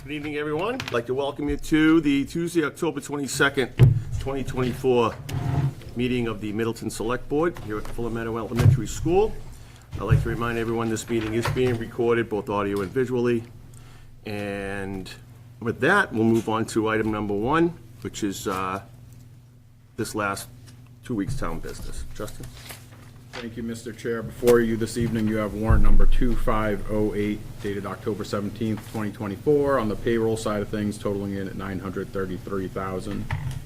Good evening, everyone. I'd like to welcome you to the Tuesday, October 22nd, 2024 meeting of the Middleton Select Board here at the Fuller Meadow Elementary School. I'd like to remind everyone this meeting is being recorded, both audio and visually. And with that, we'll move on to item number one, which is this last 2 weeks' town business. Justin? Thank you, Mr. Chair. Before you this evening, you have warrant number 2508 dated October 17th, 2024. On the payroll side of things, totaling in at $933,000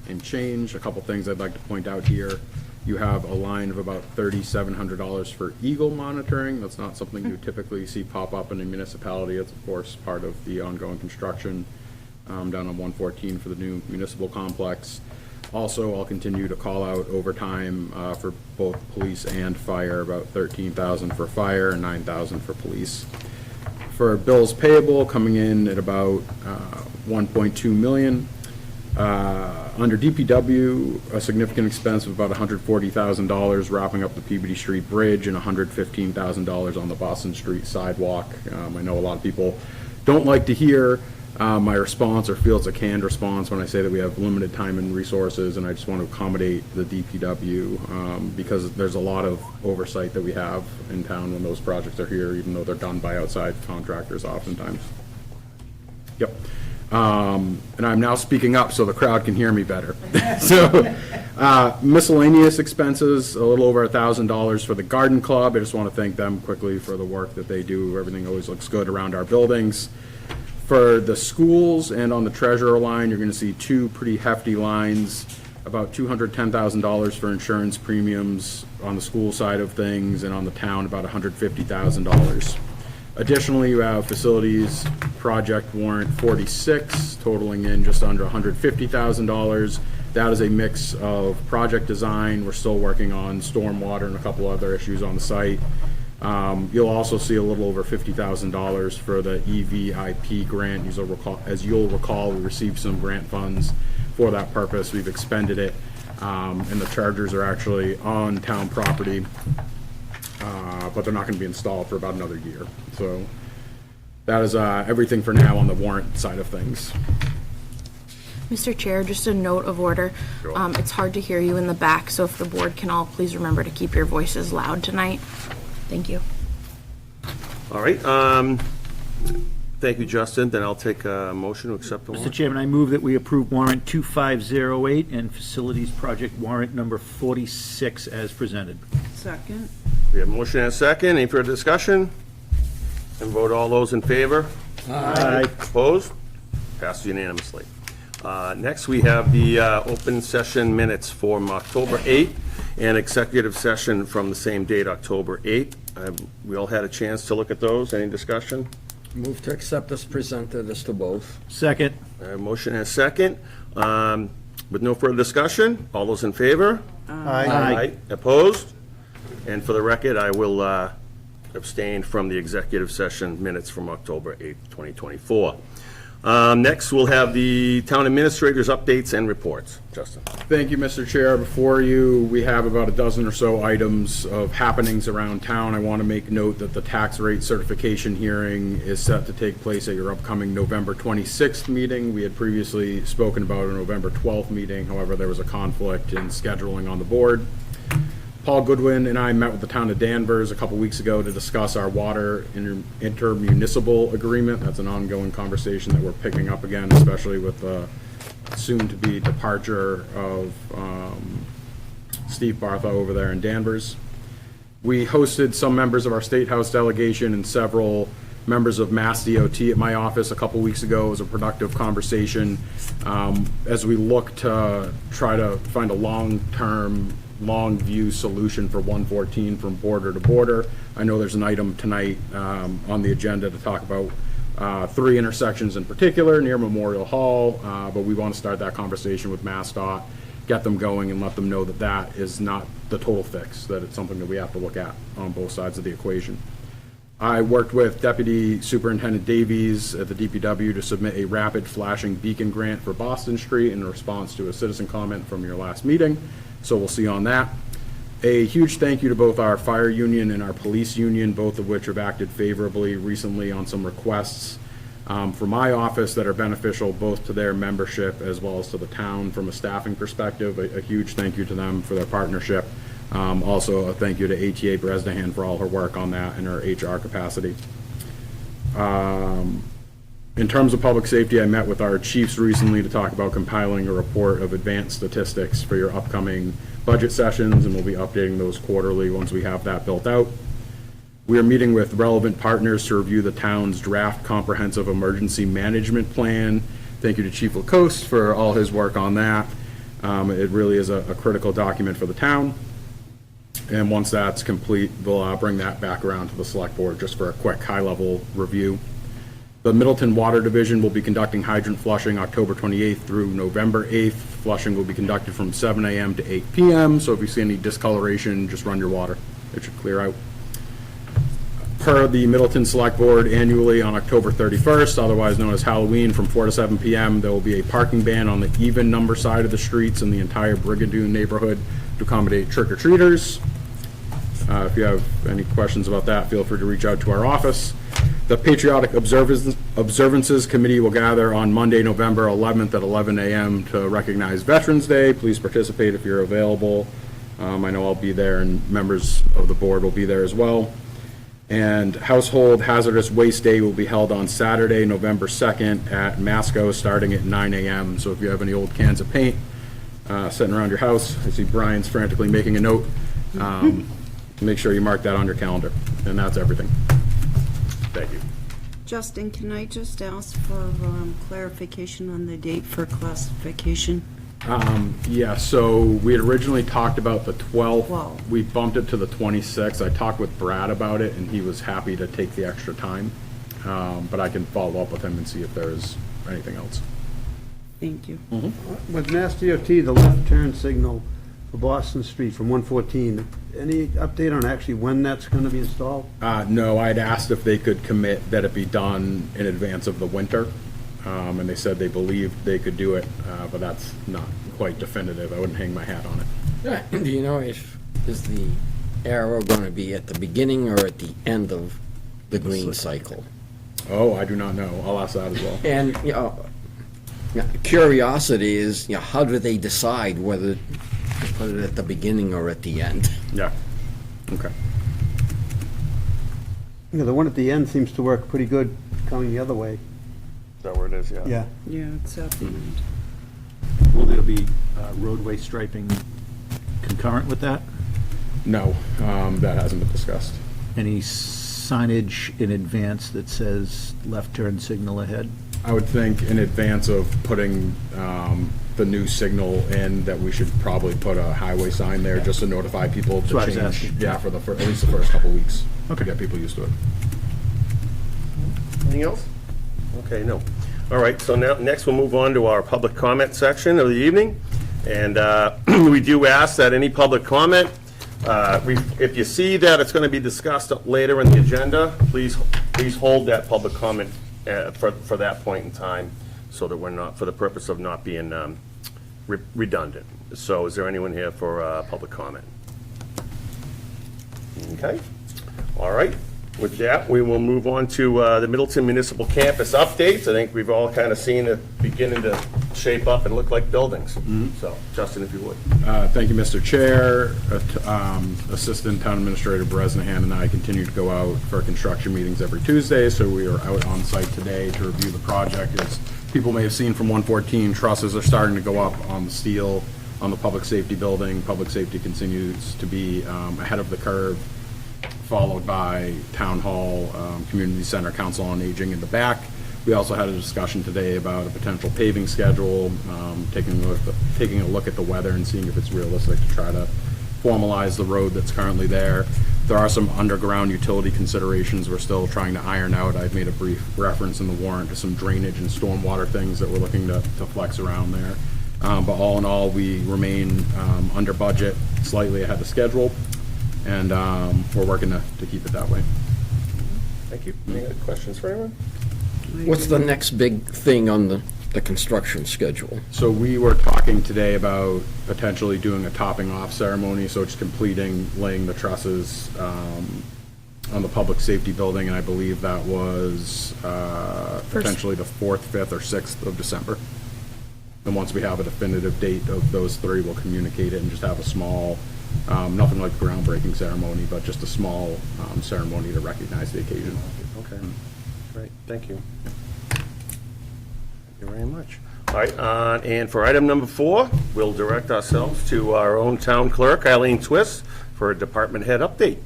and change. A couple things I'd like to point out here. You have a line of about $3,700 for eagle monitoring. That's not something you typically see pop up in a municipality. It's, of course, part of the ongoing construction down on 114 for the new municipal complex. Also, I'll continue to call out overtime for both police and fire, about $13,000 for fire and $9,000 for police. For bills payable, coming in at about $1.2 million. Under DPW, a significant expense of about $140,000 wrapping up the Peabody Street Bridge and $115,000 on the Boston Street sidewalk. I know a lot of people don't like to hear my response or feel it's a canned response when I say that we have limited time and resources, and I just want to accommodate the DPW because there's a lot of oversight that we have in town when those projects are here, even though they're done by outside contractors oftentimes. Yep. And I'm now speaking up so the crowd can hear me better. So miscellaneous expenses, a little over $1,000 for the garden club. I just want to thank them quickly for the work that they do. Everything always looks good around our buildings. For the schools and on the treasurer line, you're going to see two pretty hefty lines, about $210,000 for insurance premiums on the school side of things, and on the town about $150,000. Additionally, you have facilities project warrant 46 totaling in just under $150,000. That is a mix of project design. We're still working on stormwater and a couple other issues on the site. You'll also see a little over $50,000 for the EVIP grant. As you'll recall, we received some grant funds for that purpose. We've expended it, and the chargers are actually on town property, but they're not going to be installed for about another year. So that is everything for now on the warrant side of things. Mr. Chair, just a note of order. It's hard to hear you in the back, so if the board can all please remember to keep your voices loud tonight. Thank you. All right. Thank you, Justin. Then I'll take a motion to accept the warrant. Mr. Chairman, I move that we approve warrant 2508 and facilities project warrant number 46 as presented. Second. We have a motion and a second. Any further discussion? And vote all those in favor. Aye. Opposed? Passed unanimously. Next, we have the open session minutes from October 8th and executive session from the same date, October 8th. We all had a chance to look at those. Any discussion? Move to accept as presented as to both. Second. Motion and a second. With no further discussion, all those in favor? Aye. Opposed? And for the record, I will abstain from the executive session minutes from October 8th, 2024. Next, we'll have the town administrators' updates and reports. Justin. Thank you, Mr. Chair. Before you, we have about a dozen or so items of happenings around town. I want to make note that the tax rate certification hearing is set to take place at your upcoming November 26th meeting. We had previously spoken about a November 12th meeting. However, there was a conflict in scheduling on the board. Paul Goodwin and I met with the town of Danvers a couple weeks ago to discuss our water intermunicipal agreement. That's an ongoing conversation that we're picking up again, especially with the soon-to-be departure of Steve Bartha over there in Danvers. We hosted some members of our State House delegation and several members of Mass DOT at my office a couple weeks ago. It was a productive conversation as we look to try to find a long-term long view solution for 114 from border to border. I know there's an item tonight on the agenda to talk about 3 intersections in particular near Memorial Hall, but we want to start that conversation with MassDOT, get them going and let them know that that is not the total fix, that it's something that we have to look at on both sides of the equation. I worked with Deputy Superintendent Davies at the DPW to submit a rapid flashing beacon grant for Boston Street in response to a citizen comment from your last meeting. So we'll see on that. A huge thank you to both our fire union and our police union, both of which have acted favorably recently on some requests for my office that are beneficial both to their membership as well as to the town from a staffing perspective. A huge thank you to them for their partnership. Also, a thank you to ATA Bresnahan for all her work on that in her HR capacity. In terms of public safety, I met with our chiefs recently to talk about compiling a report of advanced statistics for your upcoming budget sessions, and we'll be updating those quarterly once we have that built out. We are meeting with relevant partners to review the town's draft comprehensive emergency management plan. Thank you to Chief Lacoste for all his work on that. It really is a critical document for the town. And once that's complete, we'll bring that back around to the select board just for a quick high-level review. The Middleton Water Division will be conducting hydrant flushing October 28th through November 8th. Flushing will be conducted from 7 a.m. to 8 p.m., so if you see any discoloration, just run your water. It should clear out. Per the Middleton Select Board, annually on October 31st, otherwise known as Halloween, from 4 to 7 p.m., there will be a parking ban on the even number side of the streets in the entire Brigadoon neighborhood to accommodate trick-or-treaters. If you have any questions about that, feel free to reach out to our office. The Patriotic Observances Committee will gather on Monday, November 11th at 11 a.m. to recognize Veterans Day. Please participate if you're available. I know I'll be there, and members of the board will be there as well. And Household Hazardous Waste Day will be held on Saturday, November 2nd at Masco, starting at 9 a.m. So if you have any old cans of paint sitting around your house, I see Brian's frantically making a note. Make sure you mark that on your calendar. And that's everything. Thank you. Justin, can I just ask for clarification on the date for classification? Yeah, so we had originally talked about the 12th. Wow. We bumped it to the 26th. I talked with Brad about it, and he was happy to take the extra time. But I can follow up with him and see if there's anything else. Thank you. With Mass DOT, the left turn signal for Boston Street from 114, any update on actually when that's going to be installed? No, I'd asked if they could commit that it be done in advance of the winter. And they said they believed they could do it, but that's not quite definitive. I wouldn't hang my hat on it. Do you know if, is the arrow going to be at the beginning or at the end of the green cycle? Oh, I do not know. I'll ask that as well. And, curiosity is, how do they decide whether to put it at the beginning or at the end? Yeah. Okay. Yeah, the one at the end seems to work pretty good coming the other way. Is that where it is? Yeah. Yeah. Yeah, it's at the end. Will there be roadway striping concurrent with that? No, that hasn't been discussed. Any signage in advance that says left turn signal ahead? I would think in advance of putting the new signal in, that we should probably put a highway sign there just to notify people That's what I to was change. asking. Yeah, for at least the first couple weeks. Okay. To get people used to it. Anything else? Okay, no. All right, so now, next we'll move on to our public comment section of the evening. And we do ask that any public comment, if you see that it's going to be discussed later in the agenda, please hold that public comment for that point in time, so that we're not, for the purpose of not being redundant. So is there anyone here for public comment? Okay, all right. With that, we will move on to the Middleton Municipal Campus updates. I think we've all kind of seen it beginning to shape up and look like buildings. So, Justin, if you would. Thank you, Mr. Chair. Assistant Town Administrator Bresnahan and I continue to go out for construction meetings every Tuesday, so we are out on site today to review the project. As people may have seen from 114, trusses are starting to go up on the steel on the public safety building. Public safety continues to be ahead of the curve, followed by Town Hall, Community Center, Council on Aging in the back. We also had a discussion today about a potential paving schedule, taking a look at the weather and seeing if it's realistic to try to formalize the road that's currently there. There are some underground utility considerations we're still trying to iron out. I've made a brief reference in the warrant to some drainage and stormwater things that we're looking to flex around there. But all in all, we remain under budget, slightly ahead of schedule, and we're working to keep it that way. Thank you. Any other questions for anyone? What's the next big thing on the construction schedule? So we were talking today about potentially doing a topping off ceremony, so it's completing laying the trusses on the public safety building, and I believe that was potentially the 4th, 5th, or 6th of December. And once we have a definitive date of those three, we'll communicate it and just have a small, nothing like a groundbreaking ceremony, but just a small ceremony to recognize the occasion. Okay, great, thank you. Thank you very much. All right, and for item number 4, we'll direct ourselves to our own town clerk, Eileen Twist, for a department head update.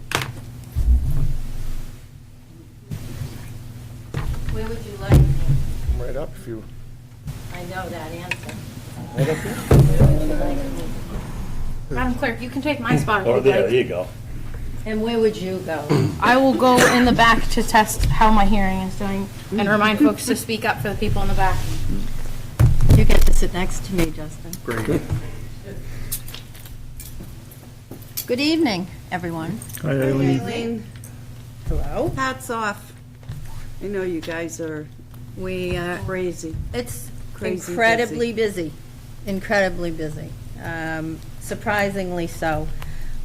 Where would you like me? Come right up if you... I know that answer. Madam Clerk, you can take my spot if Oh, you'd there like. you go. And where would you go? I will go in the back to test how my hearing is doing and remind folks to speak up for the people in the back. You get to sit next to me, Justin. Great. Good evening, everyone. Hi, Eileen. Eileen, Hello. hats off. I know you guys are We, crazy. it's Crazy incredibly busy, incredibly busy. Surprisingly so.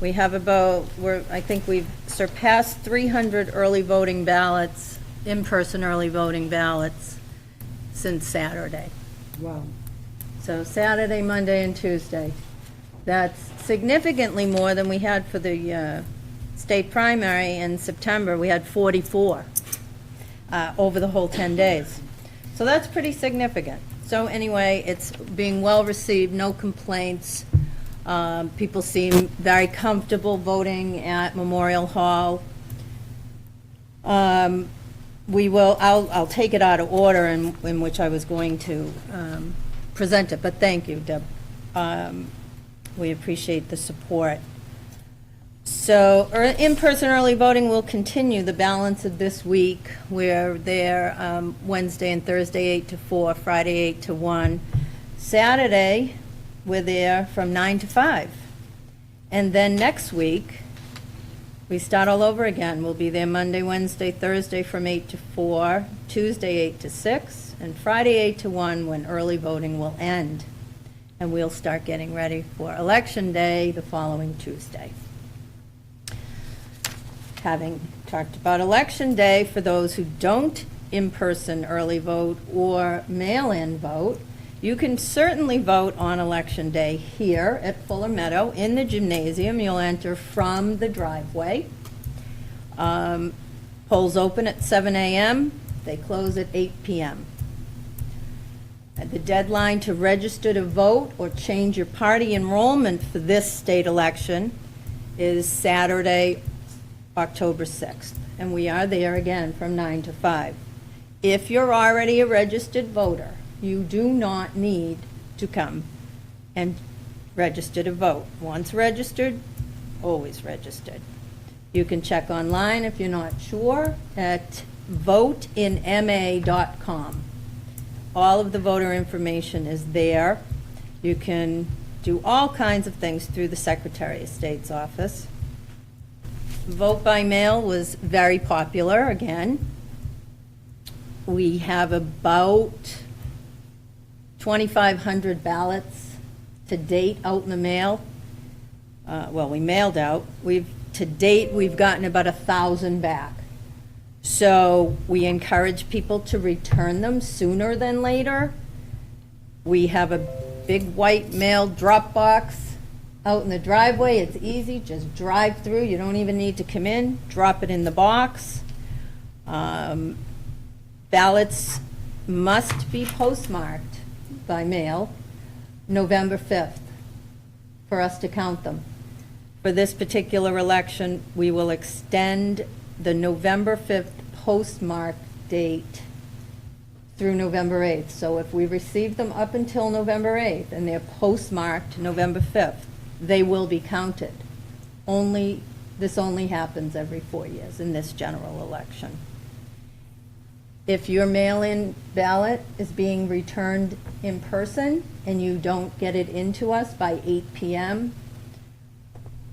We have I think we've surpassed 300 early voting ballots, in-person early voting ballots since Saturday. Wow. So Saturday, Monday, and Tuesday. That's significantly more than we had for the state primary in September. We had 44 over the whole 10 days. So that's pretty significant. So anyway, it's being well received, no complaints. People seem very comfortable voting at Memorial Hall. I'll take it out of order in which I was going to present it, but thank you, Deb. We appreciate the support. So, in-person early voting will continue the balance of this week. We're there Wednesday and Thursday, 8 to 4, Friday, 8 to 1. Saturday, we're there from 9 to 5. And then next week, we start all over again. We'll be there Monday, Wednesday, Thursday from 8 to 4, Tuesday 8 to 6, and Friday 8 to 1 when early voting will end. And we'll start getting ready for Election Day the following Tuesday. Having talked about Election Day, for those who don't in-person early vote or mail-in vote, you can certainly vote on Election Day here at Fuller Meadow in the gymnasium. You'll enter from the driveway. Polls open at 7 a.m. They close at 8 p.m. The deadline to register to vote or change your party enrollment for this state election is Saturday, October 6th, and we are there again from 9 to 5. If you're already a registered voter, you do not need to come and register to vote. Once registered, always registered. You can check online if you're not sure at voteinma.com. All of the voter information is there. You can do all kinds of things through the Secretary of State's office. Vote by mail was very popular again. We have about 2,500 ballots to date out in the mail. We mailed out. To date, we've gotten about 1,000 back. So we encourage people to return them sooner than later. We have a big white mail drop box out in the driveway. It's easy, just drive through. You don't even need to come in, drop it in the box. Ballots must be postmarked by mail November 5th for us to count them. For this particular election, we will extend the November 5th postmark date through November 8th. So if we receive them up until November 8th and they're postmarked November 5th, they will be counted. This only happens every 4 years in this general election. If your mail-in ballot is being returned in person and you don't get it into us by 8 p.m.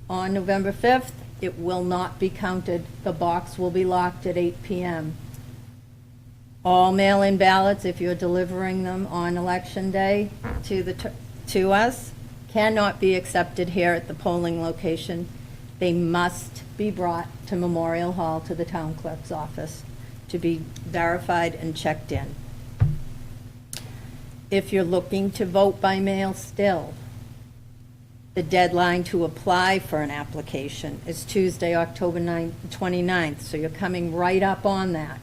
on November 5th, it will not be counted. The box will be locked at 8 p.m. All mail-in ballots, if you're delivering them on Election Day to us, cannot be accepted here at the polling location. They must be brought to Memorial Hall to the town clerk's office to be verified and checked in. If you're looking to vote by mail still, the deadline to apply for an application is Tuesday, October 29th, so you're coming right up on that.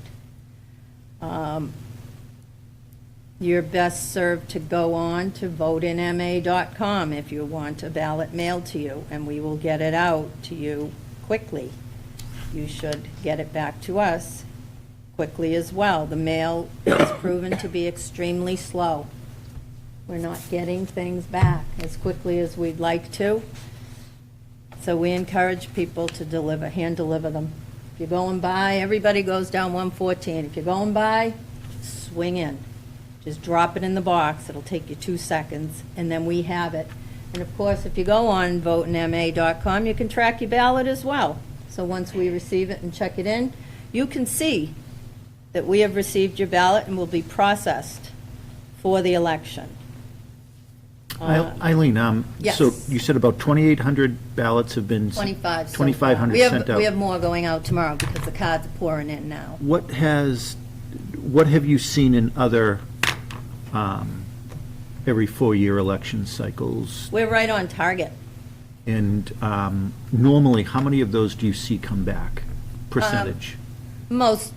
You're best served to go on to voteinma.com if you want a ballot mailed to you, and we will get it out to you quickly. You should get it back to us quickly as well. The mail is proven to be extremely slow. We're not getting things back as quickly as we'd like to. So we encourage people to deliver, hand deliver them. If you're going by, everybody goes down 114. If you're going by, swing in. Just drop it in the box. It'll take you 2 seconds, and then we have it. And of course, if you go on voteinma.com, you can track your ballot as well. So once we receive it and check it in, you can see that we have received your ballot and will be processed for the election. Eileen, Yes. so you said about 2,800 ballots have been. 25 so far. 2,500 sent out. We have more going out tomorrow because the cards are pouring in now. What have you seen in other, every 4-year election cycles? We're right on target. And normally, how many of those do you see come back, percentage? Most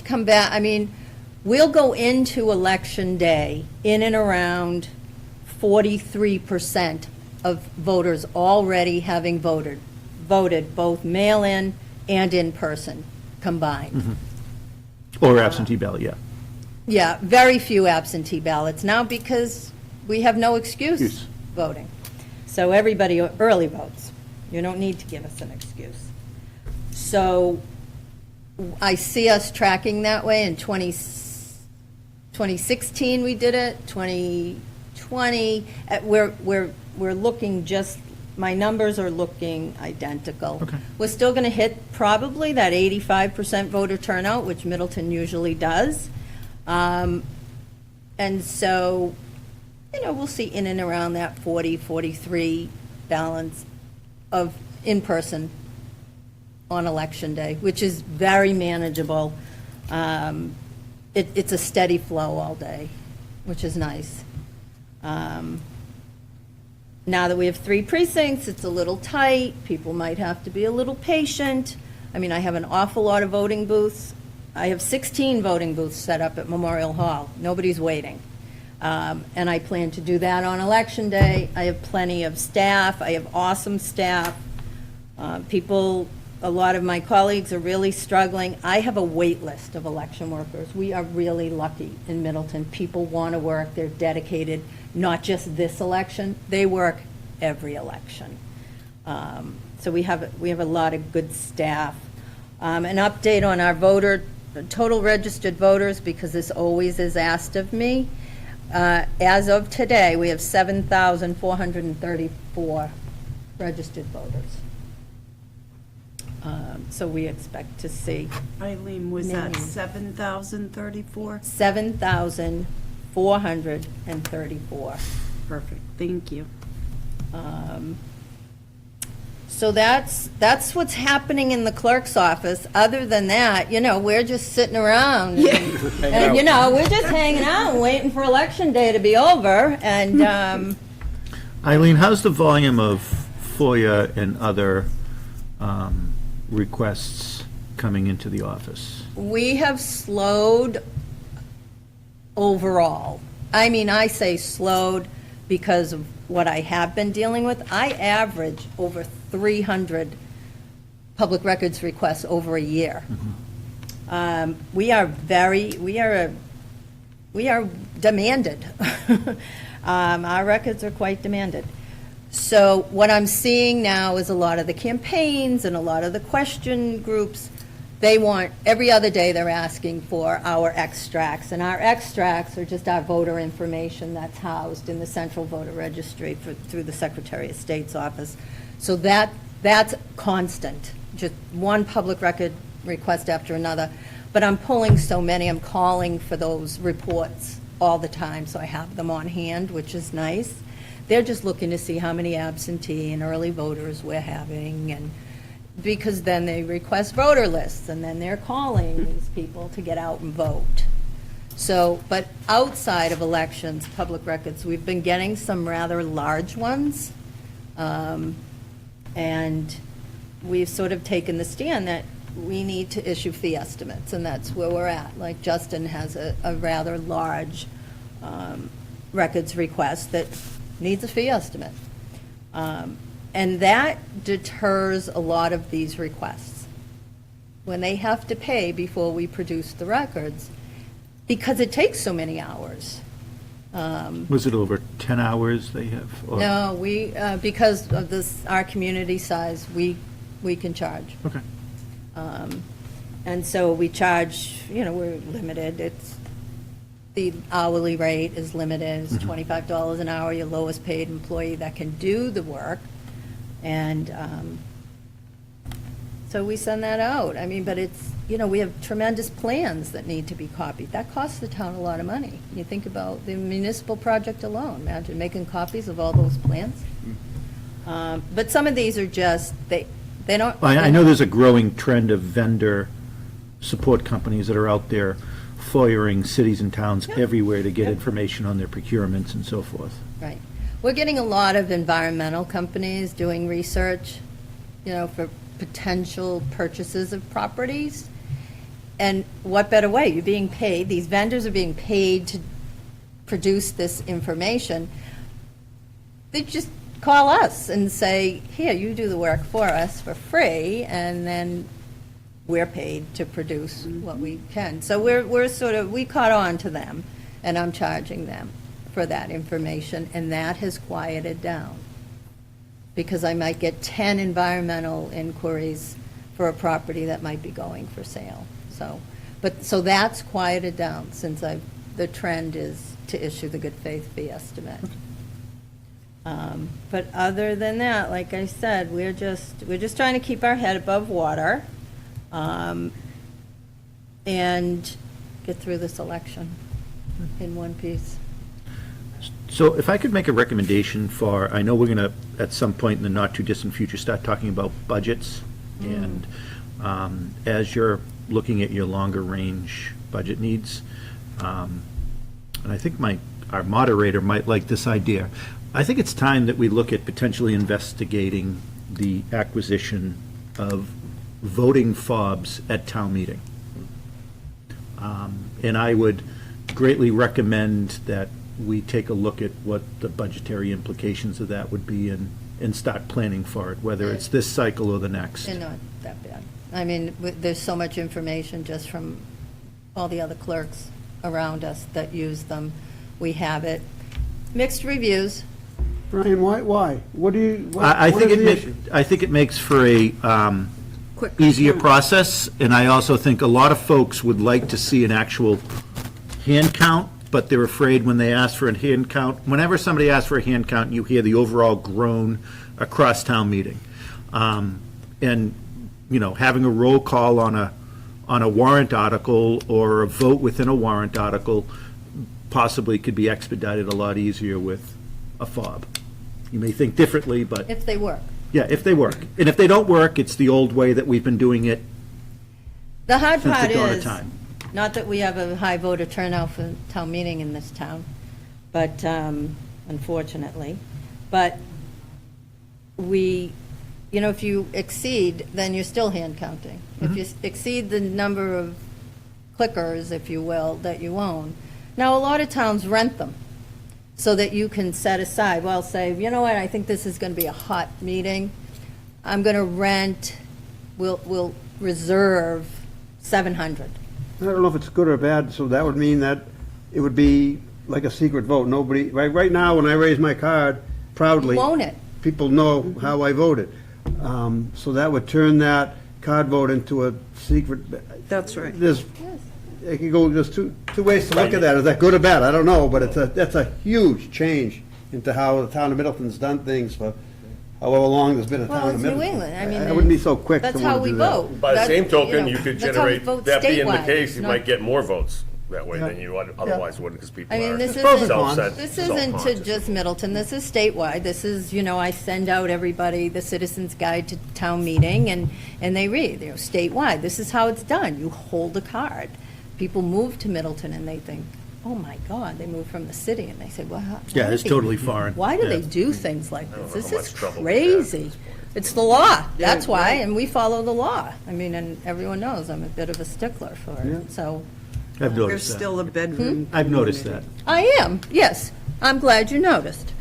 come back, I mean, we'll go into Election Day in and around 43% of voters already having voted both mail-in and in person combined. Or absentee ballot, yeah. Yeah, very few absentee ballots now because we have no excuse voting. So everybody early votes. You don't need to give us an excuse. So I see us tracking that way. In 2016, we did it. 2020, we're looking just, my numbers are looking identical. Okay. We're still going to hit probably that 85% voter turnout, which Middleton usually does. And so, we'll see in and around that 40, 43 balance of in-person on Election Day, which is very manageable. It's a steady flow all day, which is nice. Now that we have 3 precincts, it's a little tight. People might have to be a little patient. I mean, I have an awful lot of voting booths. I have 16 voting booths set up at Memorial Hall. Nobody's waiting. And I plan to do that on Election Day. I have plenty of staff. I have awesome staff. A lot of my colleagues are really struggling. I have a wait list of election workers. We are really lucky in Middleton. People want to work. They're dedicated, not just this election. They work every election. So we have a lot of good staff. An update on our total registered voters, because this always is asked of me. As of today, we have 7,434 registered voters. So we expect to see Eileen, was that Many. 7,034? 7,434. Perfect, thank you. So that's what's happening in the clerk's office. Other than that, we're just sitting around. And, we're just hanging out and waiting for Election Day to be over. And Eileen, how's the volume of FOIA and other requests coming into the office? we have slowed overall. I mean, I say slowed because of what I have been dealing with. I average over 300 public records requests over a year. We are demanded. Our records are quite demanded. So what I'm seeing now is a lot of the campaigns and a lot of the question groups, they want, every other day they're asking for our extracts. And our extracts are just our voter information that's housed in the Central Voter Registry through the Secretary of State's office. So that's constant, just one public record request after another. But I'm pulling so many, I'm calling for those reports all the time, so I have them on hand, which is nice. They're just looking to see how many absentee and early voters we're having, and because then they request voter lists, and then they're calling these people to get out and vote. So, but outside of elections, public records, we've been getting some rather large ones. And we've sort of taken the stand that we need to issue fee estimates, and that's where we're at. Like Justin has a rather large records request that needs a fee estimate. And that deters a lot of these requests. When they have to pay before we produce the records, because it takes so many hours. Was it over 10 hours they have? or- No, we, because of this, our community size, we can charge. Okay. And so we charge, we're limited. It's, the hourly rate is limited. It's $25 an hour, your lowest paid employee that can do the work. And so we send that out. I mean, but it's, we have tremendous plans that need to be copied. That costs the town a lot of money. You think about the municipal project alone. Imagine making copies of all those plans. But some of these are just, they don't. I know there's a growing trend of vendor support companies that are out there FOIAing cities and towns everywhere to get information on their procurements and so forth. Right. We're getting a lot of environmental companies doing research, for potential purchases of properties. And what better way? You're being paid, these vendors are being paid to produce this information. They just call us and say, here, you do the work for us for free, and then we're paid to produce what we can. So we're sort of, we caught on to them, and I'm charging them for that information, and that has quieted down. Because I might get 10 environmental inquiries for a property that might be going for sale. So that's quieted down since the trend is to issue the good faith fee estimate. But other than that, like I said, we're just trying to keep our head above water, and get through this election in one piece. So if I could make a recommendation for, I know we're going to, at some point in the not-too-distant future, start talking about budgets. And as you're looking at your longer-range budget needs, and I think our moderator might like this idea, I think it's time that we look at potentially investigating the acquisition of voting fobs at town meeting. And I would greatly recommend that we take a look at what the budgetary implications of that would be and start planning for it, whether it's this cycle or the next. They're not that bad. I mean, there's so much information just from all the other clerks around us that use them. We have it. Mixed reviews. Brian, why? What do you, I what think is the issue? I think it makes for a Quick. easier process, and I also think a lot of folks would like to see an actual hand count, but they're afraid when they ask for a hand count. Whenever somebody asks for a hand count, you hear the overall groan across town meeting. And, having a roll call on a warrant article or a vote within a warrant article possibly could be expedited a lot easier with a fob. You may think differently, but, If they work. yeah, if they work. And if they don't work, it's the old way that we've been doing it The hard since part the dawn of is, time. not that we have a high voter turnout for town meeting in this town, but unfortunately, but if you exceed, then you're still hand counting. If you exceed the number of clickers, if you will, that you own. Now, a lot of towns rent them so that you can set aside, well, say, you know what, I think this is going to be a hot meeting. I'm going to rent, we'll reserve 700. I don't know if it's good or bad, so that would mean that it would be like a secret vote. Nobody, right now, when I raise my card proudly. You own it. People know how I voted. So that would turn that card vote into a secret. That's right. It can go, there's two ways to look at that. Is that good or bad? I don't know, but that's a huge change into how the town of Middleton's done things for however long there's been a Well, town of it's New Middleton. England. I mean, I wouldn't be so quick to That's how want we to do that. vote. By the That's, same token, you you could that's how we generate, vote that being the statewide. case, you Not- might get more votes. that way than you otherwise would, because people I mean, are this pros and isn't, cons. this isn't to just Middleton, this is statewide. This is, I send out everybody the Citizens Guide to Town Meeting, and they read, statewide, this is how it's done. You hold a card. People move to Middleton and they think, oh my God, they moved from the city, and they say, well, Yeah, it's totally foreign. why do Yeah. they do things like don't this? know This how is much trouble we have at crazy. this point. It's the law, that's why, and we follow the law. I mean, and everyone knows I'm a bit of a stickler for it, so. I've We're noticed that. still a bedroom. I've noticed that. I am, yes. I'm glad you noticed.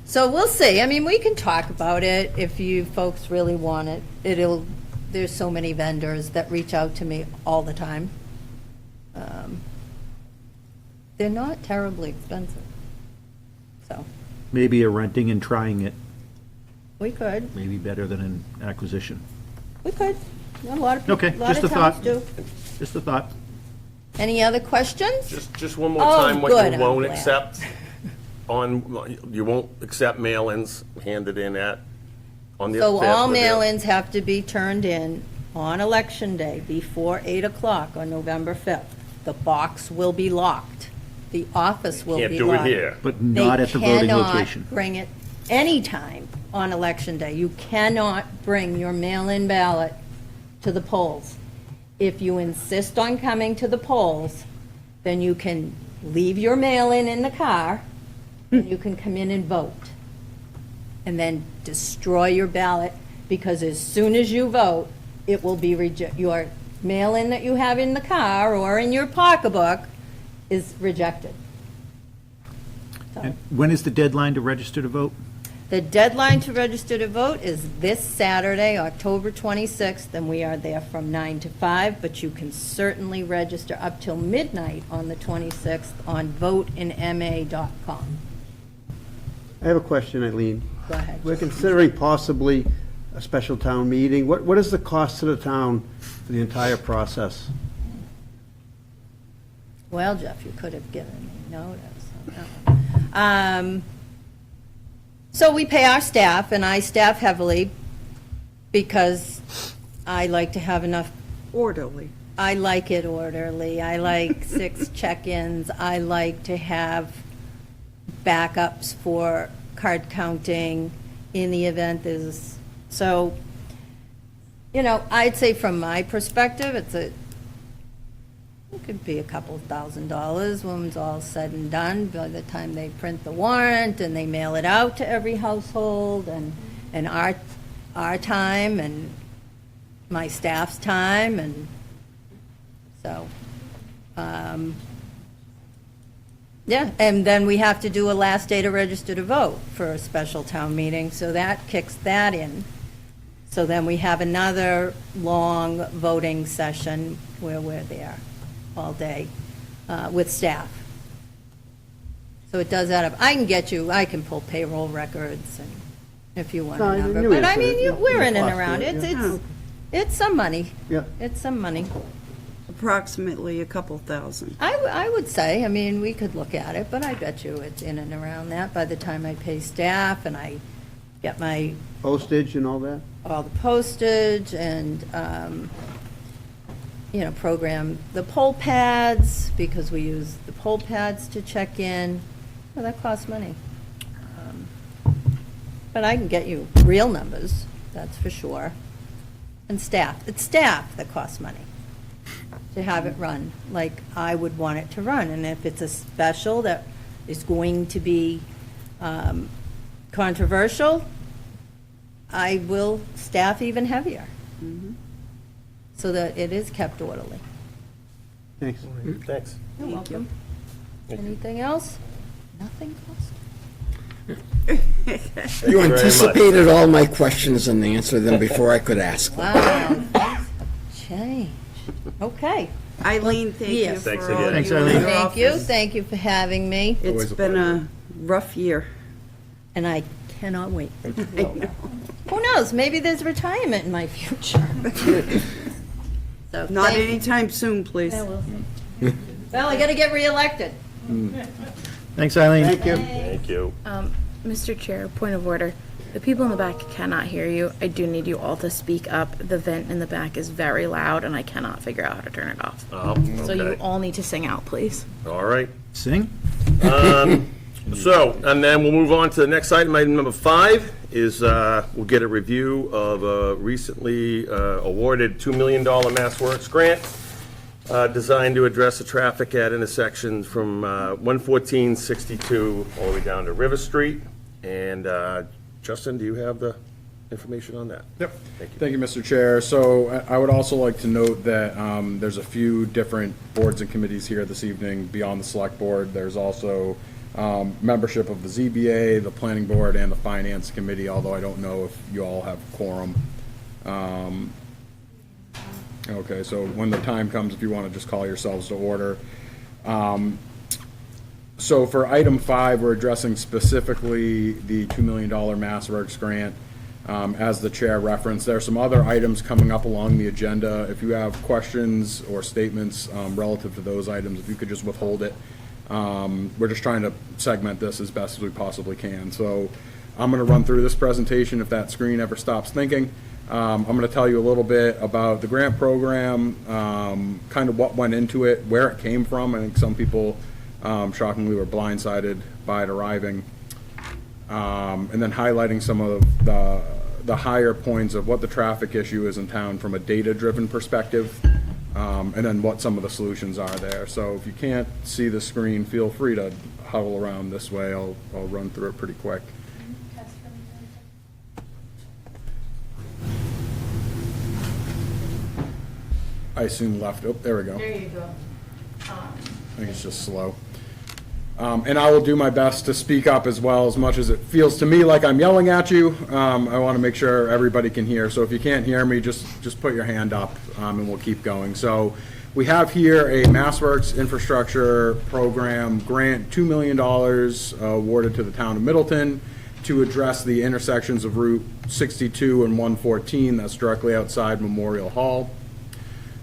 So we'll see. I mean, we can talk about it if you folks really want it. There's so many vendors that reach out to me all the time. They're not terribly expensive. So, Maybe a renting and trying it, we could, maybe better than an acquisition. we could. A lot of people, Okay, a lot just of a towns thought. do. Just a thought. Any other questions? Just one more Oh, time, what good, you I'm won't glad. accept you won't accept mail-ins handed in on the 5th. So all or the- mail-ins have to be turned in on Election Day before 8 o'clock on November 5th. The box will be locked. The office will be Can't locked. do it here. But not at the voting location. They cannot bring it anytime on Election Day. You cannot bring your mail-in ballot to the polls. If you insist on coming to the polls, then you can leave your mail-in the car, and you can come in and vote. And then destroy your ballot, because as soon as you vote, it will be your mail-in that you have in the car or in your pocketbook is rejected. So, And when is the deadline to register to vote? the deadline to register to vote is this Saturday, October 26th, and we are there from 9 to 5, but you can certainly register up till midnight on the 26th on voteinma.com. I have a question, Eileen. Go ahead. We're considering possibly a special town meeting. What is the cost to the town for the entire process? Well, Jeff, you could have given me notice on that one. So we pay our staff, and I staff heavily because I like to have enough, Orderly. I like it orderly. I like 6 check-ins. I like to have backups for card counting in the event there's, so, I'd say from my perspective, it could be a couple $1,000s when it's all said and done, by the time they print the warrant and they mail it out to every household, and our time and my staff's time, and so, yeah, and then we have to do a last day to register to vote for a special town meeting, so that kicks that in. So then we have another long voting session where we're there all day with staff. So it does add up. I can pull payroll records and if you want No, a you number. knew But I answered mean, it. we're in and Cost, around. yeah. It's some money. Yeah. It's some money. Approximately a couple thousand. I would say, I mean, we could look at it, but I bet you it's in and around that by the time I pay staff and I get my, Postage and all that? all the postage and, program the poll pads, because we use the poll pads to check in. Well, that costs money. But I can get you real numbers, that's for sure. And staff, it's staff that costs money to have it run like I would want it to run. And if it's a special that is going to be controversial, I will staff even heavier so that it is kept orderly. Thanks. Thanks. You're welcome. Anything else? Nothing costs? You very much. anticipated all my questions and answered them before I could ask them. Wow, things have changed. Okay. Eileen, thank you Yes. for Thanks all again. you Thanks, do in Eileen. your Thank you office. for having me, It's Always a been pleasure. a rough year. and I cannot wait for it to be over. Who knows, maybe there's retirement in my future. So, Not thank- anytime soon, please. Yeah, we'll see. Well, I gotta get reelected. Thanks, Eileen. Thank you. Thank you. Mr. Chair, point of order. The people in the back cannot hear you. I do need you all to speak up. The vent in the back is very loud, and I cannot figure out how to turn it off. Oh, So you okay. all need to sing out, please. All right. Sing? So, and then we'll move on to the next item. Item number 5 is, we'll get a review of a recently awarded $2 million Mass Works grant designed to address the traffic at intersections from 114-62 all the way down to River Street. And Justin, do you have the information on that? Yep. Thank you. Thank you, Mr. Chair. So I would also like to note that there's a few different boards and committees here this evening beyond the Select Board. There's also membership of the ZBA, the Planning Board, and the Finance Committee, although I don't know if you all have quorum. Okay, so when the time comes, if you want to just call yourselves to order. So for item 5, we're addressing specifically the $2 million Mass Works grant. As the chair referenced, there are some other items coming up along the agenda. If you have questions or statements relative to those items, if you could just withhold it. We're just trying to segment this as best as we possibly can. So I'm going to run through this presentation if that screen ever stops thinking. I'm going to tell you a little bit about the grant program, kind of what went into it, where it came from. I think some people shockingly were blindsided by it arriving. And then highlighting some of the higher points of what the traffic issue is in town from a data-driven perspective, and then what some of the solutions are there. So if you can't see the screen, feel free to huddle around this way. I'll run through it pretty quick. I assume left. Oh, there we go. There you go. I think it's just slow. And I will do my best to speak up as well, as much as it feels to me like I'm yelling at you. I want to make sure everybody can hear. So if you can't hear me, just put your hand up, and we'll keep going. So we have here a MassWorks infrastructure program grant, $2 million awarded to the town of Middleton to address the intersections of Route 62 and 114. That's directly outside Memorial Hall.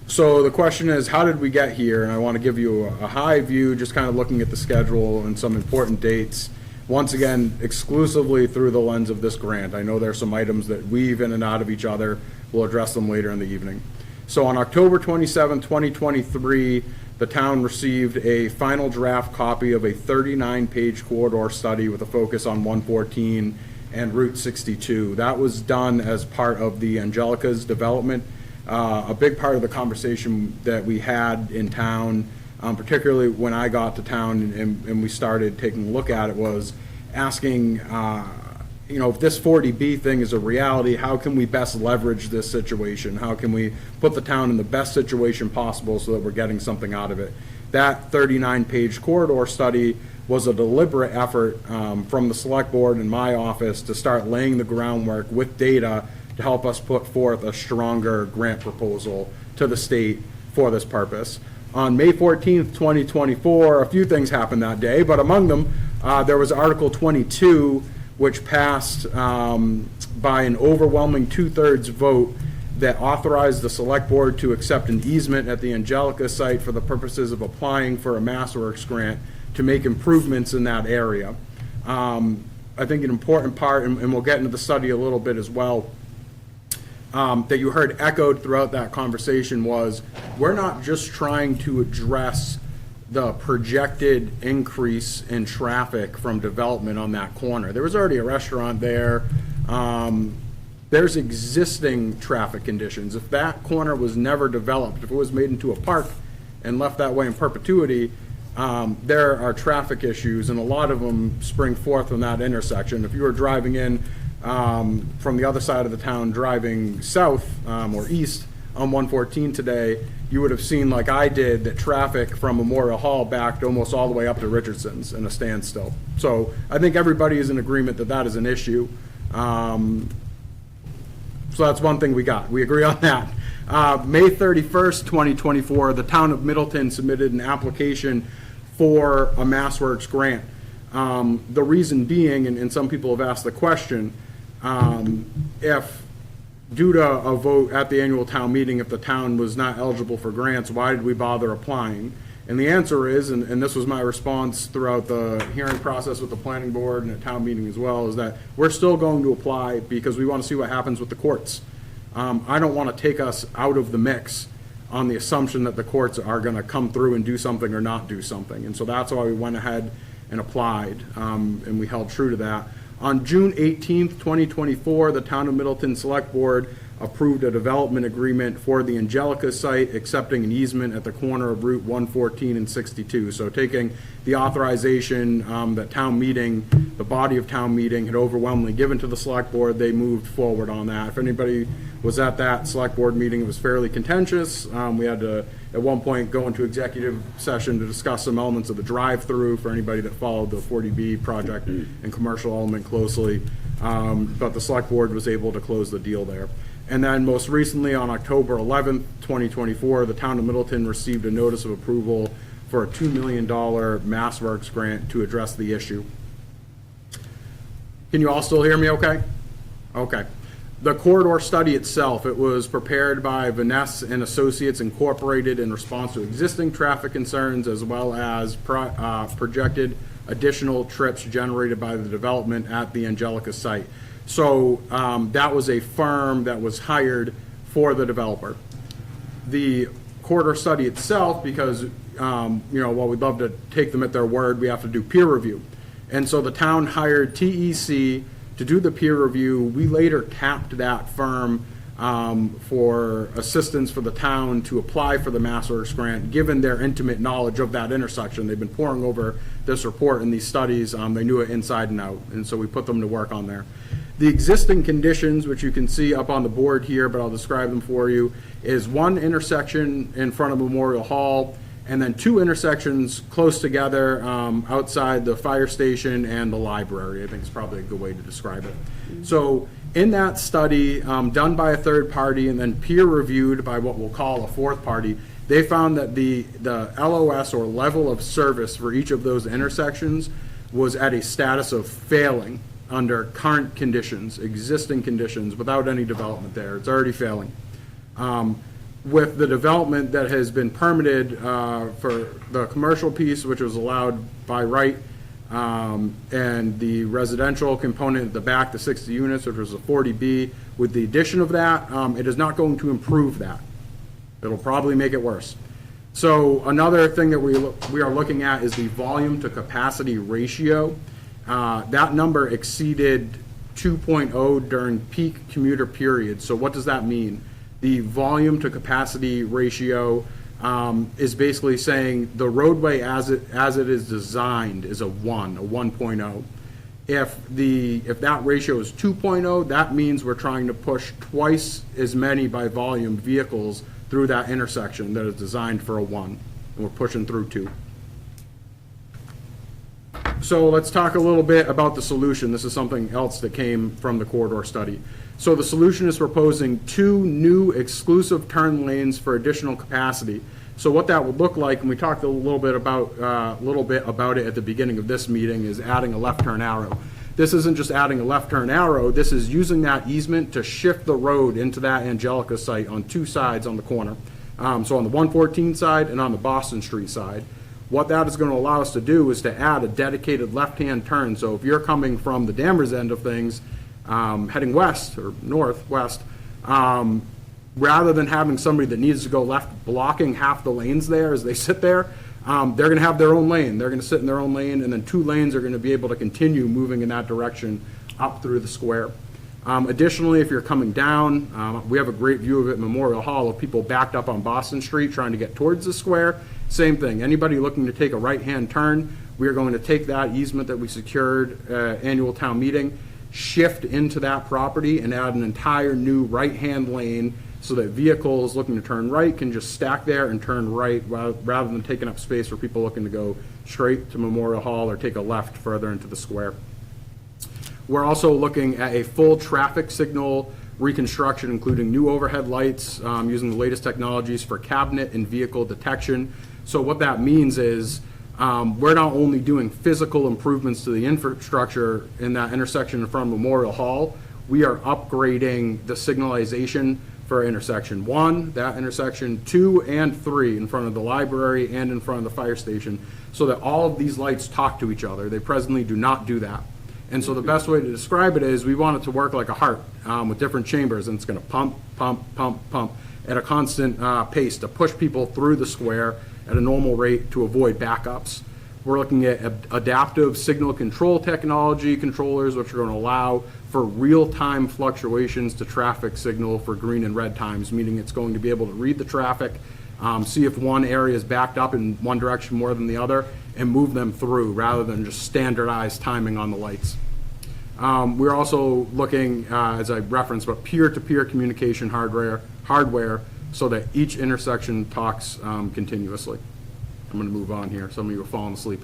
So the question is, how did we get here? And I want to give you a high view, just kind of looking at the schedule and some important dates. Once again, exclusively through the lens of this grant. I know there's some items that weave in and out of each other. We'll address them later in the evening. So on October 27, 2023, the town received a final draft copy of a 39-page corridor study with a focus on 114 and Route 62. That was done as part of the Angelica's development. A big part of the conversation that we had in town, particularly when I got to town and we started taking a look at it, was asking, if this 40B thing is a reality, how can we best leverage this situation? How can we put the town in the best situation possible so that we're getting something out of it? That 39-page corridor study was a deliberate effort from the Select Board and my office to start laying the groundwork with data to help us put forth a stronger grant proposal to the state for this purpose. On May 14th, 2024, a few things happened that day, but among them, there was Article 22, which passed by an overwhelming 2/3 vote that authorized the Select Board to accept an easement at the Angelica site for the purposes of applying for a MassWorks grant to make improvements in that area. I think an important part, and we'll get into the study a little bit as well, that you heard echoed throughout that conversation was, we're not just trying to address the projected increase in traffic from development on that corner. There was already a restaurant there. There's existing traffic conditions. If that corner was never developed, if it was made into a park and left that way in perpetuity, there are traffic issues, and a lot of them spring forth from that intersection. If you were driving in from the other side of the town, driving south or east on 114 today, you would have seen, like I did, that traffic from Memorial Hall backed almost all the way up to Richardson's in a standstill. So I think everybody is in agreement that that is an issue. So that's one thing we got. We agree on that. May 31st, 2024, the town of Middleton submitted an application for a MassWorks grant. The reason being, and some people have asked the question, if due to a vote at the annual town meeting, if the town was not eligible for grants, why did we bother applying? And the answer is, and this was my response throughout the hearing process with the planning board and at town meeting as well, is that we're still going to apply because we want to see what happens with the courts. I don't want to take us out of the mix on the assumption that the courts are going to come through and do something or not do something. And so that's why we went ahead and applied, and we held true to that. On June 18th, 2024, the Town of Middleton Select Board approved a development agreement for the Angelica site, accepting an easement at the corner of Route 114 and 62. So taking the authorization that town meeting, the body of town meeting had overwhelmingly given to the select board, they moved forward on that. If anybody was at that select board meeting, it was fairly contentious. We had to, at one point, go into executive session to discuss some elements of the drive-through for anybody that followed the 40B project and commercial element closely. But the select board was able to close the deal there. And then most recently, on October 11th, 2024, the town of Middleton received a notice of approval for a $2 million MassWorks grant to address the issue. Can you all still hear me okay? Okay. The corridor study itself, it was prepared by Vaness and Associates Incorporated in response to existing traffic concerns as well as projected additional trips generated by the development at the Angelica site. So that was a firm that was hired for the developer. The corridor study itself, because while we'd love to take them at their word, we have to do peer review. And so the town hired TEC to do the peer review. We later tapped that firm for assistance for the town to apply for the MassWorks grant, given their intimate knowledge of that intersection. They've been poring over this report and these studies. They knew it inside and out, and so we put them to work on there. The existing conditions, which you can see up on the board here, but I'll describe them for you, is one intersection in front of Memorial Hall, and then two intersections close together outside the fire station and the library. I think it's probably a good way to describe it. So in that study, done by a third party and then peer reviewed by what we'll call a fourth party, they found that the LOS, or level of service, for each of those intersections was at a status of failing under current conditions, existing conditions, without any development there. It's already failing. With the development that has been permitted for the commercial piece, which was allowed by right, and the residential component at the back, the 60 units, which was a 40B, with the addition of that, it is not going to improve that. It'll probably make it worse. So another thing that we are looking at is the volume to capacity ratio. That number exceeded 2.0 during peak commuter periods. So what does that mean? The volume to capacity ratio is basically saying the roadway as it is designed is a 1.0. If that ratio is 2.0, that means we're trying to push twice as many by volume vehicles through that intersection that is designed for a 1, and we're pushing through 2. So let's talk a little bit about the solution. This is something else that came from the corridor study. So the solution is proposing 2 new exclusive turn lanes for additional capacity. So what that would look like, and we talked a little bit about it at the beginning of this meeting, is adding a left turn arrow. This isn't just adding a left turn arrow. This is using that easement to shift the road into that Angelica site on 2 sides on the corner. So on the 114 side and on the Boston Street side. What that is going to allow us to do is to add a dedicated left-hand turn. So if you're coming from the Danvers end of things, heading west or northwest, rather than having somebody that needs to go left blocking half the lanes there as they sit there, they're going to have their own lane. They're going to sit in their own lane, and then 2 lanes are going to be able to continue moving in that direction up through the square. Additionally, if you're coming down, we have a great view of it at Memorial Hall of people backed up on Boston Street trying to get towards the square. Same thing. Anybody looking to take a right-hand turn, we are going to take that easement that we secured annual town meeting, shift into that property, and add an entire new right-hand lane so that vehicles looking to turn right can just stack there and turn right rather than taking up space for people looking to go straight to Memorial Hall or take a left further into the square. We're also looking at a full traffic signal reconstruction, including new overhead lights, using the latest technologies for cabinet and vehicle detection. So what that means is we're not only doing physical improvements to the infrastructure in that intersection in front of Memorial Hall, we are upgrading the signalization for intersection 1, that intersection, 2 and 3 in front of the library and in front of the fire station, so that all of these lights talk to each other. They presently do not do that. And so the best way to describe it is we want it to work like a heart with different chambers, and it's going to pump, pump, pump, pump at a constant pace to push people through the square at a normal rate to avoid backups. We're looking at adaptive signal control technology controllers, which are going to allow for real-time fluctuations to traffic signal for green and red times, meaning it's going to be able to read the traffic, see if one area is backed up in one direction more than the other, and move them through rather than just standardized timing on the lights. We're also looking, as I referenced, but peer-to-peer communication hardware so that each intersection talks continuously. I'm going to move on here. Some of you are falling asleep.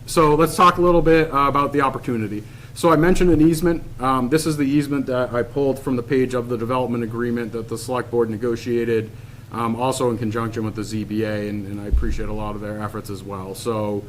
So let's talk a little bit about the opportunity. So I mentioned an easement. This is the easement that I pulled from the page of the development agreement that the select board negotiated, also in conjunction with the ZBA, and I appreciate a lot of their efforts as well. So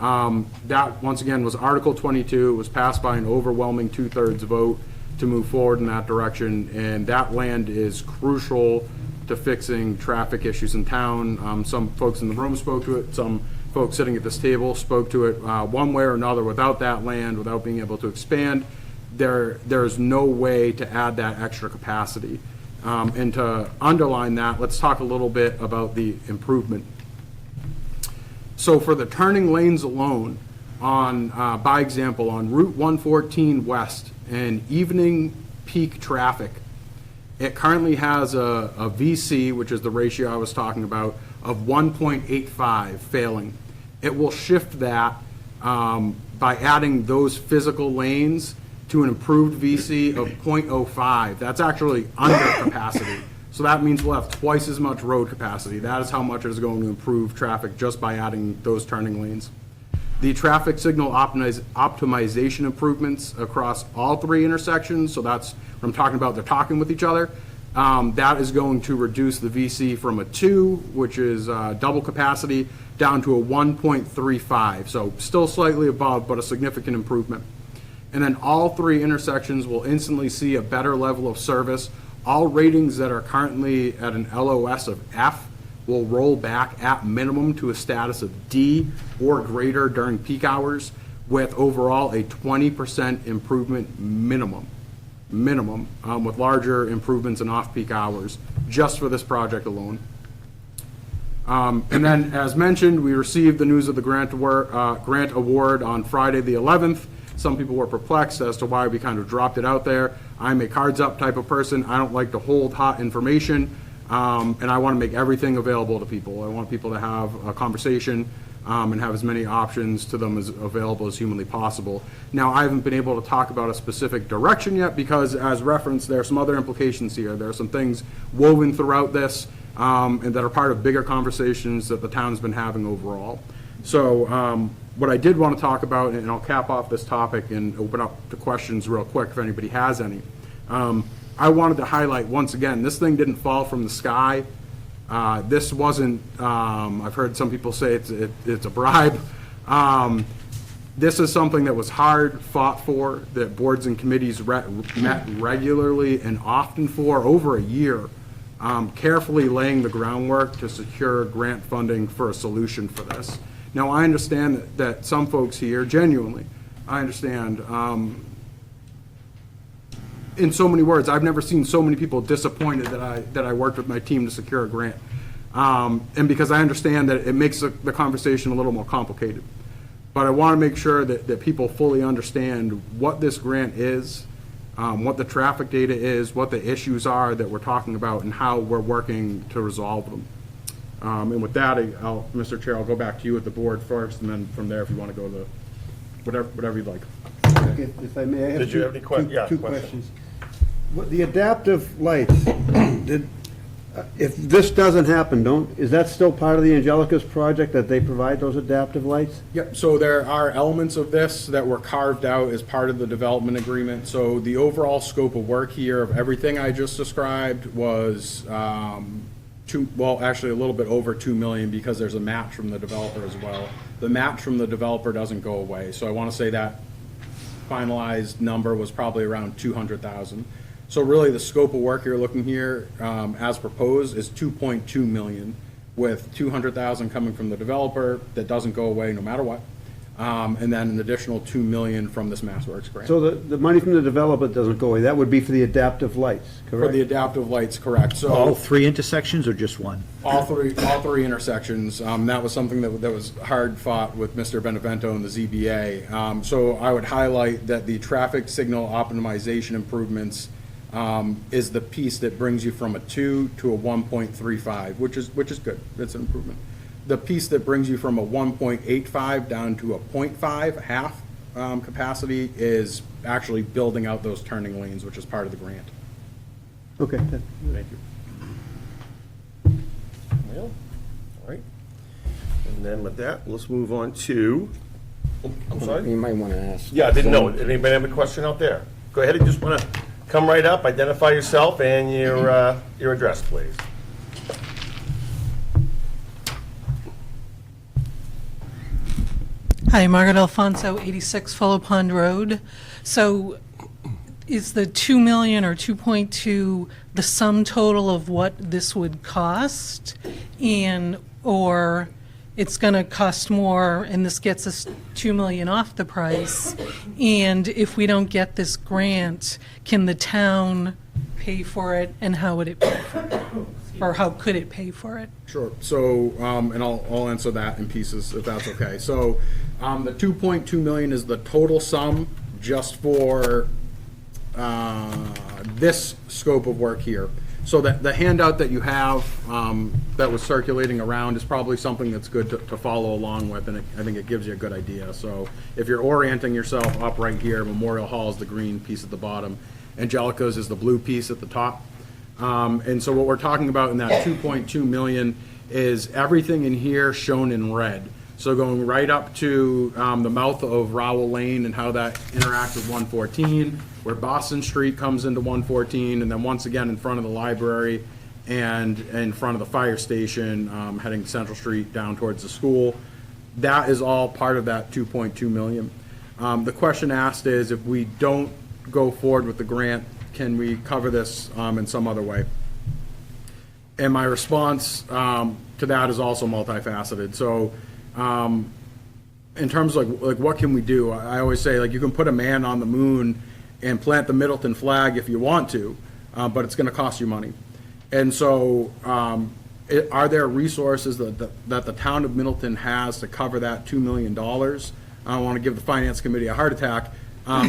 that, once again, was Article 22. It was passed by an overwhelming 2/3 vote to move forward in that direction, and that land is crucial to fixing traffic issues in town. Some folks in the room spoke to it, some folks sitting at this table spoke to it. One way or another, without that land, without being able to expand, there's no way to add that extra capacity. And to underline that, let's talk a little bit about the improvement. So for the turning lanes alone, on, by example, on Route 114 West and evening peak traffic, it currently has a VC, which is the ratio I was talking about, of 1.85 failing. It will shift that by adding those physical lanes to an improved VC of 0.05. That's actually under capacity. So that means we'll have twice as much road capacity. That is how much it is going to improve traffic just by adding those turning lanes. The traffic signal optimization improvements across all 3 intersections, so that's what I'm talking about, they're talking with each other. That is going to reduce the VC from a 2, which is double capacity, down to a 1.35. So still slightly above, but a significant improvement. And then all 3 intersections will instantly see a better level of service. All ratings that are currently at an LOS of F will roll back at minimum to a status of D or greater during peak hours, with overall a 20% improvement minimum, with larger improvements in off-peak hours, just for this project alone. And then, as mentioned, we received the news of the grant award on Friday the 11th. Some people were perplexed as to why we kind of dropped it out there. I'm a cards-up type of person. I don't like to hold hot information. And I want to make everything available to people. I want people to have a conversation and have as many options to them as available as humanly possible. Now, I haven't been able to talk about a specific direction yet because, as referenced, there are some other implications here. There are some things woven throughout this and that are part of bigger conversations that the town's been having overall. So what I did want to talk about, and I'll cap off this topic and open up to questions real quick if anybody has any. I wanted to highlight, once again, this thing didn't fall from the sky. This wasn't, I've heard some people say it's a bribe. This is something that was hard fought for, that boards and committees met regularly and often for over a year, carefully laying the groundwork to secure grant funding for a solution for this. Now, I understand that some folks here, genuinely, I understand, in so many words, I've never seen so many people disappointed that I worked with my team to secure a grant. And because I understand that it makes the conversation a little more complicated. But I want to make sure that people fully understand what this grant is, what the traffic data is, what the issues are that we're talking about, and how we're working to resolve them. And with that, Mr. Chair, I'll go back to you with the board first, and then from there, if you want to go to whatever you'd like. If I may, I have Did you have any two questions. The adaptive lights, if this doesn't happen, is that still part of the Angelica's project, that they provide those adaptive lights? Yep, so there are elements of this that were carved out as part of the development agreement. So the overall scope of work here of everything I just described was actually a little bit over 2 million, because there's a match from the developer as well. The match from the developer doesn't go away, so I want to say that finalized number was probably around 200,000. So really, the scope of work you're looking here, as proposed, is 2.2 million, with 200,000 coming from the developer that doesn't go away no matter what, and then an additional 2 million from this MassWorks grant. So the money from the developer doesn't go away, that would be for the adaptive lights, For correct? the adaptive lights, correct. All So 3 intersections or just one? all three intersections. That was something that was hard fought with Mr. Benevento and the ZBA. So I would highlight that the traffic signal optimization improvements is the piece that brings you from a 2 to a 1.35, which is good. That's an improvement. The piece that brings you from a 1.85 down to a 0.5, a half capacity, is actually building out those turning lanes, which is part of the grant. Okay, Thank you. Yeah, all right. And then with that, let's move on to, oh, I'm sorry? You might want to ask. Yeah, I didn't know. Anybody have a question out there? Go ahead and just want to come right up, identify yourself and your address, please. Hi, Margaret Alfonso, 86 Fuller Pond Road. So is the 2 million or 2.2 the sum total of what this would cost? Or it's going to cost more and this gets us 2 million off the price? And if we don't get this grant, can the town pay for it, and how would it pay for it? Or how could it pay for it? Sure. So, and I'll answer that in pieces, if that's okay. So, the 2.2 million is the total sum just for this scope of work here. So that the handout that you have that was circulating around is probably something that's good to follow along with, and I think it gives you a good idea. So if you're orienting yourself up right here, Memorial Hall is the green piece at the bottom, Angelica's is the blue piece at the top. And so what we're talking about in that 2.2 million is everything in here shown in red. So going right up to the mouth of Rowell Lane and how that interacts with 114, where Boston Street comes into 114, and then once again in front of the library and in front of the fire station, heading Central Street down towards the school. That is all part of that 2.2 million. The question asked is, if we don't go forward with the grant, can we cover this in some other way? And my response to that is also multifaceted. So in terms of like what can we do? I always say, like, you can put a man on the moon and plant the Middleton flag if you want to, but it's going to cost you money. And so are there resources that the town of Middleton has to cover that $2 million? I don't want to give the finance committee a heart attack.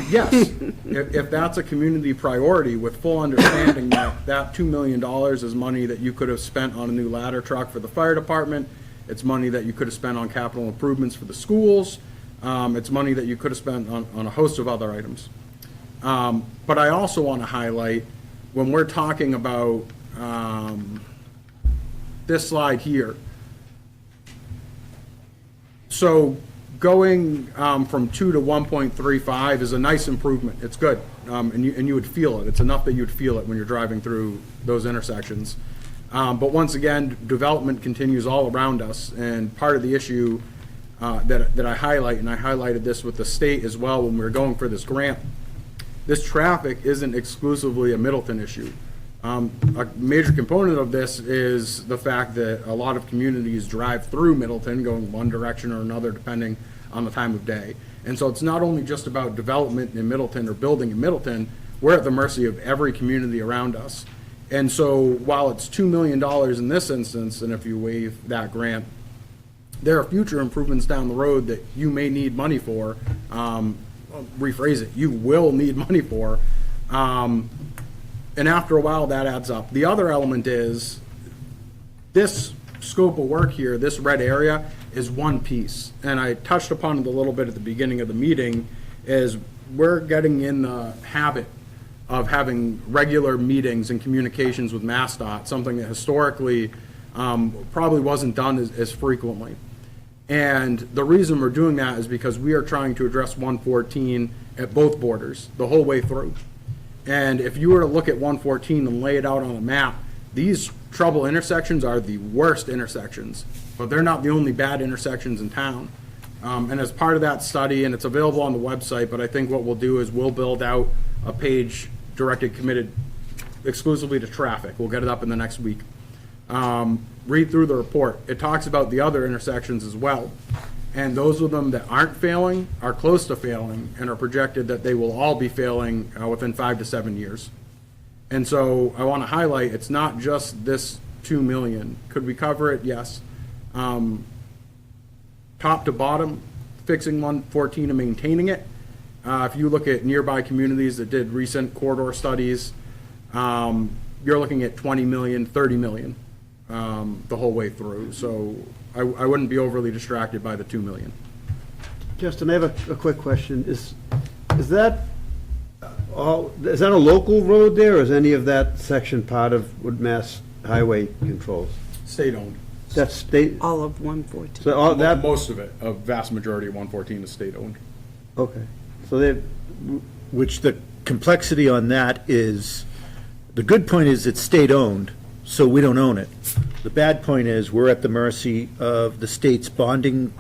Yes, if that's a community priority, with full understanding that that $2 million is money that you could have spent on a new ladder truck for the fire department, it's money that you could have spent on capital improvements for the schools, it's money that you could have spent on a host of other items. But I also want to highlight, when we're talking about this slide here, so going from 2 to 1.35 is a nice improvement. It's good, and you would feel it. It's enough that you'd feel it when you're driving through those intersections. But once again, development continues all around us, and part of the issue that I highlight, and I highlighted this with the state as well when we were going for this grant, this traffic isn't exclusively a Middleton issue. A major component of this is the fact that a lot of communities drive through Middleton, going one direction or another depending on the time of day. And so it's not only just about development in Middleton or building in Middleton, we're at the mercy of every community around us. And so while it's $2 million in this instance, and if you waive that grant, there are future improvements down the road that you may need money for. Rephrase it, you will need money for. And after a while, that adds up. The other element is this scope of work here, this red area, is one piece. And I touched upon it a little bit at the beginning of the meeting, is we're getting in the habit of having regular meetings and communications with MassDOT, something that historically probably wasn't done as frequently. And the reason we're doing that is because we are trying to address 114 at both borders, the whole way through. And if you were to look at 114 and lay it out on a map, these trouble intersections are the worst intersections, but they're not the only bad intersections in town. And as part of that study, and it's available on the website, but I think what we'll do is we'll build out a page directed, committed exclusively to traffic. We'll get it up in the next week. Read through the report. It talks about the other intersections as well. And those of them that aren't failing are close to failing and are projected that they will all be failing within 5 to 7 years. And so I want to highlight, it's not just this 2 million. Could we cover it? Yes. Top to bottom, fixing 114 and maintaining it. If you look at nearby communities that did recent corridor studies, you're looking at 20 million, 30 million the whole way through. So I wouldn't be overly distracted by the 2 million. Justin, I have a quick question. Is that is that a local road there, or is any of that section part of what Mass Highway controls? State-owned. That's state, All of 114. so all that, Most of it, a vast majority of 114 is state-owned. okay. So they, Which the complexity on that is, the good point is it's state-owned, so we don't own it. The bad point is we're at the mercy of the state's bonding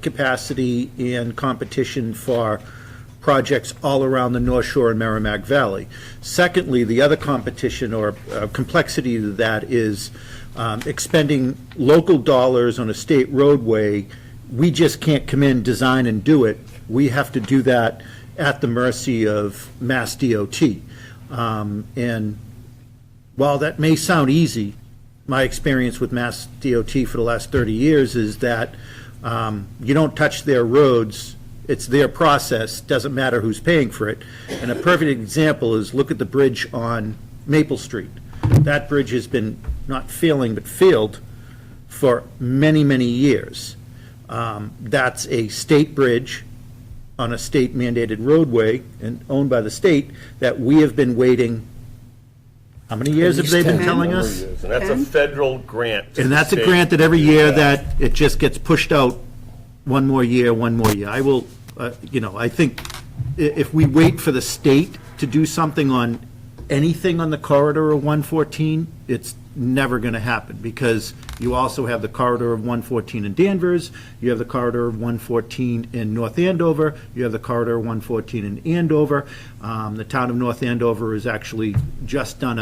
capacity and competition for projects all around the North Shore and Merrimack Valley. Secondly, the other competition or complexity to that is expending local dollars on a state roadway. We just can't come in, design, and do it. We have to do that at the mercy of Mass DOT. And while that may sound easy, my experience with Mass DOT for the last 30 years is that you don't touch their roads. It's their process, doesn't matter who's paying for it. And a perfect example is look at the bridge on Maple Street. That bridge has been not failing, but failed for many, many years. That's a state bridge on a state mandated roadway and owned by the state that we have been waiting. How many years have they been telling us? And that's a federal grant. to And the that's a state. grant that every year that it just gets pushed out one more year, one more year. I will, I think if we wait for the state to do something on anything on the corridor of 114, it's never going to happen, because you also have the corridor of 114 in Danvers, you have the corridor of 114 in North Andover, you have the corridor of 114 in Andover. The town of North Andover has actually just done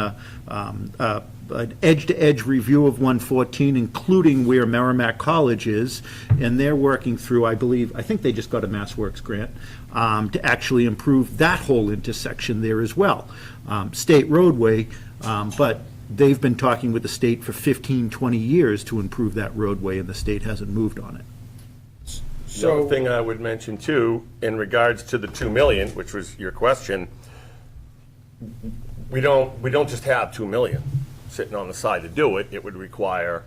an edge-to-edge review of 114, including where Merrimack College is, and they're working through, I think they just got a MassWorks grant to actually improve that whole intersection there as well. State roadway, but they've been talking with the state for 15, 20 years to improve that roadway, and the state hasn't moved on it. The other thing I would mention too, in regards to the 2 million, which was your question, we don't just have 2 million sitting on the side to do it. It would require,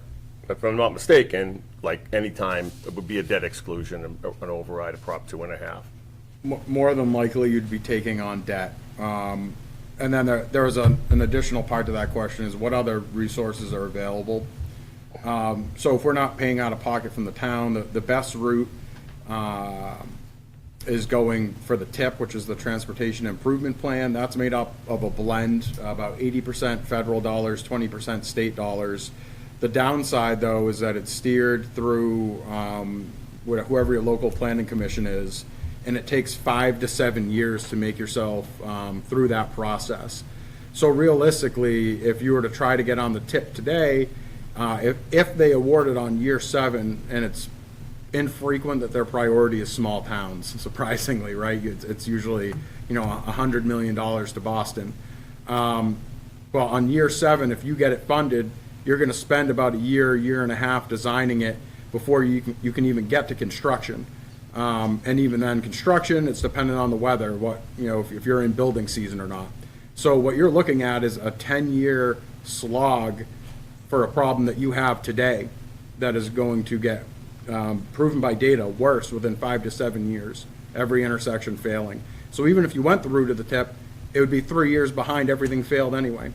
if I'm not mistaken, like any time, it would be a debt exclusion, an override of Prop 2.5. More than likely, you'd be taking on debt. And then there was an additional part to that question is what other resources are available? So if we're not paying out of pocket from the town, the best route is going for the TIP, which is the Transportation Improvement Plan. That's made up of a blend, about 80% federal dollars, 20% state dollars. The downside, though, is that it's steered through whoever your local planning commission is, and it takes 5 to 7 years to make yourself through that process. So realistically, if you were to try to get on the TIP today, if they award it on year 7, and it's infrequent that their priority is small towns, surprisingly, right? It's usually, $100 million to Boston. Well, on year 7, if you get it funded, you're going to spend about a year and a half designing it before you can even get to construction. And even then, construction, it's dependent on the weather, if you're in building season or not. So what you're looking at is a 10-year slog for a problem that you have today that is going to get proven by data worse within 5 to 7 years, every intersection failing. So even if you went the route of the TIP, it would be 3 years behind everything failed anyway.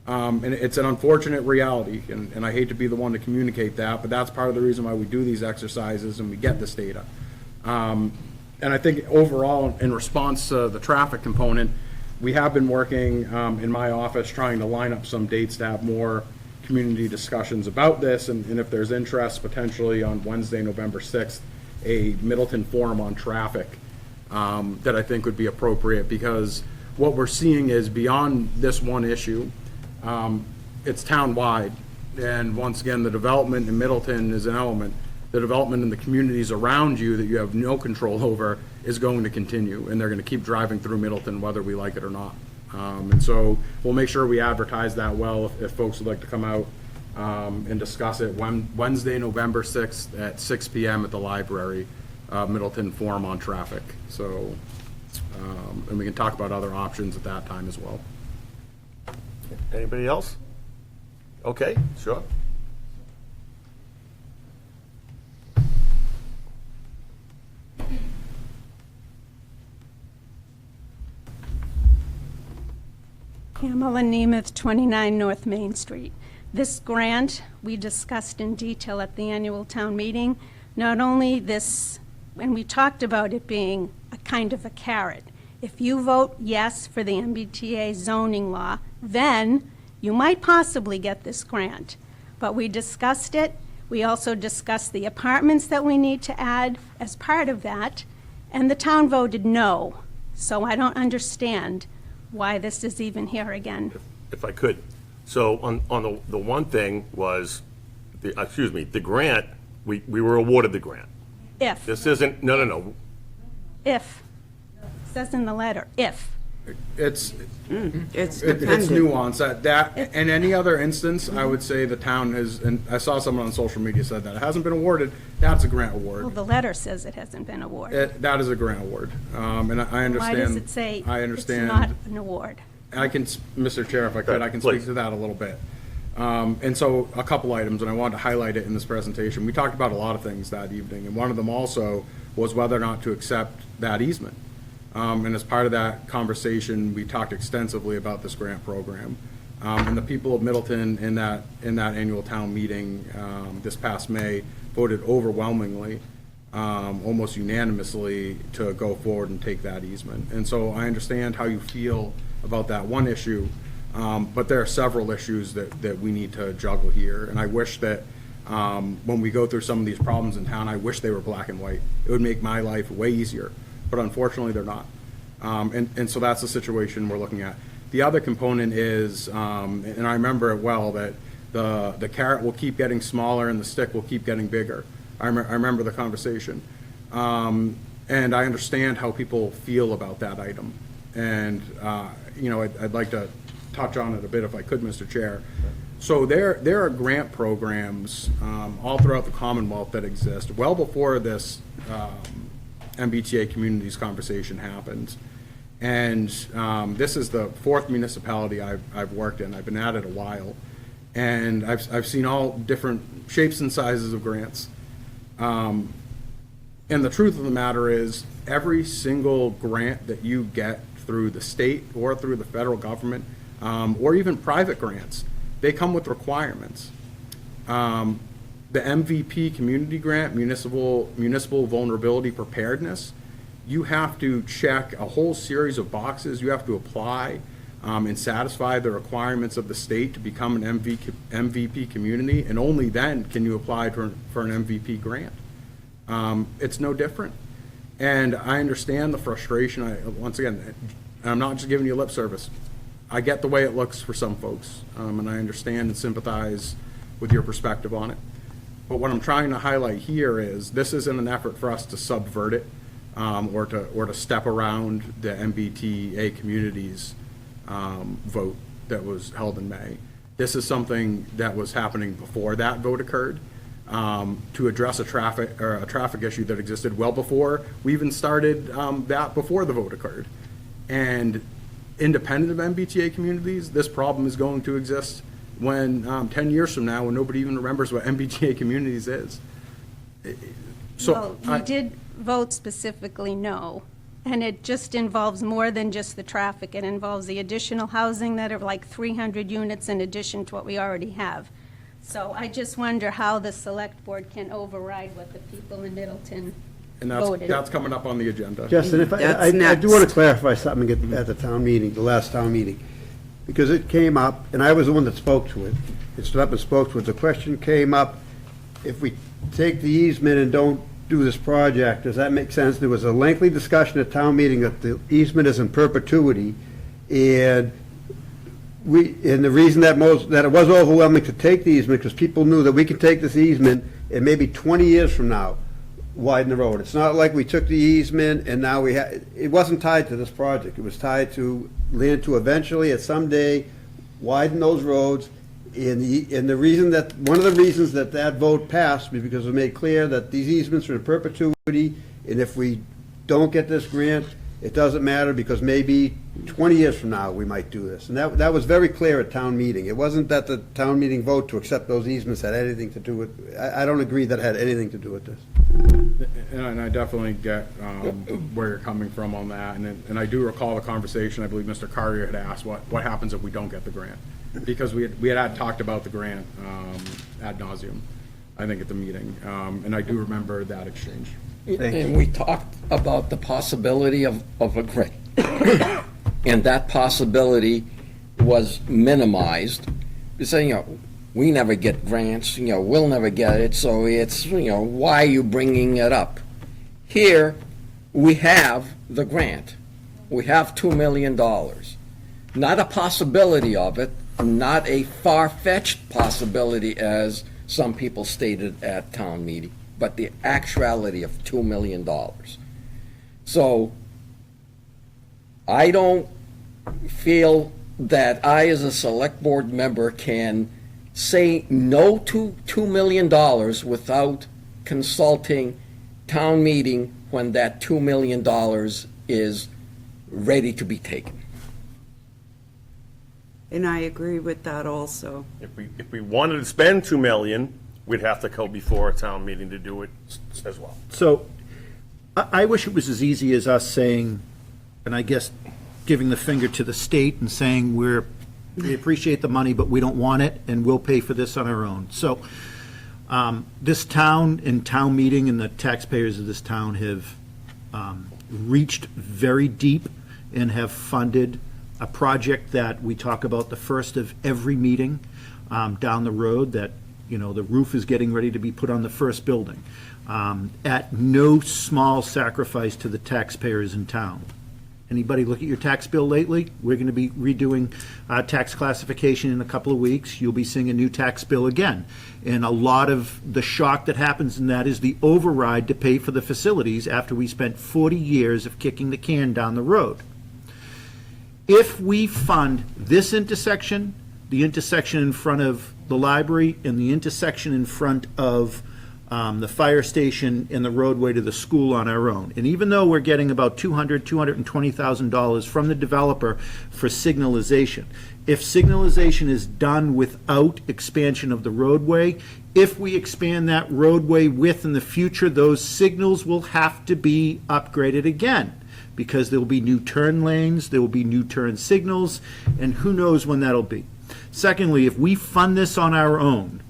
And it's an unfortunate reality, and I hate to be the one to communicate that, but that's part of the reason why we do these exercises and we get this data. And I think overall, in response to the traffic component, we have been working in my office trying to line up some dates to have more community discussions about this, and if there's interest, potentially on Wednesday, November 6th, a Middleton forum on traffic that I think would be appropriate, because what we're seeing is beyond this one issue, it's town-wide. And once again, the development in Middleton is an element. The development in the communities around you that you have no control over is going to continue, and they're going to keep driving through Middleton whether we like it or not. And so we'll make sure we advertise that well if folks would like to come out and discuss it. Wednesday, November 6th at 6 PM at the library, Middleton Forum on Traffic. So, and we can talk about other options at that time as well. Anybody else? Okay, sure. Pamela Nemeth, 29 North Main Street. This grant, we discussed in detail at the annual town meeting. Not only this, when we talked about it being a kind of a carrot. If you vote yes for the MBTA zoning law, then you might possibly get this grant. But we discussed it. We also discussed the apartments that we need to add as part of that, and the town voted no. So I don't understand why this is even here again. If I could. So on the one thing was, the grant, we were awarded the grant. If. This isn't, no. If. It says in the letter, if. It's It's It's dependent. nuanced. That in any other instance, I would say the town has, and I saw someone on social media said that it hasn't been awarded. That's a grant Well, award. the letter says it hasn't been awarded. That is a grant award, and I understand. Why does it say I it's understand. not an award? I can, Mr. Chair, if I could, I can speak Please. to that a little bit. And so a couple items, and I wanted to highlight it in this presentation. We talked about a lot of things that evening, and one of them also was whether or not to accept that easement. And as part of that conversation, we talked extensively about this grant program. And the people of Middleton in that annual town meeting this past May voted overwhelmingly, almost unanimously, to go forward and take that easement. And so I understand how you feel about that one issue, but there are several issues that we need to juggle here. And I wish that when we go through some of these problems in town, I wish they were black and white. It would make my life way easier, but unfortunately, they're not. And so that's the situation we're looking at. The other component is, and I remember it well, that the carrot will keep getting smaller and the stick will keep getting bigger. I remember the conversation. And I understand how people feel about that item. And, I'd like to touch on it a bit if I could, Mr. Chair. So there are grant programs all throughout the Commonwealth that exist. Well before this MBTA communities conversation happened. And this is the fourth municipality I've worked in. I've been at it a while. And I've seen all different shapes and sizes of grants. And the truth of the matter is, every single grant that you get through the state or through the federal government, or even private grants, they come with requirements. The MVP community grant, municipal vulnerability preparedness, you have to check a whole series of boxes. You have to apply and satisfy the requirements of the state to become an MVP community, and only then can you apply for an MVP grant. It's no different. And I understand the frustration. Once again, I'm not just giving you lip service. I get the way it looks for some folks, and I understand and sympathize with your perspective on it. But what I'm trying to highlight here is this isn't an effort for us to subvert it or to step around the MBTA communities vote that was held in May. This is something that was happening before that vote occurred to address a traffic issue that existed well before we even started that before the vote occurred. And independent of MBTA communities, this problem is going to exist when 10 years from now, when nobody even remembers what MBTA communities is. So Well, you did vote specifically no, and it just involves more than just the traffic. It involves the additional housing that are like 300 units in addition to what we already have. So I just wonder how the select board can override what the people in Middleton and voted. that's coming up on the agenda. Justin, if That's I do want next. to clarify something at the town meeting, the last town meeting, because it came up, and I was the one that spoke to it. It stood up and spoke to it. The question came up, if we take the easement and don't do this project, does that make sense? There was a lengthy discussion at town meeting that the easement is in perpetuity, And and the reason that it was overwhelming to take the easement, because people knew that we could take this easement and maybe 20 years from now, widen the road. It's not like we took the easement and now it wasn't tied to this project. It was tied to land to eventually, at some day, widen those roads. And the reason one of the reasons that vote passed was because it made clear that these easements are in perpetuity, and if we don't get this grant, it doesn't matter, because maybe 20 years from now, we might do this. And that was very clear at town meeting. It wasn't that the town meeting vote to accept those easements had anything to do with, I don't agree that had anything to do with this. And I definitely get where you're coming from on that, and I do recall the conversation, I believe Mr. Carrier had asked, what happens if we don't get the grant? Because we had talked about the grant ad nauseum, I think, at the meeting, and I do remember that exchange. And we talked about the possibility of a grant. And that possibility was minimized. Saying, we never get grants, we'll never get it, so it's, why are you bringing it up? Here, we have the grant. We have $2 million. Not a possibility of it, not a far-fetched possibility as some people stated at town meeting, but the actuality of $2 million. So I don't feel that I, as a select board member, can say no to $2 million without consulting town meeting when that $2 million is ready to be taken. And I agree with that also. If we wanted to spend $2 million, we'd have to go before a town meeting to do it as well. So I wish it was as easy as us saying, and I guess giving the finger to the state and saying we appreciate the money, but we don't want it, and we'll pay for this on our own. So this town and town meeting and the taxpayers of this town have reached very deep and have funded a project that we talk about the first of every meeting down the road, that, the roof is getting ready to be put on the first building at no small sacrifice to the taxpayers in town. Anybody look at your tax bill lately? We're going to be redoing tax classification in a couple of weeks. You'll be seeing a new tax bill again. And a lot of the shock that happens in that is the override to pay for the facilities after we spent 40 years of kicking the can down the road. If we fund this intersection, the intersection in front of the library, and the intersection in front of the fire station and the roadway to the school on our own, and even though we're getting about $220,000 from the developer for signalization, if signalization is done without expansion of the roadway, if we expand that roadway width in the future, those signals will have to be upgraded again, because there will be new turn lanes, there will be new turn signals, and who knows when that'll be. Secondly, if we fund this on our own,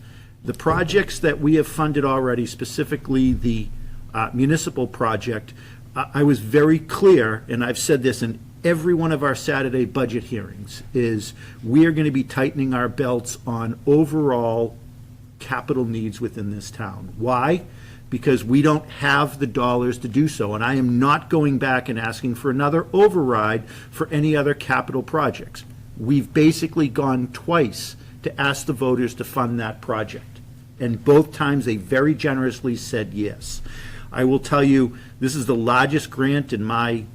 the projects that we have funded already, specifically the municipal project, I was very clear, and I've said this in every one of our Saturday budget hearings, is we are going to be tightening our belts on overall capital needs within this town. Why? Because we don't have the dollars to do so, and I am not going back and asking for another override for any other capital projects. We've basically gone twice to ask the voters to fund that project, and both times they very generously said yes. I will tell you, this is the largest grant in my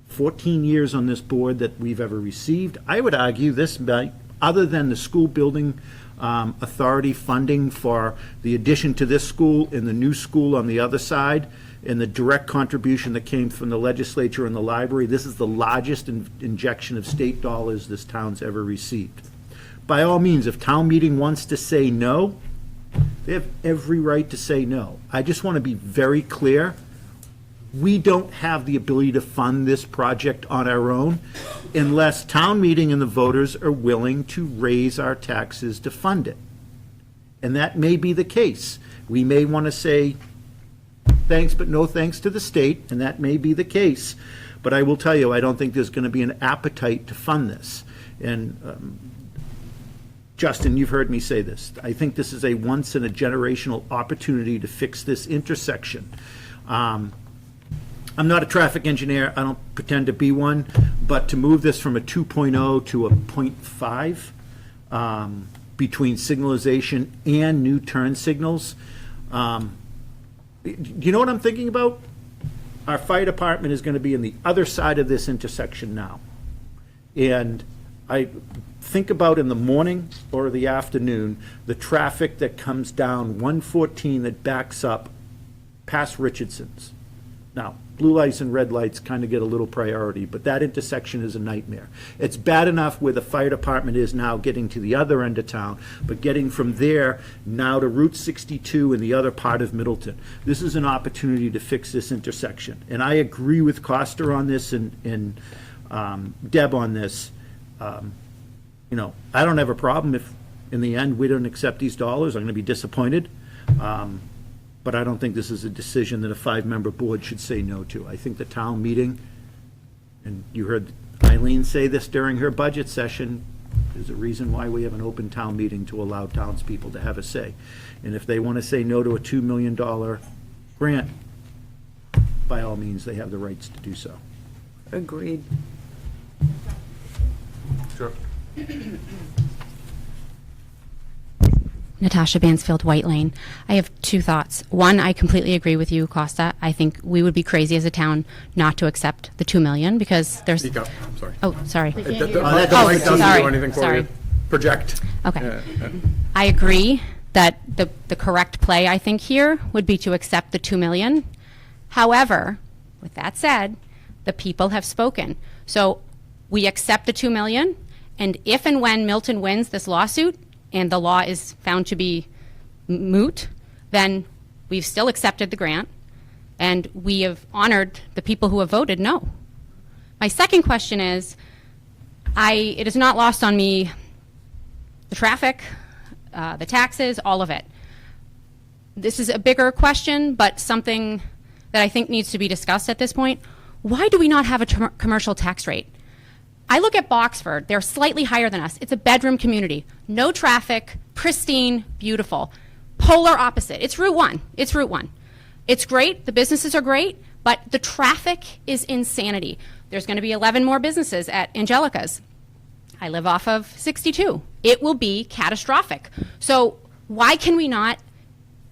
14 years on this board that we've ever received. I would argue this, other than the school building authority funding for the addition to this school and the new school on the other side, and the direct contribution that came from the legislature and the library, this is the largest injection of state dollars this town's ever received. By all means, if town meeting wants to say no, they have every right to say no. I just want to be very clear. We don't have the ability to fund this project on our own unless town meeting and the voters are willing to raise our taxes to fund it. And that may be the case. We may want to say thanks, but no thanks to the state, and that may be the case. But I will tell you, I don't think there's going to be an appetite to fund this. And Justin, you've heard me say this. I think this is a once-in-a-generational opportunity to fix this intersection. I'm not a traffic engineer. I don't pretend to be one, But to move this from a 2.0 to a 0.5 between signalization and new turn signals, do you know what I'm thinking about? Our fire department is going to be in the other side of this intersection now. And I think about in the morning or the afternoon, the traffic that comes down 114 that backs up past Richardson's. Now, blue lights and red lights kind of get a little priority, but that intersection is a nightmare. It's bad enough where the fire department is now getting to the other end of town, but getting from there now to Route 62 and the other part of Middleton. This is an opportunity to fix this intersection. And I agree with Costa on this and Deb on this. You know, I don't have a problem if, in the end, we don't accept these dollars. I'm going to be disappointed. But I don't think this is a decision that a 5-member board should say no to. I think the town meeting, and you heard Eileen say this during her budget session, there's a reason why we have an open town meeting to allow townspeople to have a say. And if they want to say no to a $2 million grant, by all means, they have the rights to do so. Agreed. Sure. Natasha Bansfield, White Lane. I have two thoughts. One, I completely agree with you, Costa. I think we would be crazy as a town not to accept the $2 million because there's. Speak up, I'm sorry. Oh, sorry. The Oh, mic doesn't sorry, do anything for sorry. you. Project. Okay. I agree that the correct play, I think, here would be to accept the $2 million. However, with that said, the people have spoken. So we accept the $2 million, and if and when Milton wins this lawsuit and the law is found to be moot, then we've still accepted the grant, and we have honored the people who have voted no. My second question is, it is not lost on me the traffic, the taxes, all of it. This is a bigger question, but something that I think needs to be discussed at this point. Why do we not have a commercial tax rate? I look at Boxford, they're slightly higher than us. It's a bedroom community. No traffic, pristine, beautiful. Polar opposite. It's Route 1. It's Route 1. It's great, the businesses are great, but the traffic is insanity. There's going to be 11 more businesses at Angelica's. I live off of 62. It will be catastrophic. So why can we not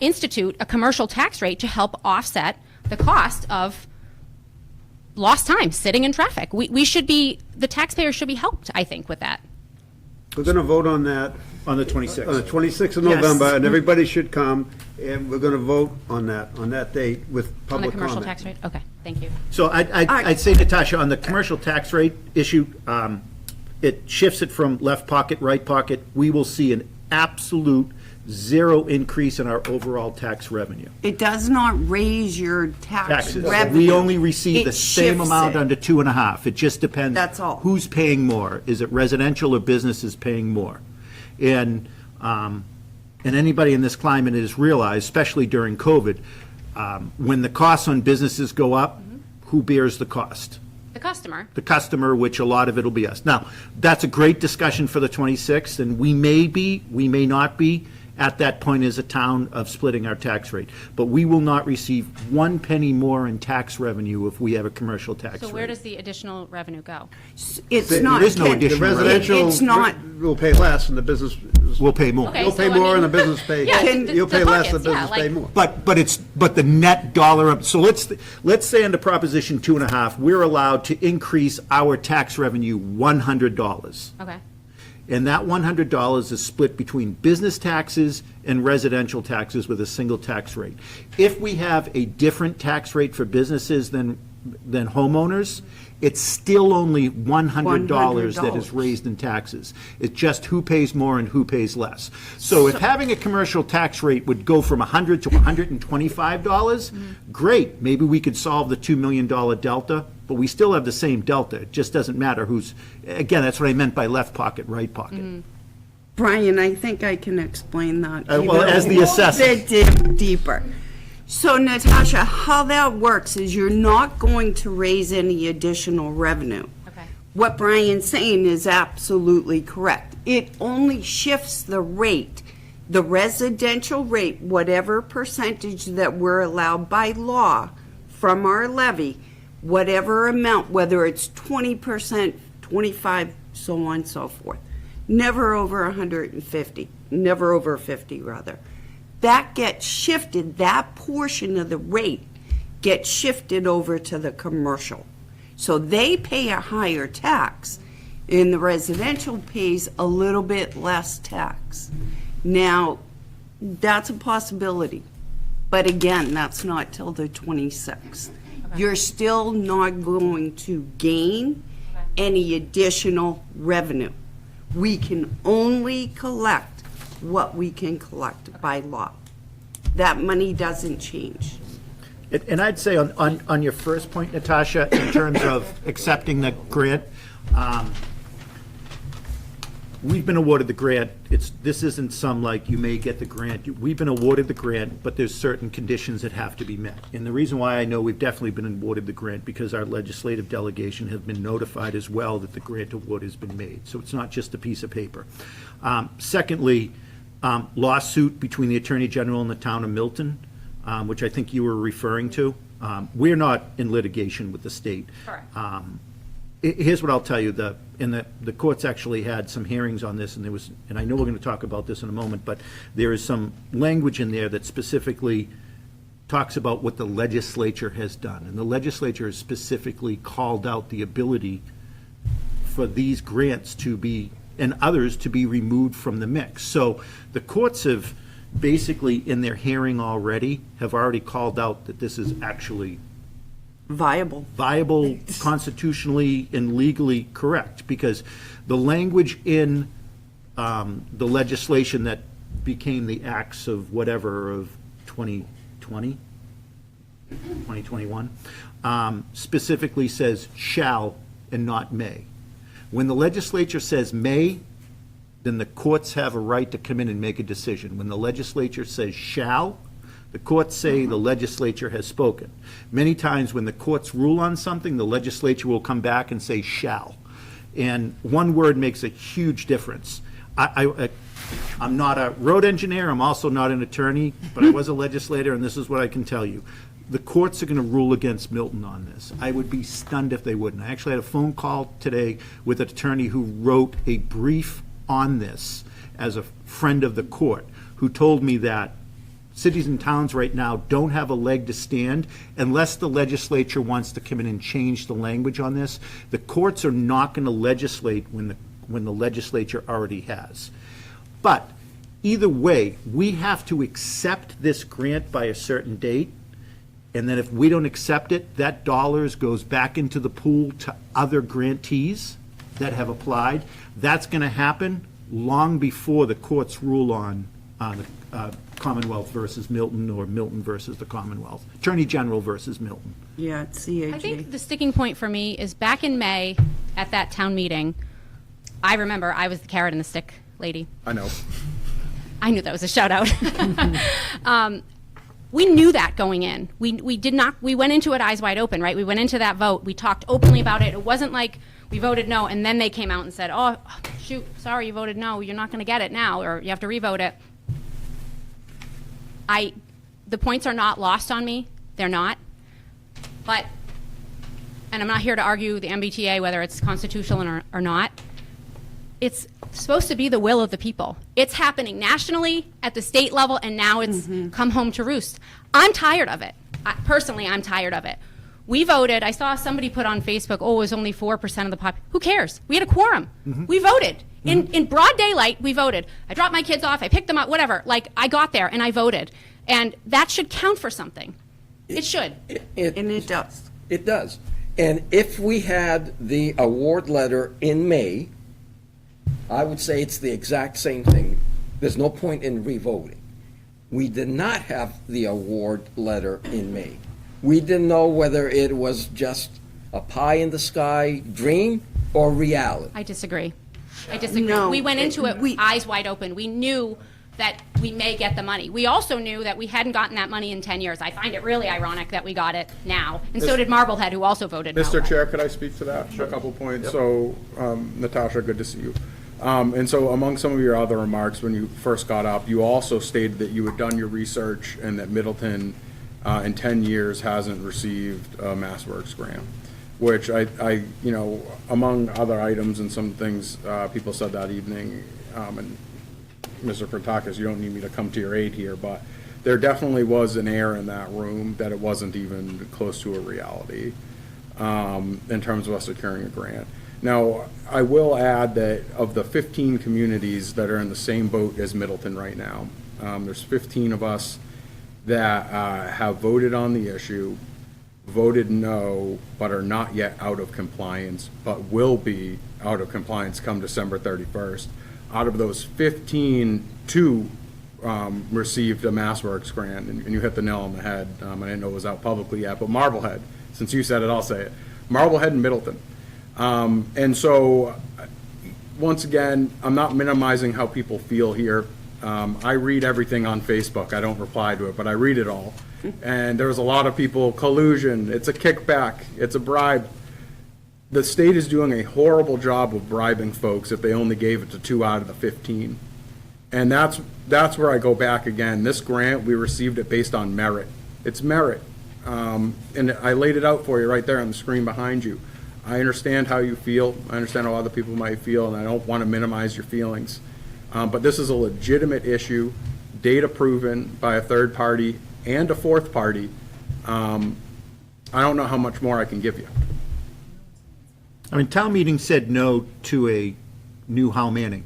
institute a commercial tax rate to help offset the cost of lost time sitting in traffic? We should be, the taxpayers should be helped, I think, with that. We're going to vote on that On the 26th. on the 26th of Yes. November, and everybody should come, and we're going to vote on that date with On the public commercial comment. tax rate? Okay, thank you. So I'd say, Natasha, on the commercial tax rate issue, it shifts it from left pocket, right pocket. We will see an absolute zero increase in our overall tax revenue. It does not raise your tax Taxes. revenue. We only receive the It same shifts amount it. under 2.5. It just depends. That's all. Who's paying more? Is it residential or businesses paying more? And anybody in this climate has realized, especially during COVID, when the costs on businesses go up, who bears the cost? The customer. The customer, which a lot of it will be us. Now, that's a great discussion for the 26th, and we may not be at that point as a town of splitting our tax rate. But we will not receive 1 penny more in tax revenue if we have a commercial tax rate. So where does the additional revenue go? It's There not. is no Ken, The additional residential It's not. will pay less, and the business, We'll pay more. Okay, you'll so pay I more, mean- and the business pay. Yeah, You'll the pay less, the buckets, yeah, business pay like- more. But the net dollar, so let's say under Proposition 2.5, we're allowed to increase our tax revenue $100. Okay. And that $100 is split between business taxes and residential taxes with a single tax rate. If we have a different tax rate for businesses than homeowners, it's still only $100 that is raised in taxes. It's just who pays more and who pays less. So if having a commercial tax rate would go from $100 to $125, great, maybe we could solve the $2 million delta, but we still have the same delta. It just doesn't matter who's, again, that's what I meant by left pocket, right pocket. Brian, I think I can explain that. Well, even as the a assessor. bit deeper. So Natasha, how that works is you're not going to raise any additional revenue. Okay. What Brian's saying is absolutely correct. It only shifts the rate, the residential rate, whatever percentage that we're allowed by law from our levy, whatever amount, whether it's 20%, 25, so on and so forth. Never over 150, never over 50 rather. That gets shifted, that portion of the rate gets shifted over to the commercial. So they pay a higher tax, and the residential pays a little bit less tax. Now, that's a possibility. But again, that's not till the 26th. You're still not going to gain any additional revenue. We can only collect what we can collect by law. That money doesn't change. And I'd say on your first point, Natasha, in terms of accepting the grant, we've been awarded the grant. This isn't some like you may get the grant. We've been awarded the grant, but there's certain conditions that have to be met. And the reason why I know we've definitely been awarded the grant, because our legislative delegation have been notified as well that the grant award has been made. So it's not just a piece of paper. Secondly, lawsuit between the Attorney General and the town of Middleton, which I think you were referring to. We're not in litigation with the state. Correct. Here's what I'll tell you, the courts actually had some hearings on this, and and I know we're going to talk about this in a moment, but there is some language in there that specifically talks about what the legislature has done. And the legislature has specifically called out the ability for these grants to be, and others to be removed from the mix. So the courts have basically, in their hearing already, have already called out that this is actually Viable. constitutionally and legally correct, because the language in the legislation that became the acts of whatever of 2020, 2021, specifically says shall and not may. When the legislature says may, then the courts have a right to come in and make a decision. When the legislature says shall, the courts say the legislature has spoken. Many times when the courts rule on something, the legislature will come back and say shall. And one word makes a huge difference. I'm not a road engineer, I'm also not an attorney, but I was a legislator, and this is what I can tell you. The courts are going to rule against Middleton on this. I would be stunned if they wouldn't. I actually had a phone call today with an attorney who wrote a brief on this as a friend of the court, who told me that cities and towns right now don't have a leg to stand unless the legislature wants to come in and change the language on this. The courts are not going to legislate when the legislature already has. But either way, we have to accept this grant by a certain date, and then if we don't accept it, that dollars goes back into the pool to other grantees that have applied. That's going to happen long before the courts rule on Commonwealth versus Middleton, or Middleton versus the Commonwealth. Attorney General versus Middleton. Yeah, it's CAG. I think the sticking point for me is back in May at that town meeting, I remember I was the carrot and the stick lady. I know. I knew that was a shout out. We knew that going in. We went into it eyes wide open, right? We went into that vote. We talked openly about it. It wasn't like we voted no and then they came out and said, oh, shoot, sorry, you voted no. You're not going to get it now, or you have to revote it. The points are not lost on me. They're not. But, and I'm not here to argue the MBTA, whether it's constitutional or not. It's supposed to be the will of the people. It's happening nationally at the state level, and now it's come home to roost. I'm tired of it. Personally, I'm tired of it. We voted. I saw somebody put on Facebook, oh, it was only 4% of the population. Who cares? We had a quorum. We voted. In broad daylight, we voted. I dropped my kids off. I picked them up, whatever. Like, I got there, and I voted. And that should count for something. It should. And it does. It does. And if we had the award letter in May, I would say it's the exact same thing. There's no point in revoting. We did not have the award letter in May. We didn't know whether it was just a pie in the sky dream or reality. I disagree. No, We went into it we- eyes wide open. We knew that we may get the money. We also knew that we hadn't gotten that money in 10 years. I find it really ironic that we got it now. And so did Marblehead, who also voted no. Mr. Chair, could I speak to that? A couple points. So, Natasha, good to see you. And so among some of your other remarks when you first got up, you also stated that you had done your research and that Middleton in 10 years hasn't received a MassWorks grant, which I, you know, among other items and some things people said that evening, and Mr. Protakis, you don't need me to come to your aid here, but there definitely was an air in that room that it wasn't even close to a reality in terms of us securing a grant. Now, I will add that of the 15 communities that are in the same boat as Middleton right now, there's 15 of us that have voted on the issue, voted no, but are not yet out of compliance, but will be out of compliance come December 31st. Out of those 15, 2 received a MassWorks grant, and you hit the nail on the head. I didn't know it was out publicly yet, but Marblehead, since you said it, I'll say it. Marblehead and Middleton. And so, once again, I'm not minimizing how people feel here. I read everything on Facebook. I don't reply to it, but I read it all. And there's a lot of people, collusion, it's a kickback, it's a bribe. The state is doing a horrible job of bribing folks if they only gave it to 2 out of the 15. And that's where I go back again. This grant, we received it based on merit. It's merit. And I laid it out for you right there on the screen behind you. I understand how you feel. I understand how other people might feel, and I don't want to minimize your feelings. But this is a legitimate issue, data proven by a third party and a fourth party. I don't know how much more I can give you. I mean, town meeting said no to a new Hal Manning.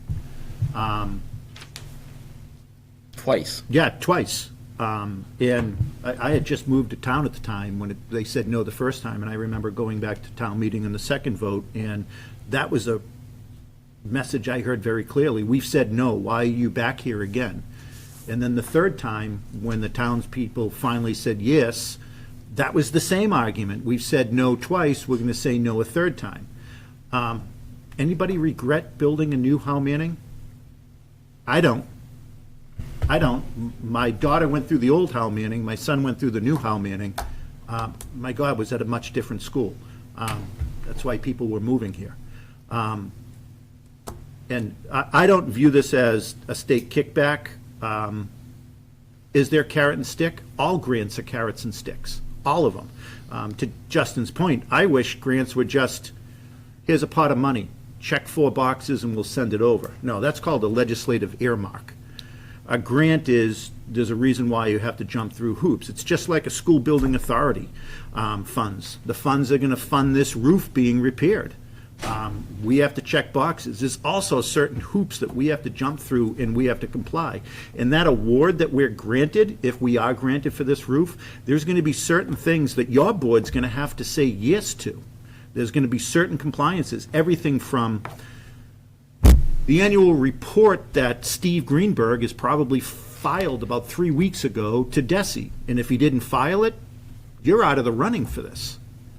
Twice. Yeah, twice. And I had just moved to town at the time when they said no the first time, and I remember going back to town meeting in the second vote, and that was a message I heard very clearly. We've said no, why are you back here again? And then the third time, when the townspeople finally said yes, that was the same argument. We've said no twice, we're going to say no a third time. Anybody regret building a new Hal Manning? I don't. My daughter went through the old Hal Manning, my son went through the new Hal Manning. My God, was at a much different school. That's why people were moving here. And I don't view this as a state kickback. Is there carrot and stick? All grants are carrots and sticks, all of them. To Justin's point, I wish grants were just, here's a pot of money, check 4 boxes and we'll send it over. No, that's called a legislative earmark. A grant is, there's a reason why you have to jump through hoops. It's just like a school building authority funds. The funds are going to fund this roof being repaired. We have to check boxes. There's also certain hoops that we have to jump through and we have to comply. And that award that we're granted, if we are granted for this roof, there's going to be certain things that your board's going to have to say yes to. There's going to be certain compliances, everything from the annual report that Steve Greenberg has probably filed about 3 weeks ago to DESE. And if he didn't file it, you're out of the running for this.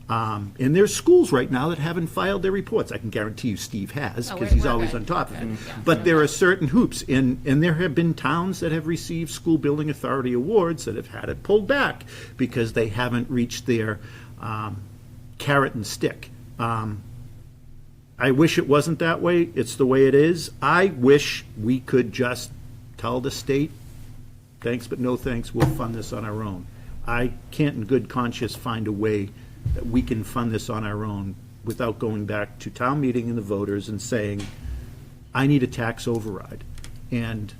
And there's schools right now that haven't filed their reports. I can guarantee you Steve has, because he's always on top of it. But there are certain hoops, and there have been towns that have received school building authority awards that have had it pulled back because they haven't reached their carrot and stick. I wish it wasn't that way. It's the way it is. I wish we could just tell the state, thanks but no thanks, we'll fund this on our own. I can't in good conscience find a way that we can fund this on our own without going back to town meeting and the voters and saying, I need a tax override. And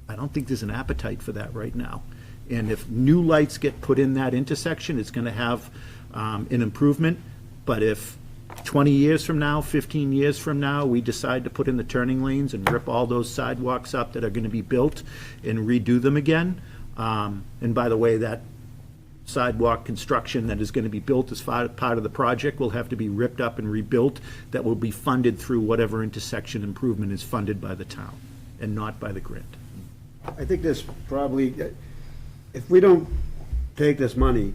I don't think there's an appetite for that right now. And if new lights get put in that intersection, it's going to have an improvement. But if 20 years from now, 15 years from now, we decide to put in the turning lanes and rip all those sidewalks up that are going to be built and redo them again, and by the way, that sidewalk construction that is going to be built as part of the project will have to be ripped up and rebuilt. That will be funded through whatever intersection improvement is funded by the town and not by the grant. I think there's probably, if we don't take this money,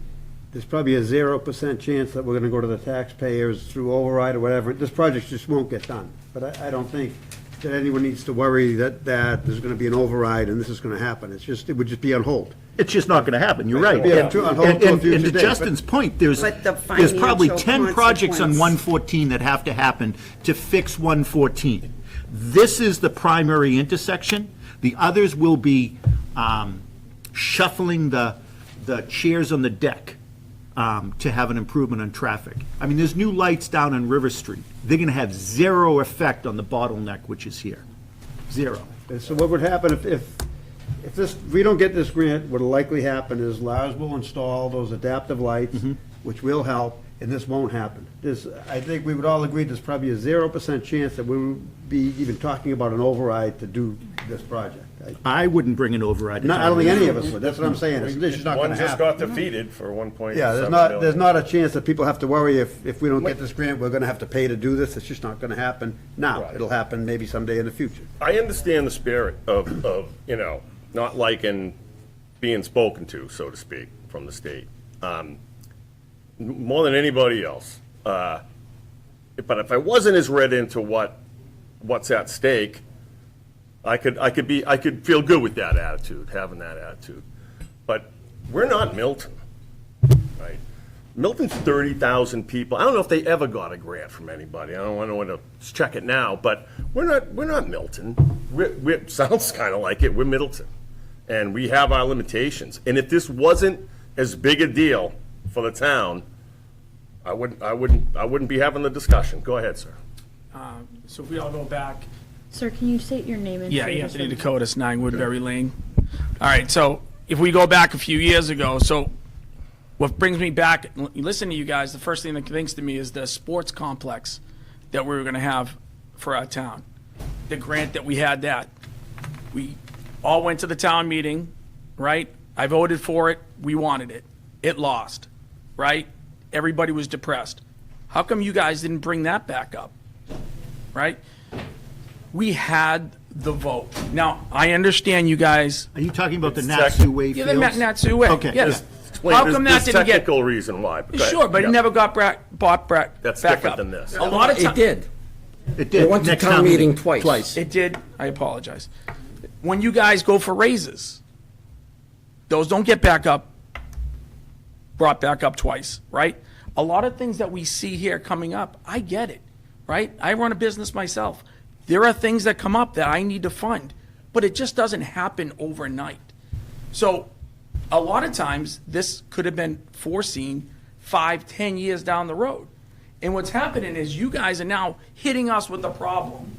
there's probably a 0% chance that we're gonna go to the taxpayers through override or whatever. This project just won't get done. But I don't think that anyone needs to worry that there's gonna be an override and this is gonna happen. It's just, it would just be on hold. It's just not going to happen, you're right. Yeah, on hold till a future And to date, Justin's point, there's But the probably financial 10 projects on consequence. 114 that have to happen to fix 114. This is the primary intersection. The others will be shuffling the the chairs on the deck to have an improvement on traffic. I mean, there's new lights down on River Street. They're going to have zero effect on the bottleneck, which is here. Zero. And so what would happen if we don't get this grant, what'll likely happen is Lars will install those adaptive lights, which will help, and this won't happen. I think we would all agree there's probably a 0% chance that we would be even talking about an override to do this project. I wouldn't bring an override. I don't think any of us would, that's what I'm saying, it's just not One gonna just happen. got defeated for 1.7 Yeah, million. there's not a chance that people have to worry if we don't get this grant, we're gonna have to pay to do this, it's just not gonna happen now. Right. It'll happen maybe someday in the future. I understand the spirit of, not liking being spoken to, so to speak, from the state, more than anybody else. But if I wasn't as read into what's at stake, I could feel good with that attitude, having that attitude. But we're not Milton, right? Milton's 30,000 people. I don't know if they ever got a grant from anybody. I don't want to check it now, but we're not Milton. We're sounds kind of like it. We're Middleton, and we have our limitations. And if this wasn't as big a deal for the town, I wouldn't be having the discussion. Go ahead, sir. So if we all go back, Sir, can you state your name and? yeah, for Anthony this? Dakotas, 9 Woodbury Lane. All right, so if we go back a few years ago, so what brings me back, listen to you guys, the first thing that thinks to me is the sports complex that we were going to have for our town. The grant that we had that. We all went to the town meeting, right? I voted for it. We wanted it. It lost, right? Everybody was depressed. How come you guys didn't bring that back up, right? We had the vote. Now, I understand you guys. Are you talking about the It's Natsu Way Yeah, fields? the Natsu Way. Okay. Yes. Explain- How come that there's didn't get? technical reason why. Go ahead. Sure, but Yeah. it never got bought back That's back different up. than this. A lot of It times. did. It did. It went to Next town meeting twice. It did. I apologize. When you guys go for raises, those don't get brought back up twice, right? A lot of things that we see here coming up, I get it, right? I run a business myself. There are things that come up that I need to fund, but it just doesn't happen overnight. So a lot of times, this could have been foreseen 5-10 years down the road. And what's happening is you guys are now hitting us with the problem,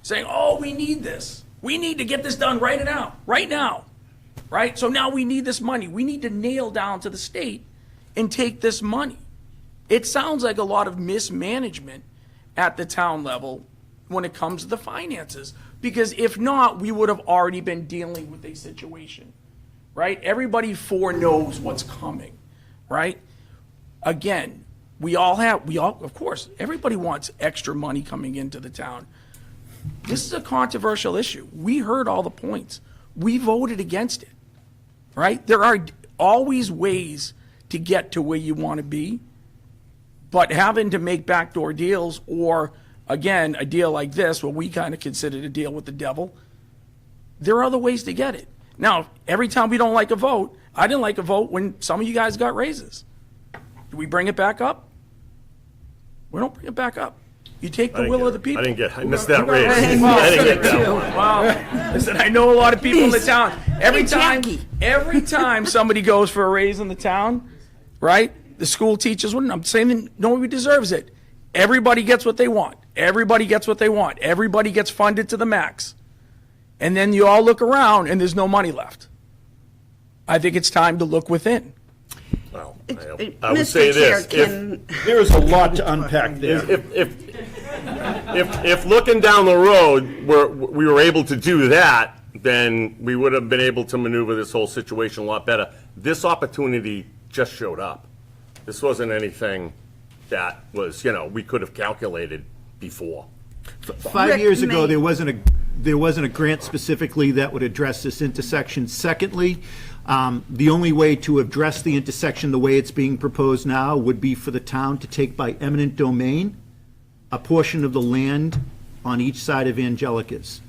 saying, oh, we need this. We need to get this done right now, right? So now we need this money. We need to nail down to the state and take this money. It sounds like a lot of mismanagement at the town level when it comes to the finances. Because if not, we would have already been dealing with a situation, right? Everybody foreknows what's coming, right? Again, of course, everybody wants extra money coming into the town. This is a controversial issue. We heard all the points. We voted against it, right? There are always ways to get to where you want to be, but having to make backdoor deals or, again, a deal like this, what we kind of considered a deal with the devil, there are other ways to get it. Now, every time we don't like a vote, I didn't like a vote when some of you guys got raises. Do we bring it back up? We don't bring it back up. You take the will of the people. I missed that raise. I didn't get that one. Well, listen, I know a lot of people in the town. Every Hey, time, Jackie. somebody goes for a raise in the town, right? The school teachers wouldn't. I'm saying that nobody deserves it. Everybody gets what they want. Everybody gets what they want. Everybody gets funded to the max. And then you all look around and there's no money left. I think it's time to look within. Well, It- I would Mr. say Chair, this, can- There's a lot to unpack there. if looking down the road, we were able to do that, then we would have been able to maneuver this whole situation a lot better. This opportunity just showed up. This wasn't anything that was, we could have calculated before. 5 years Rick, ago, may- there wasn't a grant specifically that would address this intersection. Secondly, the only way to address the intersection the way it's being proposed now would be for the town to take by eminent domain a portion of the land on each side of Angelica's.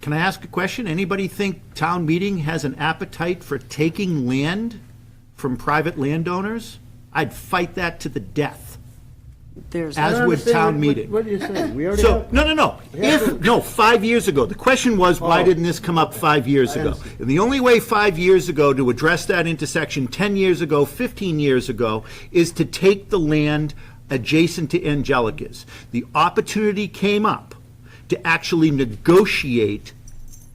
Can I ask a question? Anybody think town meeting has an appetite for taking land from private landowners? I'd fight that to the death. There's, as would town meeting. What are you saying? We already So, have. no. No, 5 years ago. The question was, why didn't this come up 5 years ago? understand. And the only way 5 years ago to address that intersection, 10 years ago, 15 years ago, is to take the land adjacent to Angelica's. The opportunity came up to actually negotiate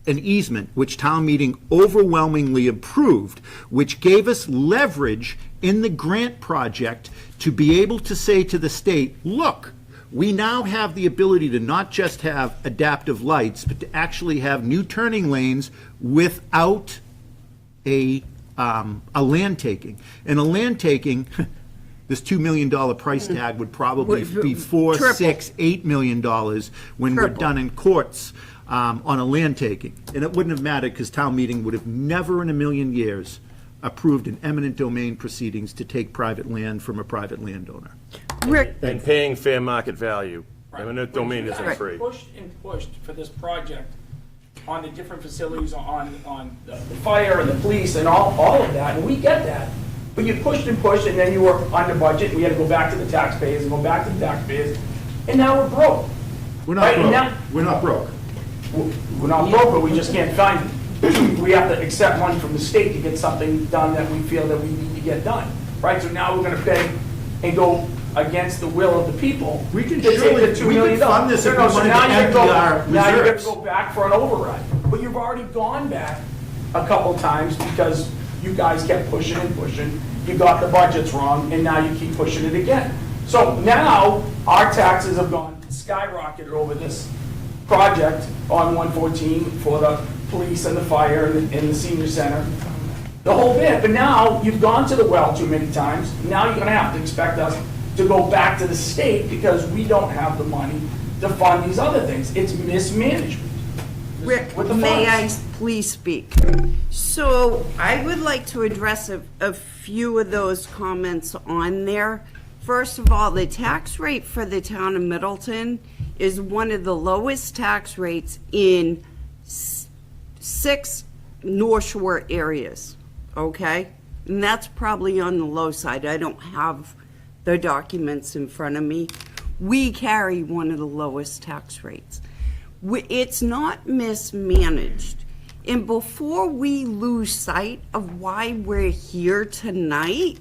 an easement, which town meeting overwhelmingly approved, which gave us leverage in the grant project to be able to say to the state, look, we now have the ability to not just have adaptive lights, but to actually have new turning lanes without a land taking. And a land taking, this $2 million price tag would probably be $4, Triple. $6, $8 million when we're Triple. done in courts on a land taking. And it wouldn't have mattered because town meeting would have never in a million years approved an eminent domain proceedings to take private land from a private landowner. Rick, And paying fair market value. Eminent domain You isn't guys free. Pushed and pushed for this project on the different facilities, on the fire and the police and all of that, and we get that. But you pushed and pushed, and then you were under budget, and we had to go back to the taxpayers and go back to the taxpayers, and now we're broke. We're Right, not and broke. now- We're not broke. We're not broke, but we just can't find it. We have to accept money from the state to get something done that we feel that we need to get done, right? So now we're gonna beg and go against the will of the people. We can to take surely- the $2 we million. could fund this if No, we so wanted now to you're empty gonna go- our Now you're gonna reserves. go back for an override, but you've already gone back a couple times because you guys kept pushing and pushing. You got the budgets wrong, and now you keep pushing it again. So now, our taxes have gone skyrocketed over this project on 114 for the police and the fire and the senior center, the whole bit. But now, you've gone to the well too many times. Now you're gonna have to expect us to go back to the state because we don't have the money to fund these other things. It's mismanagement. Rick, With the may I funds. please speak? So I would like to address a few of those comments on there. First of all, the tax rate for the town of Middleton is one of the lowest tax rates in 6 North Shore areas, okay? And that's probably on the low side. I don't have the documents in front of me. We carry one of the lowest tax rates. It's not mismanaged. And before we lose sight of why we're here tonight,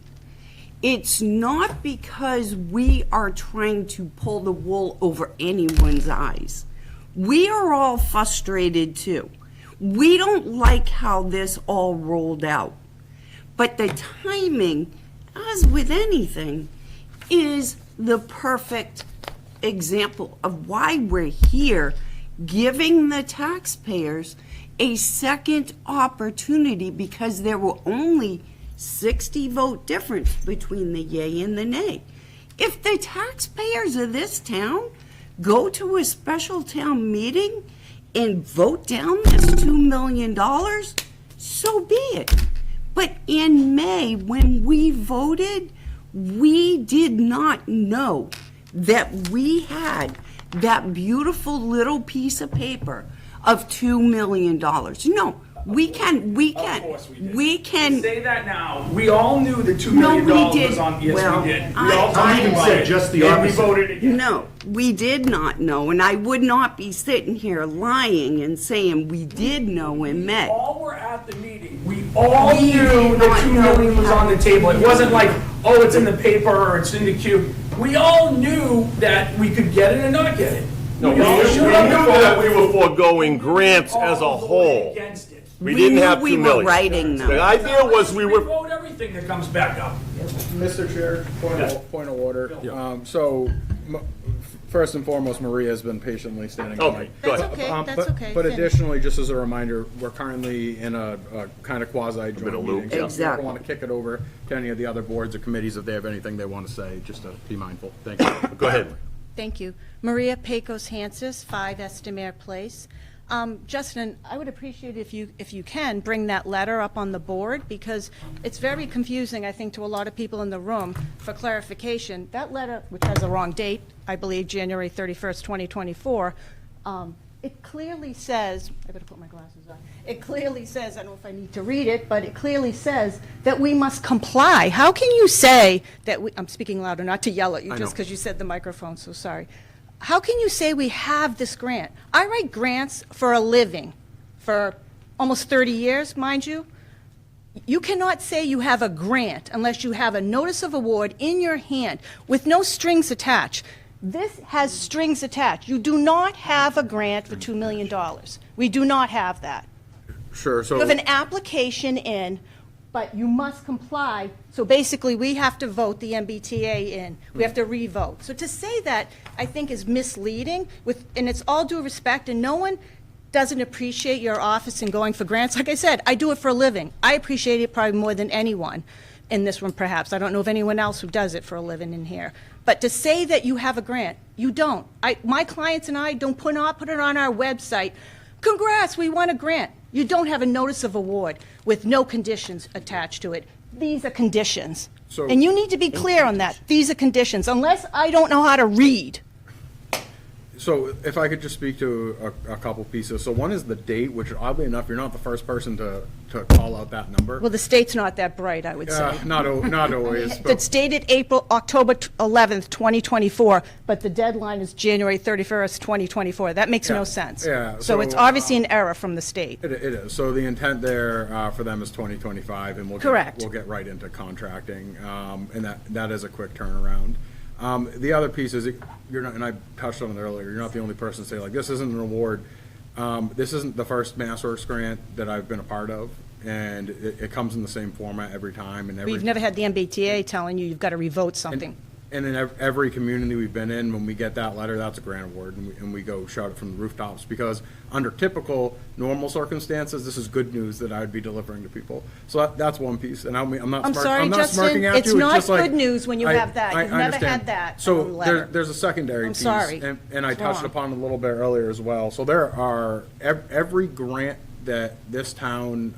it's not because we are trying to pull the wool over anyone's eyes. We are all frustrated too. We don't like how this all rolled out. But the timing, as with anything, is the perfect example of why we're here, giving the taxpayers a second opportunity because there were only 60 vote difference between the yay and the nay. If the taxpayers of this town go to a special town meeting and vote down this $2 million, so be it. But in May, when we voted, we did not know that we had that beautiful little piece of paper of $2 million. No, we can. Of course we did. We You can. say that now. We all knew the $2 No, million we was didn't. on, yes, Well, we did. We I- all I talked even about said it, just the and we opposite. voted again. No, we did not know, and I would not be sitting here lying and saying we did know in May. All were at the meeting. We all We knew did the not $2 know million was on the how- table. It wasn't like, oh, it's in the paper or it's in the queue. We all knew that we could get it or not get it. No, we We all knew showed up to that we vote. were foregoing grants All as a the way whole. against it. We We didn't knew have we 2 were million. writing them. The idea was we were, vote everything that comes back up. Mr. Chair, point of order. So, first and foremost, Maria has been patiently standing by. okay, go ahead. okay, that's But- okay, But finish. additionally, just as a reminder, we're currently in a kind of quasi bit of joint loop, meeting. So if you Exactly. ever want to kick it over to any of the other boards or committees if they have anything they want to say, just to be mindful. Thank you. Go ahead. Thank you. Maria Pecos Hansis, 5 Estamere Place. Justin, I would appreciate if you can bring that letter up on the board because it's very confusing, I think, to a lot of people in the room. For clarification, that letter, which has the wrong date, I believe January 31st, 2024, it clearly says, I better put my glasses on. It clearly says, I don't know if I need to read it, but it clearly says that we must comply. How can you say that I'm speaking louder, not to yell at you, just because you said the microphone, so sorry. How can you say we have this grant? I write grants for a living, for almost 30 years, mind you. You cannot say you have a grant unless you have a notice of award in your hand with no strings attached. This has strings attached. You do not have a grant for $2 million. We do not have that. Sure, so. You have an application in, but you must comply. So basically, we have to vote the MBTA in. We have to re-vote. So to say that, I think, is misleading, and it's all due respect, and no one doesn't appreciate your office and going for grants. Like I said, I do it for a living. I appreciate it probably more than anyone in this room, perhaps. I don't know of anyone else who does it for a living in here. But to say that you have a grant, you don't. My clients and I don't put it on our website. Congrats, we won a grant. You don't have a notice of award with no conditions attached to it. These are conditions. And you need to be clear on that. These are conditions, unless I don't know how to read. So if I could just speak to a couple pieces. So one is the date, which oddly enough, you're not the first person to call out that number. Well, the state's not that bright, I would say. Not always. It's dated October 11th, 2024, but the deadline is January 31st, 2024. That makes no sense. Yeah, So it's obviously an error from the state. It is. So the intent there for them is 2025, and we'll get right into contracting, and that is a quick turnaround. The other piece is, you're not, and I touched on it earlier, you're not the only person to say, like, this isn't an award. This isn't the first MassWorks grant that I've been a part of, and it comes in the same format every time. And We've never had the MBTA telling you you've got to revote something. And in every community we've been in, when we get that letter, that's a grant award, and we go shout it from the rooftops, because under typical, normal circumstances, this is good news that I would be delivering to people. So that's one piece, and I'm not Justin, smirking at you. it's not just like, good news when you have that. You've never had that So letter. there's a secondary piece. Sorry. And I It's touched wrong. upon it a little bit earlier as well. So there are, every grant that this town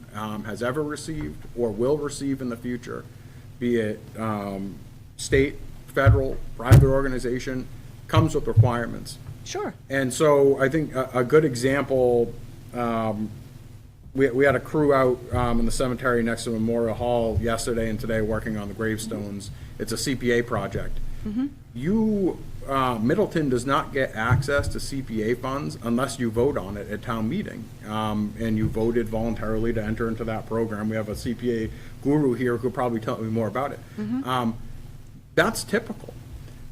has ever received or will receive in the future, be it state, federal, private organization, comes with requirements. Sure. And so I think a good example, we had a crew out in the cemetery next to Memorial Hall yesterday and today working on the gravestones. It's a CPA project. Middleton does not get access to CPA funds unless you vote on it at town meeting. And you voted voluntarily to enter into that program. We have a CPA guru here who will probably tell me more about it. That's typical.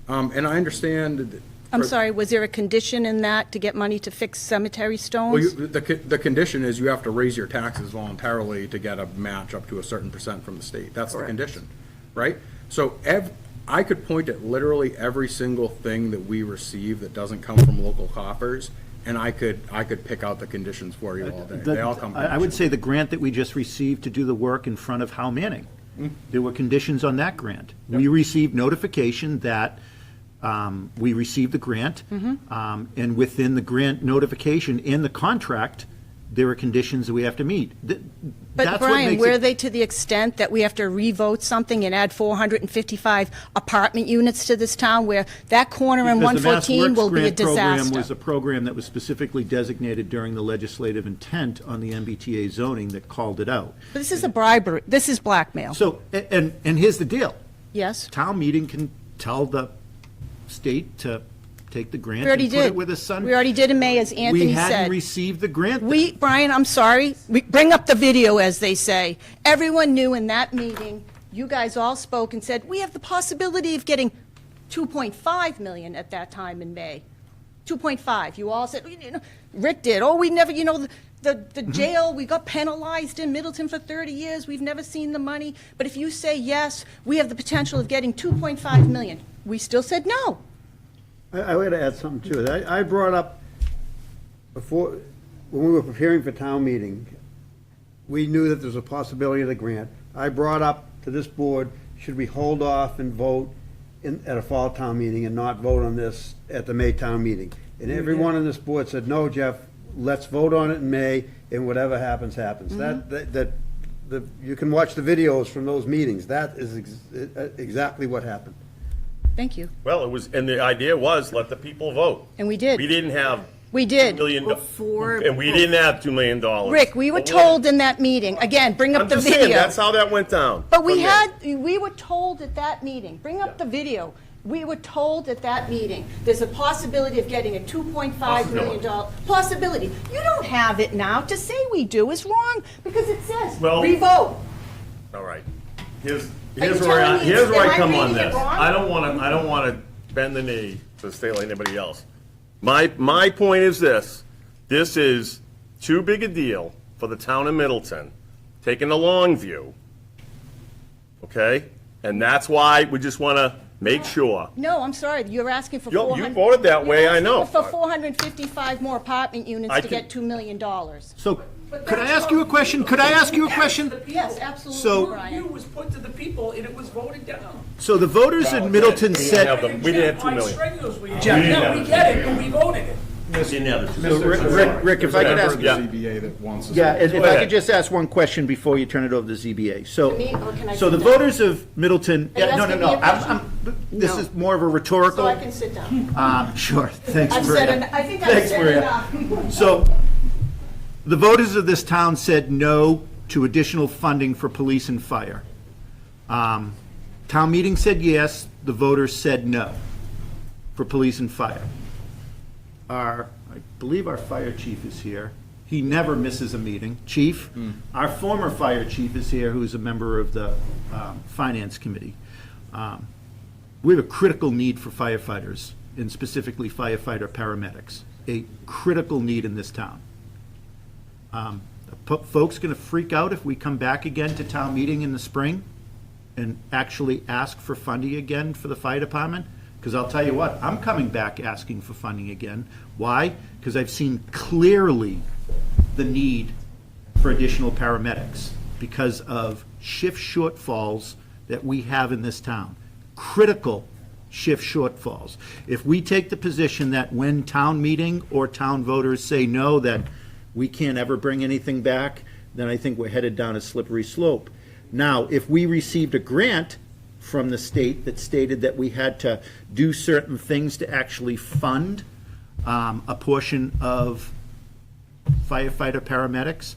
And I understand. I'm sorry, was there a condition in that to get money to fix cemetery stones? Well, the condition is you have to raise your taxes voluntarily to get a match up to a certain % from the state. That's the condition, right? So I could point at literally every single thing that we receive that doesn't come from local coffers, and I could pick out the conditions for you all day. They all come from I would say the grant that we just received to do the work in front of Howe Manning, there were conditions on that grant. We received notification that we received the grant, and within the grant notification in the contract, there are conditions that we have to meet. But Brian, were they to the extent that we have to revote something and add 455 apartment units to this town, where that corner in 114 will be a Because the Mass Works grant program disaster? was a program that was specifically designated during the legislative intent on the MBTA zoning that called it out. But this is a bribery, this is blackmail. So, and here's the deal. Yes? Town meeting can tell the state to take the grant We already and put it did. with a sun. We already did in May, as Anthony We said. hadn't received the grant. Brian, I'm sorry, bring up the video, as they say. Everyone knew in that meeting, you guys all spoke and said, we have the possibility of getting 2.5 million at that time in May. 2.5. You all said, Rick did, we never, the jail, we got penalized in Middleton for 30 years, we've never seen the money. But if you say yes, we have the potential of getting 2.5 million. We still said no. I would add something to it. I brought up before, when we were preparing for town meeting, we knew that there's a possibility of the grant. I brought up to this board, should we hold off and vote at a fall town meeting and not vote on this at the May town meeting? And everyone on this board said, no, Jeff, let's vote on it in May, and whatever happens, happens. You can watch the videos from those meetings. That is exactly what happened. Thank you. Well, and the idea was, let the people vote. And we did. We didn't have We did. And we didn't have $2 million. Rick, we were told in that meeting, again, bring up I'm the just video. saying, that's how that went down. But we From there. we were told at that meeting, bring up the video. We were told at that meeting, there's a possibility of getting a $2.5 million possibility. You don't have it now. To say we do is wrong because it says Well- revote. All right. Here's Are you where telling me here's where am I I come on reading it this. wrong? I don't want to bend the knee to stay like anybody else. My point is this. This is too big a deal for the town of Middleton, taking the long view. Okay? And that's why we just want to make sure. No, I'm sorry, you're asking for You 400. voted that way, you're I know. asking for 455 more apartment units I to can- get $2 million. So, could I ask you a question? Could I ask you a question? Yes, absolutely, So- Brian. It was put to the people and it was voted down. So the voters in Middleton We didn't said, have them. We didn't have $2 million. Strenuously. didn't Yeah, have we it. get it, but we voted it. We didn't have the $2 Mr. million. Chair, Rick, if I could there's ask- a Yeah. member of the ZBA that wants to. yeah, say- and if I could just ask one question before you turn it over to the ZBA. So, me, or can I so the sit down? voters of Middleton, Are you yeah, no, asking no, me no, a question? this No. is more of a rhetorical. So I can sit down. Sure, thanks, I've Maria. said, I think I've Thanks, said Maria. enough. So, the voters of this town said no to additional funding for police and fire. Town meeting said yes, the voters said no for police and fire. I believe our fire chief is here. He never misses a meeting. Chief, our former fire chief is here, who's a member of the Finance Committee. We have a critical need for firefighters, and specifically firefighter paramedics, a critical need in this town. Folks going to freak out if we come back again to town meeting in the spring and actually ask for funding again for the fire department? Because I'll tell you what, I'm coming back asking for funding again. Why? Because I've seen clearly the need for additional paramedics because of shift shortfalls that we have in this town. Critical shift shortfalls. If we take the position that when town meeting or town voters say no, that we can't ever bring anything back, then I think we're headed down a slippery slope. Now, if we received a grant from the state that stated that we had to do certain things to actually fund a portion of firefighter paramedics,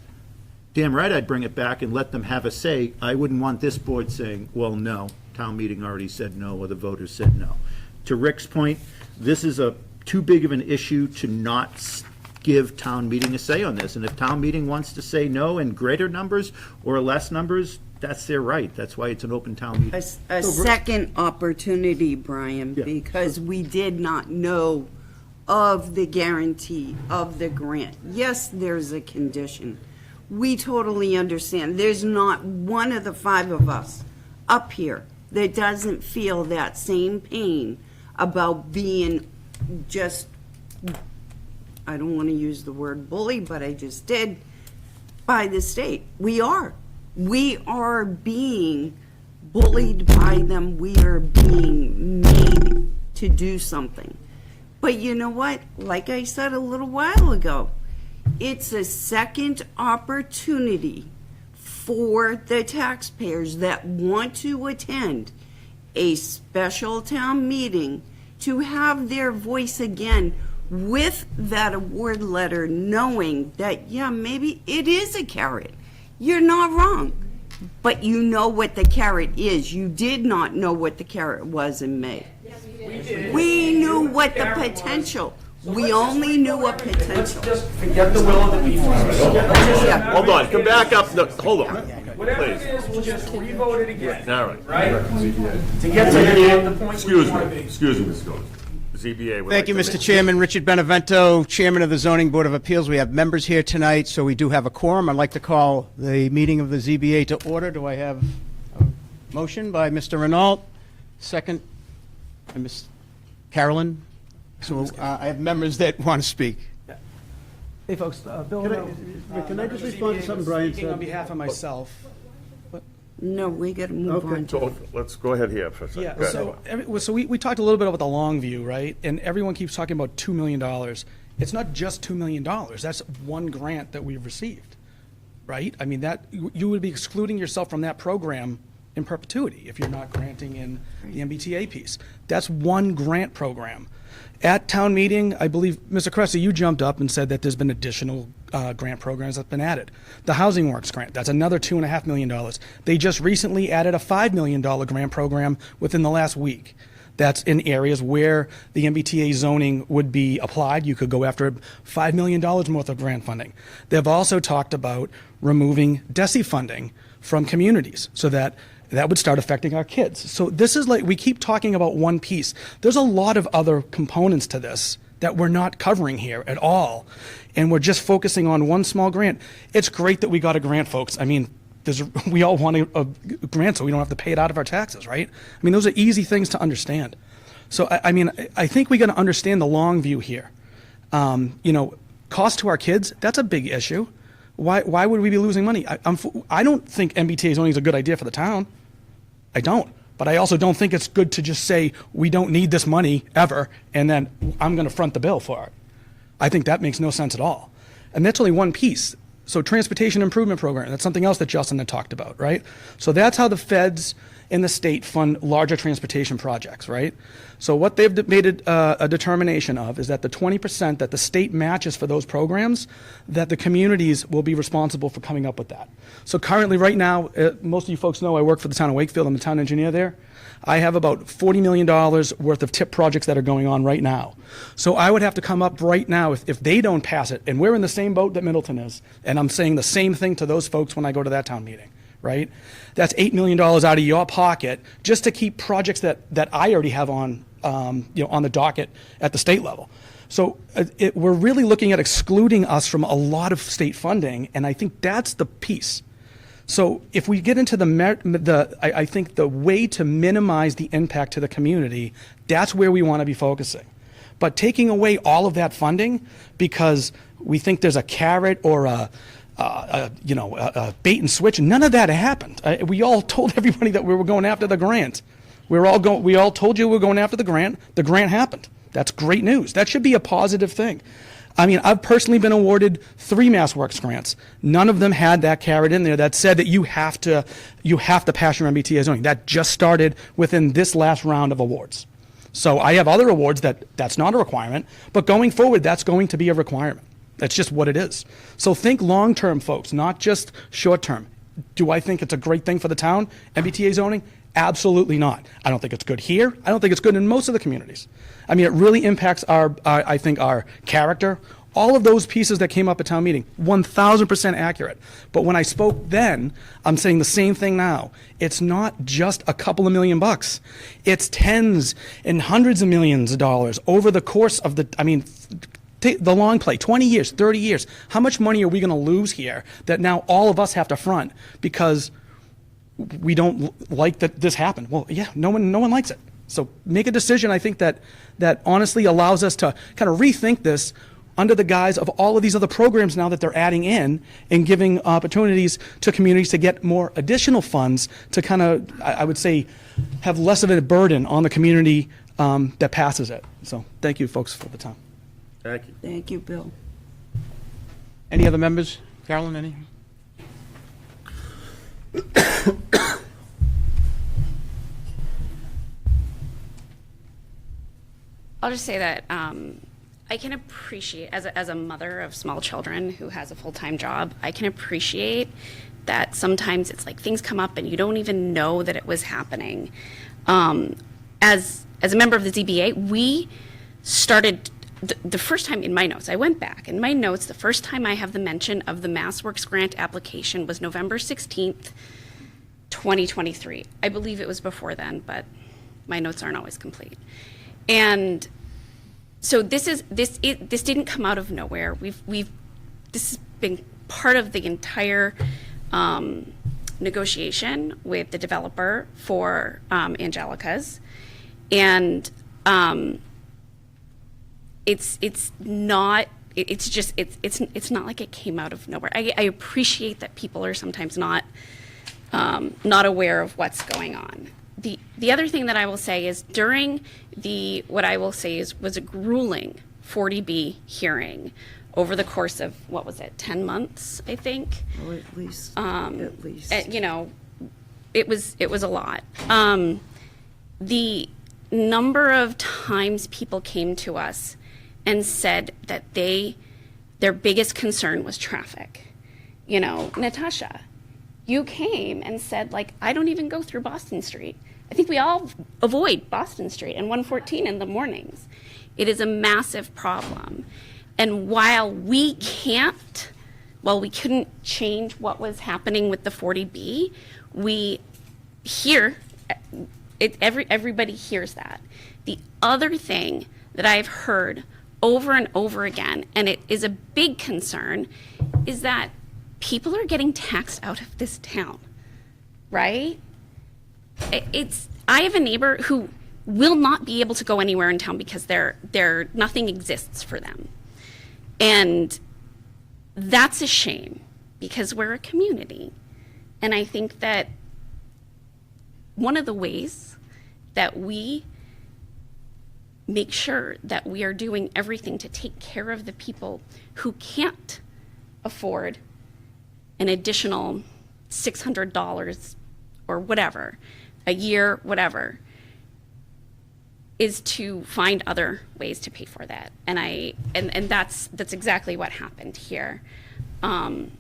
damn right I'd bring it back and let them have a say. I wouldn't want this board saying, well, no, town meeting already said no, or the voters said no. To Rick's point, this is too big of an issue to not give town meeting a say on this. And if town meeting wants to say no in greater numbers or less numbers, that's their right. That's why it's an open town meeting. A second opportunity, Brian, Yeah. because we did not know of the guarantee of the grant. Yes, there's a condition. We totally understand. There's not one of the five of us up here that doesn't feel that same pain about being just, I don't want to use the word bully, but I just did, by the state. We are. We are being bullied by them. We are being made to do something. But you know what? Like I said a little while ago, it's a second opportunity for the taxpayers that want to attend a special town meeting to have their voice again with that award letter, knowing that, yeah, maybe it is a carrot. You're not wrong, but you know what the carrot is. You did not know what the carrot was in May. We knew what the potential, we only knew a potential. Just forget the will of the people. Hold on, come back up, no, hold on, Whatever it please. is, we'll just re-vote it again. All right. Right? To get to the point where Excuse we want to me, be. excuse me, Mr. Gomes. ZBA would Thank like you, to Mr. make- Chairman. Richard Benevento, Chairman of the Zoning Board of Appeals. We have members here tonight, so we do have a quorum. I'd like to call the meeting of the ZBA to order. Do I have a motion by Mr. Renault? Second by Ms. Carolyn? So I have members that want to speak. Hey, folks, Bill, Can I just respond to something Brian speaking on said? behalf of myself. No, we gotta move Okay. on. So, let's go ahead here for a second. Yeah, Go ahead. so we talked a little bit about the long view, right? And everyone keeps talking about $2 million. It's not just $2 million. That's one grant that we've received, right? I mean, that, you would be excluding yourself from that program in perpetuity if you're not granting in the MBTA piece. That's one grant program. At town meeting, I believe, Mr. Cressy, you jumped up and said that there's been additional grant programs that's been added. The Housing Works grant, that's another $2.5 million. They just recently added a $5 million grant program within the last week. That's in areas where the MBTA zoning would be applied. You could go after $5 million worth of grant funding. They've also talked about removing DESI funding from communities so that would start affecting our kids. So this is like, we keep talking about one piece. There's a lot of other components to this that we're not covering here at all. And we're just focusing on one small grant. It's great that we got a grant, folks. I mean, we all want a grant so we don't have to pay it out of our taxes, right? I mean, those are easy things to understand. So, I mean, I think we got to understand the long view here. Cost to our kids, that's a big issue. Why would we be losing money? I don't think MBTA zoning is a good idea for the town. I don't. But I also don't think it's good to just say, we don't need this money ever, and then I'm going to front the bill for it. I think that makes no sense at all. And that's only one piece. So Transportation Improvement Program, that's something else that Justin had talked about, right? So that's how the feds and the state fund larger transportation projects, right? So what they've made a determination of is that the 20% that the state matches for those programs, that the communities will be responsible for coming up with that. So currently, right now, most of you folks know I work for the town of Wakefield. I'm the town engineer there. I have about $40 million worth of TIP projects that are going on right now. So I would have to come up right now if they don't pass it, and we're in the same boat that Middleton is, and I'm saying the same thing to those folks when I go to that town meeting, right? That's $8 million out of your pocket just to keep projects that I already have on the docket at the state level. So we're really looking at excluding us from a lot of state funding, and I think that's the piece. So if we get into I think the way to minimize the impact to the community, that's where we want to be focusing. But taking away all of that funding because we think there's a carrot or a bait and switch, none of that happened. We all told everybody that we were going after the grant. We all told you we were going after the grant. The grant happened. That's great news. That should be a positive thing. I mean, I've personally been awarded 3 MassWorks grants. None of them had that carrot in there that said that you have to pass your MBTA zoning. That just started within this last round of awards. So I have other awards that's not a requirement, but going forward, that's going to be a requirement. That's just what it is. So think long-term, folks, not just short-term. Do I think it's a great thing for the town, MBTA zoning? Absolutely not. I don't think it's good here. I don't think it's good in most of the communities. I mean, it really impacts our character. All of those pieces that came up at town meeting, 1,000% accurate. But when I spoke then, I'm saying the same thing now. It's not just a couple of $1 million. It's tens and hundreds of millions of dollars over the course of the long play, 20 years, 30 years. How much money are we going to lose here that now all of us have to front because we don't like that this happened? Well, yeah, no one likes it. So make a decision, I think, that honestly allows us to kind of rethink this under the guise of all of these other programs now that they're adding in and giving opportunities to communities to get more additional funds to kind of, I would say, have less of a burden on the community that passes it. So thank you, folks, for the time. Thank you. Thank you, Bill. Any other members? Carolyn, any? I'll just say that I can appreciate, as a mother of small children who has a full-time job, I can appreciate that sometimes it's like things come up and you don't even know that it was happening. As a member of the ZBA, we started the first time in my notes, I went back in my notes, the first time I have the mention of the MassWorks grant application was November 16th, 2023. I believe it was before then, but my notes aren't always complete. And so this didn't come out of nowhere. This has been part of the entire negotiation with the developer for Angelica's, and it's not like it came out of nowhere. I appreciate that people are sometimes not aware of what's going on. The other thing that I will say is during was a grueling 40B hearing over the course of, 10 months, I think? Or at least. it was a lot. The number of times people came to us and said that their biggest concern was traffic. You know, Natasha, you came and said, like, I don't even go through Boston Street. I think we all avoid Boston Street and 114 in the mornings. It is a massive problem. And while we couldn't change what was happening with the 40B, we hear it, everybody hears that. The other thing that I've heard over and over again, and it is a big concern, is that people are getting taxed out of this town, right? I have a neighbor who will not be able to go anywhere in town because nothing exists for them. And that's a shame because we're a community. And I think that one of the ways that we make sure that we are doing everything to take care of the people who can't afford an additional $600 or whatever, a year, whatever, is to find other ways to pay for that. And that's exactly what happened here. And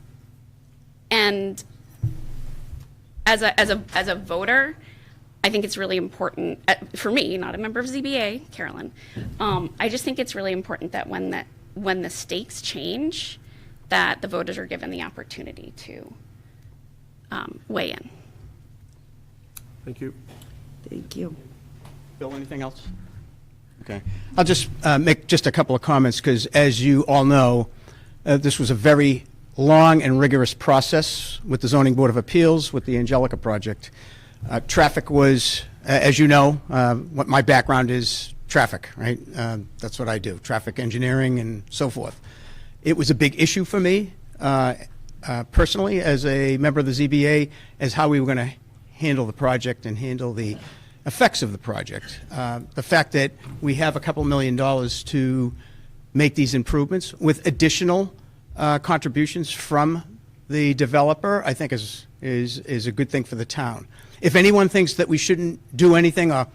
as a voter, I think it's really important, for me, not a member of ZBA, Carolyn, I just think it's really important that when the stakes change, that the voters are given the opportunity to weigh in. Thank you. Thank you. Bill, anything else? Okay. I'll just make just a couple of comments because, as you all know, this was a very long and rigorous process with the Zoning Board of Appeals, with the Angelica project. Traffic was, as you know, what my background is, traffic, right? That's what I do, traffic engineering and so forth. It was a big issue for me, personally, as a member of the ZBA, as how we were going to handle the project and handle the effects of the project. The fact that we have a couple $1 million to make these improvements with additional contributions from the developer, I think is a good thing for the town. If anyone thinks that we shouldn't do anything, or,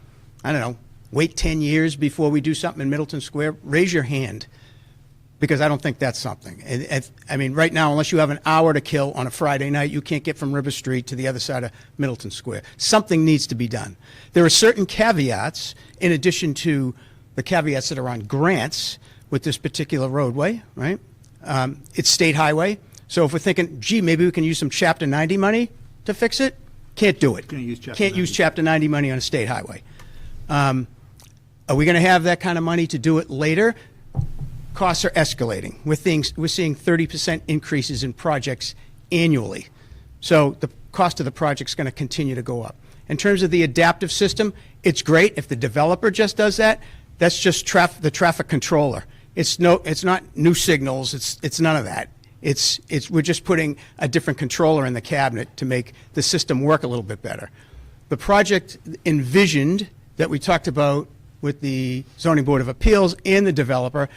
I don't know, wait 10 years before we do something in Middleton Square, raise your hand, because I don't think that's something. I mean, right now, unless you have an hour to kill on a Friday night, you can't get from River Street to the other side of Middleton Square. Something needs to be done. There are certain caveats, in addition to the caveats that are on grants with this particular roadway, right? It's state highway. So if we're thinking, gee, maybe we can use some Chapter 90 money to fix it, can't do it. Can't use Chapter 90 money on a state highway. Are we going to have that kind of money to do it later? Costs are escalating. We're seeing 30% increases in projects annually. So the cost of the project is going to continue to go up. In terms of the adaptive system, it's great. If the developer just does that, that's just the traffic controller. It's not new signals. It's none of that. We're just putting a different controller in the cabinet to make the system work a little bit better. The project envisioned that we talked about with the Zoning Board of Appeals and the developer,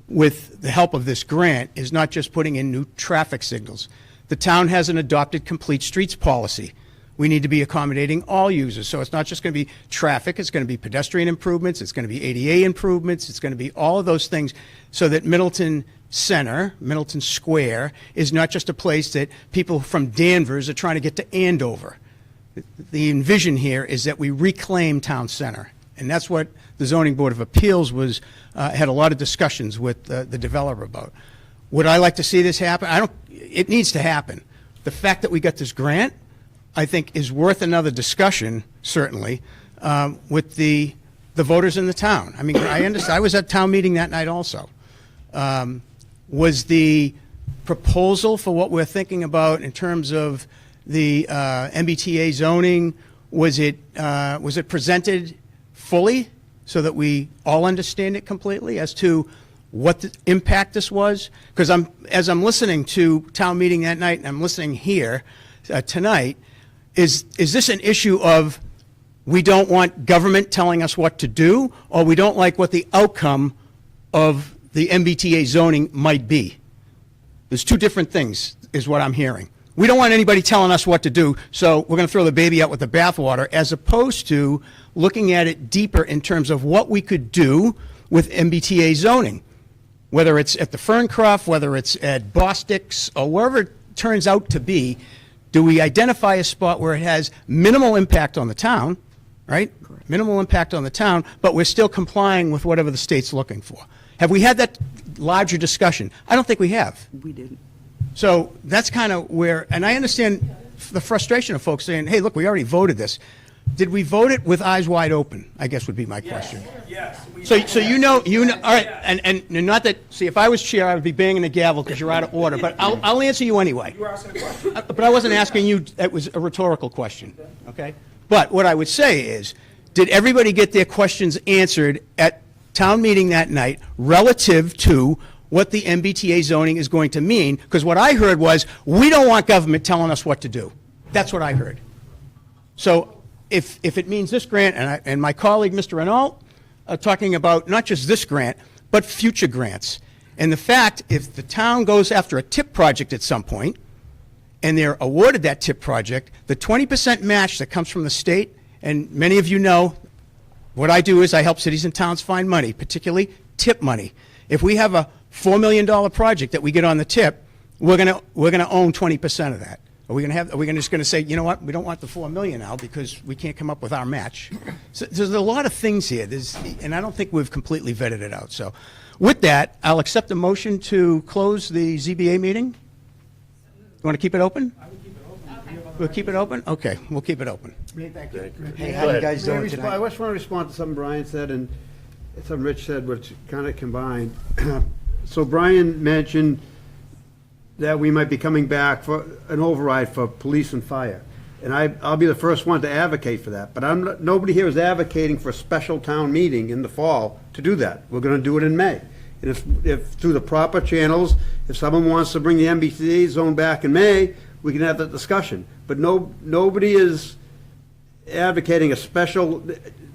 with the help of this grant, is not just putting in new traffic signals. The town has an adopted complete streets policy. We need to be accommodating all users. So it's not just going to be traffic, it's going to be pedestrian improvements, it's going to be ADA improvements, it's going to be all of those things, so that Middleton Center, Middleton Square, is not just a place that people from Danvers are trying to get to Andover. The envision here is that we reclaim town center. And that's what the Zoning Board of Appeals had a lot of discussions with the developer about. Would I like to see this happen? It needs to happen. The fact that we got this grant, I think, is worth another discussion, certainly, with the voters in the town. I mean, I understand. I was at town meeting that night also. Was the proposal for what we're thinking about in terms of the MBTA zoning, was it presented fully so that we all understand it completely as to what the impact this was? Because as I'm listening to town meeting that night and I'm listening here tonight, is this an issue of we don't want government telling us what to do, or we don't like what the outcome of the MBTA zoning might be? There's two different things, is what I'm hearing. we don't want anybody telling us what to do, so we're going to throw the baby out with the bathwater, as opposed to looking at it deeper in terms of what we could do with MBTA zoning, whether it's at the Ferncroft, whether it's at Bostic's, or wherever it turns out to be. Do we identify a spot where it has minimal impact on the town, right? Minimal impact on the town, but we're still complying with whatever the state's looking for. Have we had that larger discussion? I don't think we have. We didn't. So that's kind of where, and I understand the frustration of folks saying, hey, look, we already voted this. Did we vote it with eyes wide open, I guess would be my question. Yes. So you know, all right, and not that, see, if I was chair, I would be banging the gavel because you're out of order, but I'll answer you anyway. You were asking a question. But I wasn't asking you, it was a rhetorical question, okay? But what I would say is, did everybody get their questions answered at town meeting that night relative to what the MBTA zoning is going to mean? Because what I heard was, we don't want government telling us what to do. That's what I heard. So if it means this grant, and my colleague, Mr. Renault, talking about not just this grant, but future grants. And the fact, if the town goes after a TIP project at some point, and they're awarded that TIP project, the 20% match that comes from the state, and many of you know, what I do is I help cities and towns find money, particularly TIP money. If we have a $4 million project that we get on the TIP, we're gonna own 20% of that. Are we just gonna say, you know what, we don't want the $4 million now because we can't come up with our match? So there's a lot of things here, and I don't think we've completely vetted it out. So with that, I'll accept a motion to close the ZBA meeting. You want to keep it open? We'll keep it open? Okay, we'll keep it open. Hey, how you guys doing tonight? I just want to respond to something Brian said and something Rich said, which kind of combined. So Brian mentioned that we might be coming back for an override for police and fire. And I'll be the first one to advocate for that. But nobody here is advocating for a special town meeting in the fall to do that. We're going to do it in May. And if through the proper channels, if someone wants to bring the MBTA zone back in May, we can have that discussion. But nobody is advocating a special.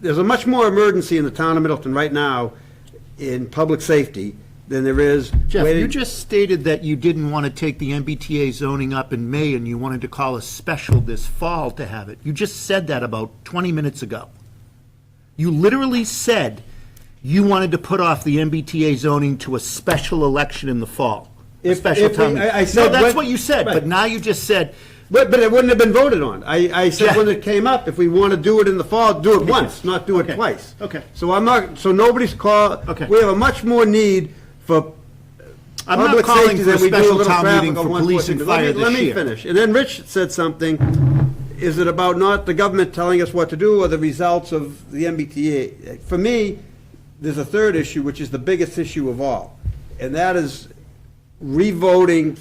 There's a much more emergency in the town of Middleton right now in public safety than there is. Jeff, waiting. you just stated that you didn't want to take the MBTA zoning up in May and you wanted to call a special this fall to have it. You just said that about 20 minutes ago. You literally said you wanted to put off the MBTA zoning to a special election in the fall. A special town meeting. I said no, that's what you said, right. but now you just said. But it wouldn't have been voted on. I said when it came up, if we want to do it in the fall, do it once, not do it twice. Okay. So nobody's called. Okay. We have a much more need for I'm not public calling safety for a than we do special little town traffic meeting on for 114. police and fire Let me this year. finish. And then Rich said something. Is it about not the government telling us what to do or the results of the MBTA? For me, there's a third issue, which is the biggest issue of all, and that is revoting,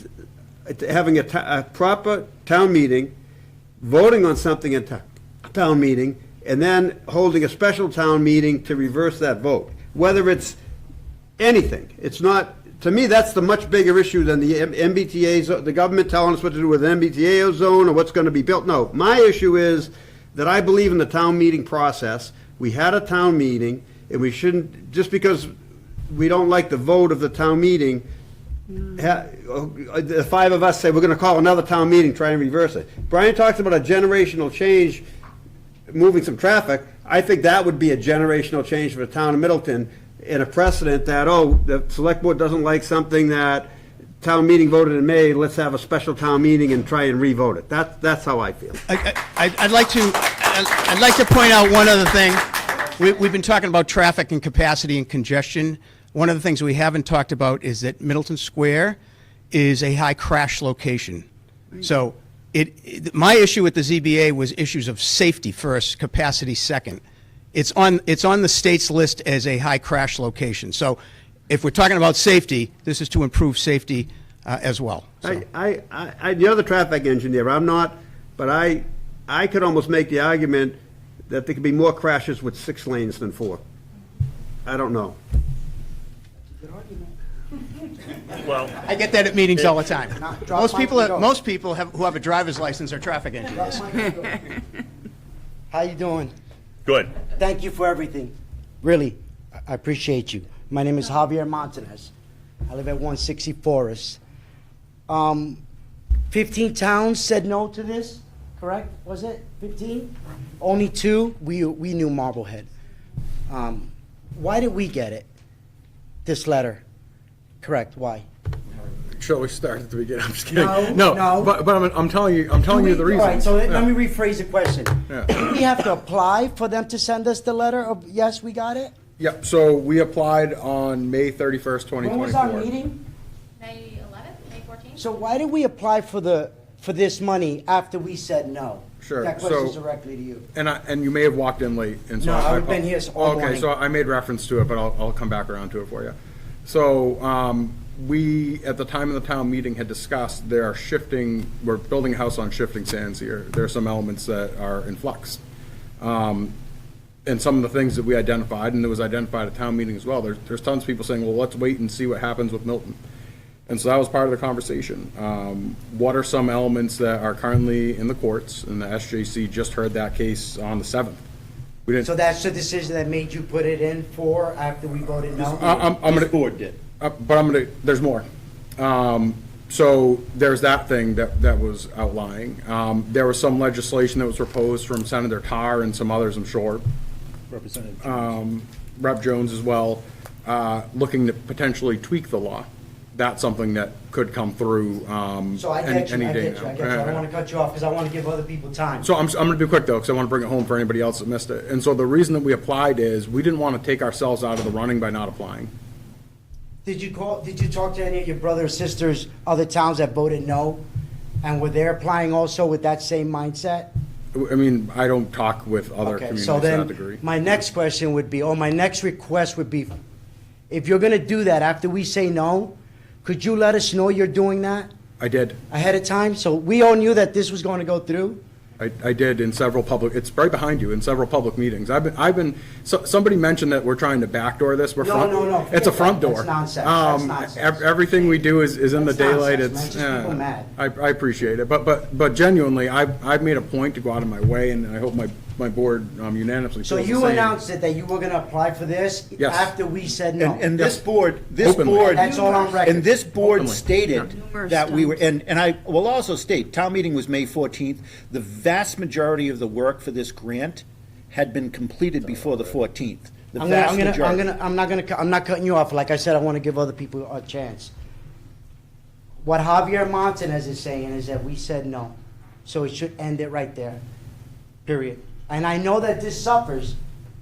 having a proper town meeting, voting on something at town meeting, and then holding a special town meeting to reverse that vote. Whether it's anything, it's not, to me, that's the much bigger issue than the MBTA, the government telling us what to do with the MBTA zone or what's going to be built. No, my issue is that I believe in the town meeting process. We had a town meeting, and we shouldn't, just because we don't like the vote of the town meeting, the five of us say we're going to call another town meeting, try and reverse it. Brian talks about a generational change, moving some traffic. I think that would be a generational change for the town of Middleton, and a precedent that, the select board doesn't like something that town meeting voted in May, let's have a special town meeting and try and re-vote it. That's how I feel. I'd like to point out one other thing. We've been talking about traffic and capacity and congestion. One of the things we haven't talked about is that Middleton Square is a high crash location. So my issue with the ZBA was issues of safety first, capacity second. It's on the state's list as a high crash location. So if we're talking about safety, this is to improve safety as well. So. You're the traffic engineer, I'm not, but I could almost make the argument that there could be more crashes with 6 lanes than 4. I don't know. Well, I get that at meetings all the time. Most people who have a driver's license are traffic engineers. How you doing? good. Thank you for everything. Really, I appreciate you. My name is Javier Montanez. I live at 160 Forest. 15 towns said no to this, correct? Was it 15? Only 2, we knew Marblehead. Why did we get it? This letter? Correct, why? Shall we start at the beginning? I'm just kidding. No. But I'm telling you the reason. All right, so let me rephrase the question. Yeah. Do we have to apply for them to send us the letter of, yes, we got it? Yep, so we applied on May 31st, 2024. When was our meeting? May 11th, May 14th? So why did we apply for this money after we said no? Sure, That question's so- directly to you. And you may have walked in late, and so No, I- I've been here all Okay, morning. so I made reference to it, but I'll come back around to it for you. So, we, at the time of the town meeting, had discussed we're building a house on shifting sands here. There are some elements that are in flux. And some of the things that we identified, and it was identified at town meeting as well, there's tons of people saying, well, let's wait and see what happens with Middleton. And so that was part of the conversation. What are some elements that are currently in the courts? And the SJC just heard that case on the 7th. We didn't. So that's the decision that made you put it in for after we voted no? This board did. But there's more. So there's that thing that was outlying. There was some legislation that was proposed from Senator Tarr and some others, I'm sure. Representative Jones. Rep. Jones as well, looking to potentially tweak the law. That's something that could come through So I get you, any I day get you, now. I get you. I don't want to cut you off because I want to give other people time. So I'm going to be quick, though, because I want to bring it home for anybody else that missed it. And so the reason that we applied is we didn't want to take ourselves out of the running by not applying. Did you talk to any of your brothers, sisters, other towns that voted no? And were they applying also with that same mindset? I mean, I don't talk with other Okay, communities so to that then, degree. my next question would be, or my next request would be, if you're gonna do that after we say no, could you let us know you're doing that I did. ahead of time? So we all knew that this was going to go through? I did in several public, it's right behind you, in several public meetings. Somebody mentioned that we're trying to backdoor this. We're No, front. no, no, It's a forget front that. door. That's nonsense. That's nonsense. Everything we do is in the That's daylight. nonsense, It's, man. Just people mad. I appreciate it. But genuinely, I've made a point to go out of my way, and I hope my board unanimously So feels the you same. announced it that you were gonna apply for this Yes. after we said no? And this board, Openly. That's all on record. And this board Openly. stated Numerous that we were, times. and I will also state, town meeting was May 14th. The vast majority of the work for this grant had been completed before the 14th. The vast majority. I'm not cutting you off. Like I said, I want to give other people a chance. What Javier Montanez is saying is that we said no. So it should end it right there. Period. And I know that this suffers.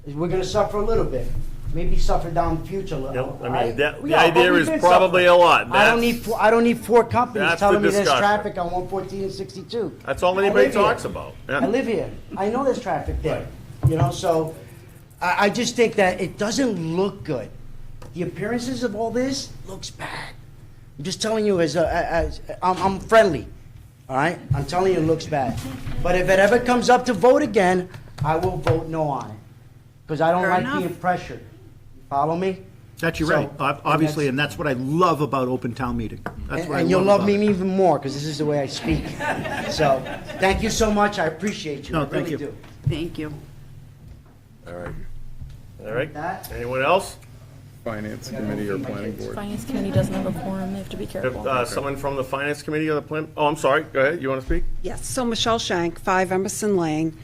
We're gonna suffer a little bit. Maybe suffer down the future a little. Yep, I mean, right? that- We the are, but idea we've is been probably suffering. a lot. I don't need four companies that's telling the me there's discussion. traffic on 114 and 62. That's all I anybody live here. talks about. Yeah. I live here. I know there's traffic there, you know, so I just think that it doesn't look good. The appearances of all this looks bad. I'm just telling you I'm friendly, all right? I'm telling you it looks bad. But if it ever comes up to vote again, I will vote no on it. Because I don't Fair like enough. being pressured. Follow me? That's you're So, right, obviously, and that's what I love about open town meeting. That's what I And you'll love love about me it. even more, because this is the way I speak. So, thank you so much. I appreciate you. No, I thank really you. do. Thank you. All right. All right. That- Anyone else? Finance committee or planning board. Finance committee doesn't have a quorum, they have to be If, careful. someone from the finance committee or the plan, oh, I'm sorry, go ahead, you want to speak? Yes, so Michelle Shank, 5 Emerson Lane.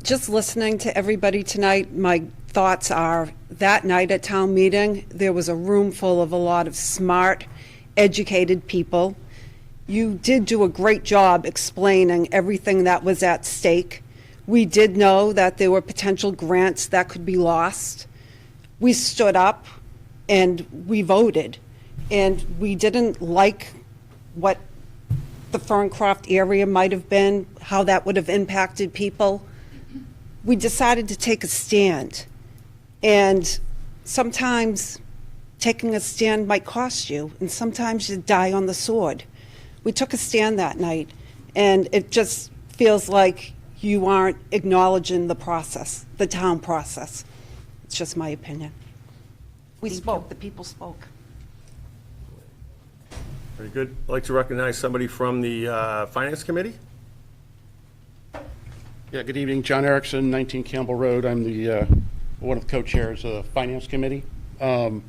Just listening to everybody tonight, my thoughts are, that night at town meeting, there was a room full of a lot of smart, educated people. You did do a great job explaining everything that was at stake. We did know that there were potential grants that could be lost. We stood up and we voted, and we didn't like what the Ferncroft area might have been, how that would have impacted people. We decided to take a stand. And sometimes taking a stand might cost you, and sometimes you die on the sword. We took a stand that night, and it just feels like you aren't acknowledging the process, the town process. It's just my opinion. We spoke, the people spoke. Very good. I'd like to recognize somebody from the finance committee. Yeah, good evening. John Erickson, 19 Campbell Road. I'm the one of the co-chairs of the Finance Committee. I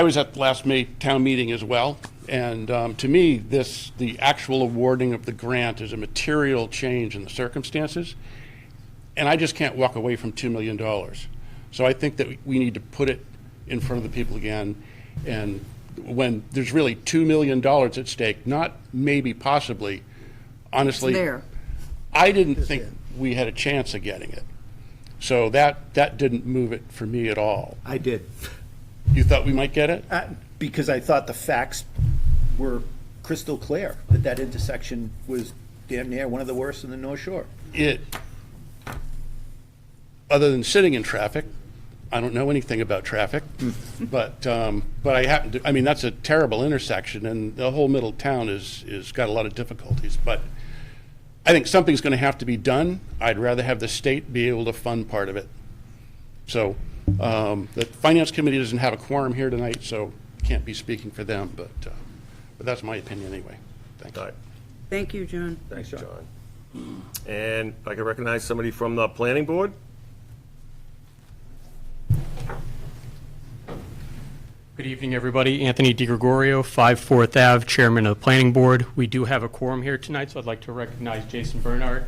was at the last May town meeting as well. And to me, the actual awarding of the grant is a material change in the circumstances, and I just can't walk away from $2 million. So I think that we need to put it in front of the people again, and when there's really $2 million at stake, not maybe, possibly, honestly, There. I didn't think we had a chance of getting it. So that didn't move it for me at all. I did. You thought we might get it? Because I thought the facts were crystal clear, that that intersection was damn near one of the worst in the North Shore. Other than sitting in traffic, I don't know anything about traffic, but I happen to, I mean, that's a terrible intersection, and the whole middle town is got a lot of difficulties. But I think something's going to have to be done. I'd rather have the state be able to fund part of it. So the Finance Committee doesn't have a quorum here tonight, so can't be speaking for them, but that's my opinion anyway. Thanks. All right. Thank you, John. Thanks, John. And if I could recognize somebody from the planning board? Good evening, everybody. Anthony DiGregorio, 5 4th Ave, Chairman of the Planning Board. We do have a quorum here tonight, so I'd like to recognize Jason Bernhardt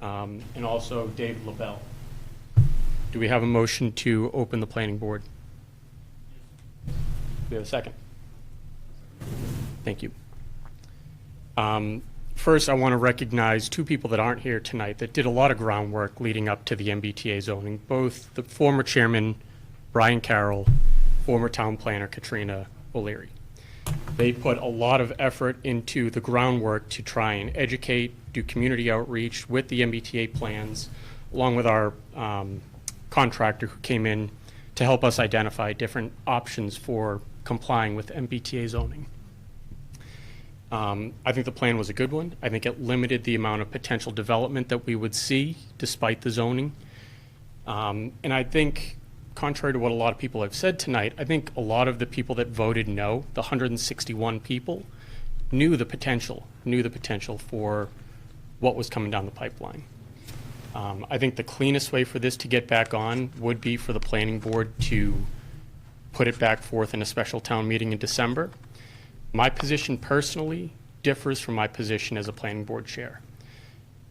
and also Dave LaBelle. Do we have a motion to open the planning board? Do we have a second? Thank you. First, I want to recognize two people that aren't here tonight that did a lot of groundwork leading up to the MBTA zoning, both the former chairman, Brian Carroll, former town planner, Katrina O'Leary. They put a lot of effort into the groundwork to try and educate, do community outreach with the MBTA plans, along with our contractor who came in to help us identify different options for complying with MBTA zoning. I think the plan was a good one. I think it limited the amount of potential development that we would see despite the zoning. And I think, contrary to what a lot of people have said tonight, I think a lot of the people that voted no, the 161 people, knew the potential for what was coming down the pipeline. I think the cleanest way for this to get back on would be for the planning board to put it back forth in a special town meeting in December. My position personally differs from my position as a planning board chair.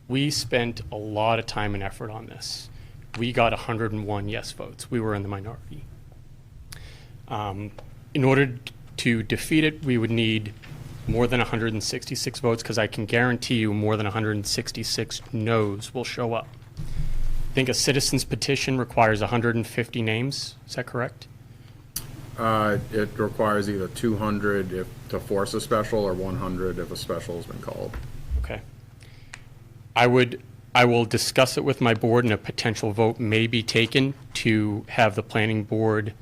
We spent a lot of time and effort on this. We got 101 yes votes. We were in the minority. In order to defeat it, we would need more than 166 votes, because I can guarantee you more than 166 no's will show up. I think a citizen's petition requires 150 names. Is that correct? It requires either 200 to force a special, or 100 if a special has been called. Okay. I will discuss it with my board, and a potential vote may be taken to have the planning board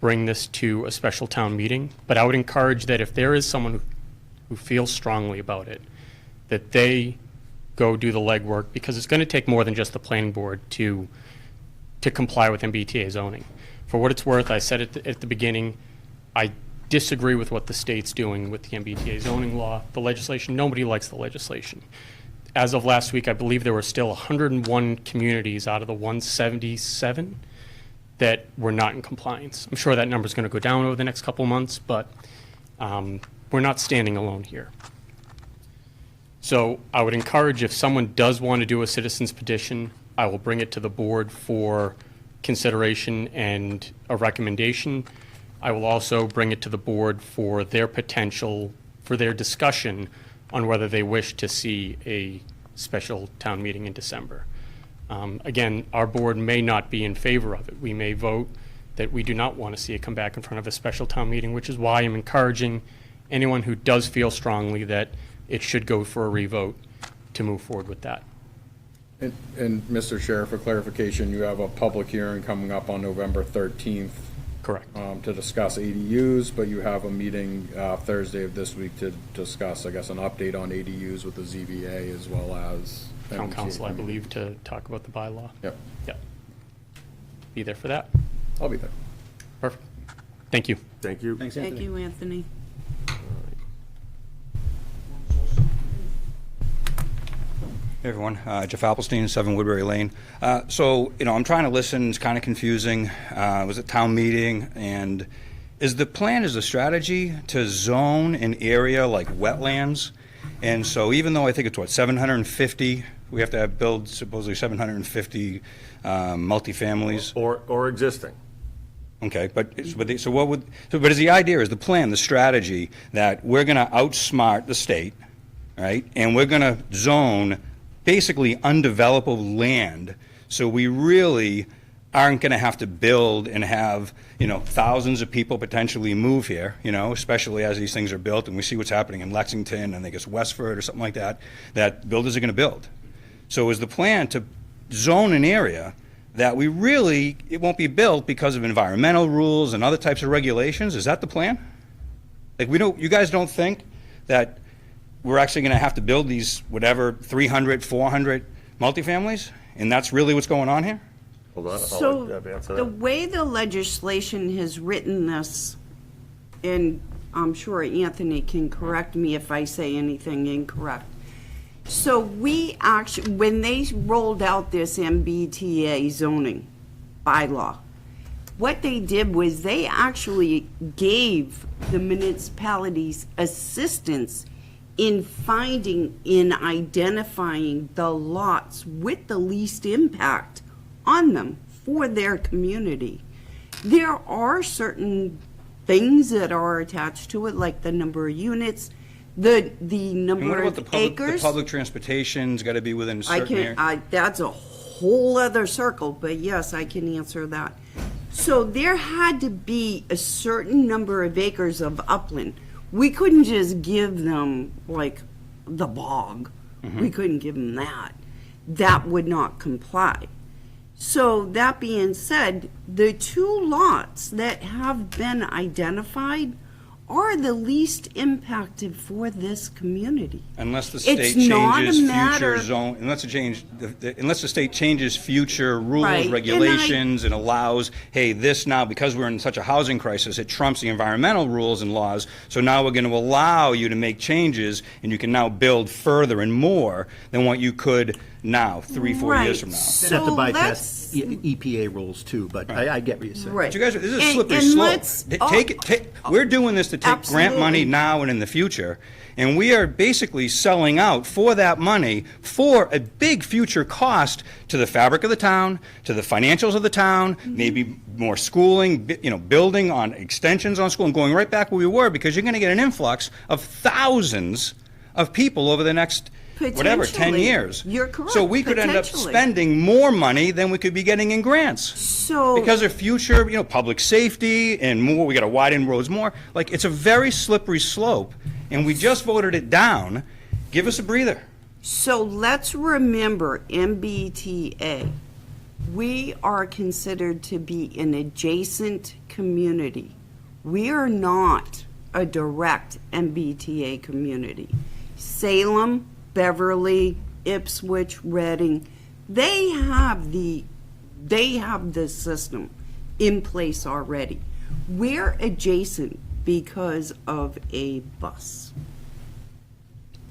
bring this to a special town meeting. But I would encourage that if there is someone who feels strongly about it, that they go do the legwork, because it's going to take more than just the planning board to comply with MBTA zoning. For what it's worth, I said it at the beginning, I disagree with what the state's doing with the MBTA zoning law, the legislation. Nobody likes the legislation. As of last week, I believe there were still 101 communities out of the 177 that were not in compliance. I'm sure that number is going to go down over the next couple of months, but we're not standing alone here. So I would encourage, if someone does want to do a citizen's petition, I will bring it to the board for consideration and a recommendation. I will also bring it to the board for their discussion on whether they wish to see a special town meeting in December. Again, our board may not be in favor of it. We may vote that we do not want to see it come back in front of a special town meeting, which is why I'm encouraging anyone who does feel strongly that it should go for a revote to move forward with that. And Mr. Chair, for clarification, you have a public hearing coming up on November 13th. Correct. To discuss ADUs, but you have a meeting Thursday of this week to discuss, I guess, an update on ADUs with the ZBA as well as Town council, I believe, to talk about the bylaw. Yep. Yep. Be there for that. I'll be there. Perfect. Thank you. Thank you. Thanks, Thank you, Anthony. Hey everyone, Jeff Applestein, 7 Woodbury Lane. So, I'm trying to listen, it's kind of confusing. I was at town meeting, and, Is the plan, is the strategy to zone an area like wetlands? And so even though I think it's 750, we have to have build supposedly 750 multifamilies. Or existing. Okay, but is the idea, is the plan, the strategy, that we're going to outsmart the state, right? And we're going to zone basically undevelopable land, so we really aren't going to have to build and have, thousands of people potentially move here, especially as these things are built, and we see what's happening in Lexington, and I think it's Westford or something like that, that builders are going to build. So is the plan to zone an area that it won't be built because of environmental rules and other types of regulations? Is that the plan? Like, you guys don't think that we're actually going to have to build these, 300, 400 multifamilies? And that's really what's going on here? Hold on, So, I'll let Deb answer the that. way the legislation has written this, and I'm sure Anthony can correct me if I say anything incorrect. So we actually, when they rolled out this MBTA zoning bylaw, what they did was they actually gave the municipalities assistance in identifying the lots with the least impact on them for their community. There are certain things that are attached to it, like the number of units, the And what number about of the acres. public transportation's got to be within a certain area? That's a whole other circle, but yes, I can answer that. So there had to be a certain number of acres of upland. We couldn't just give them like the bog. We couldn't give them that. That would not comply. So that being said, the two lots that have been identified are the least impacted for this community. Unless the state It's not a changes matter- future zone, unless the state changes future rules, Right, and regulations, and allows, hey, this now, because we're in such a housing crisis, it trumps the environmental rules and laws, so now we're going to allow you to make changes, and you can now build further and more than what you could now, 3-4 years from now. You'd have to bypass EPA rules too, but I get what you're saying. Right. But you guys, this is a And- slippery and slope. let's- We're doing this to take grant money Absolutely. now and in the future, and we are basically selling out for that money for a big future cost to the fabric of the town, to the financials of the town, maybe more schooling, building on extensions on school, and going right back where we were, because you're going to get an influx of thousands of people over the next 10 Potentially. years. You're correct, So we could end up potentially. spending more money than we could be getting in grants. So Because of future, public safety and more, we got to widen roads more. Like, it's a very slippery slope, and we just voted it down. Give us a breather. So let's remember MBTA. We are considered to be an adjacent community. We are not a direct MBTA community. Salem, Beverly, Ipswich, Reading, they have the system in place already. We're adjacent because of a bus.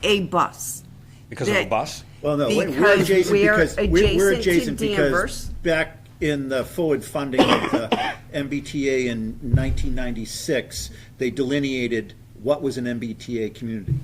A bus. Because of a bus? Well, no, we're Because adjacent we're because, we're adjacent to adjacent because Danvers. back in the forward funding of the MBTA in 1996, they delineated what was an MBTA community.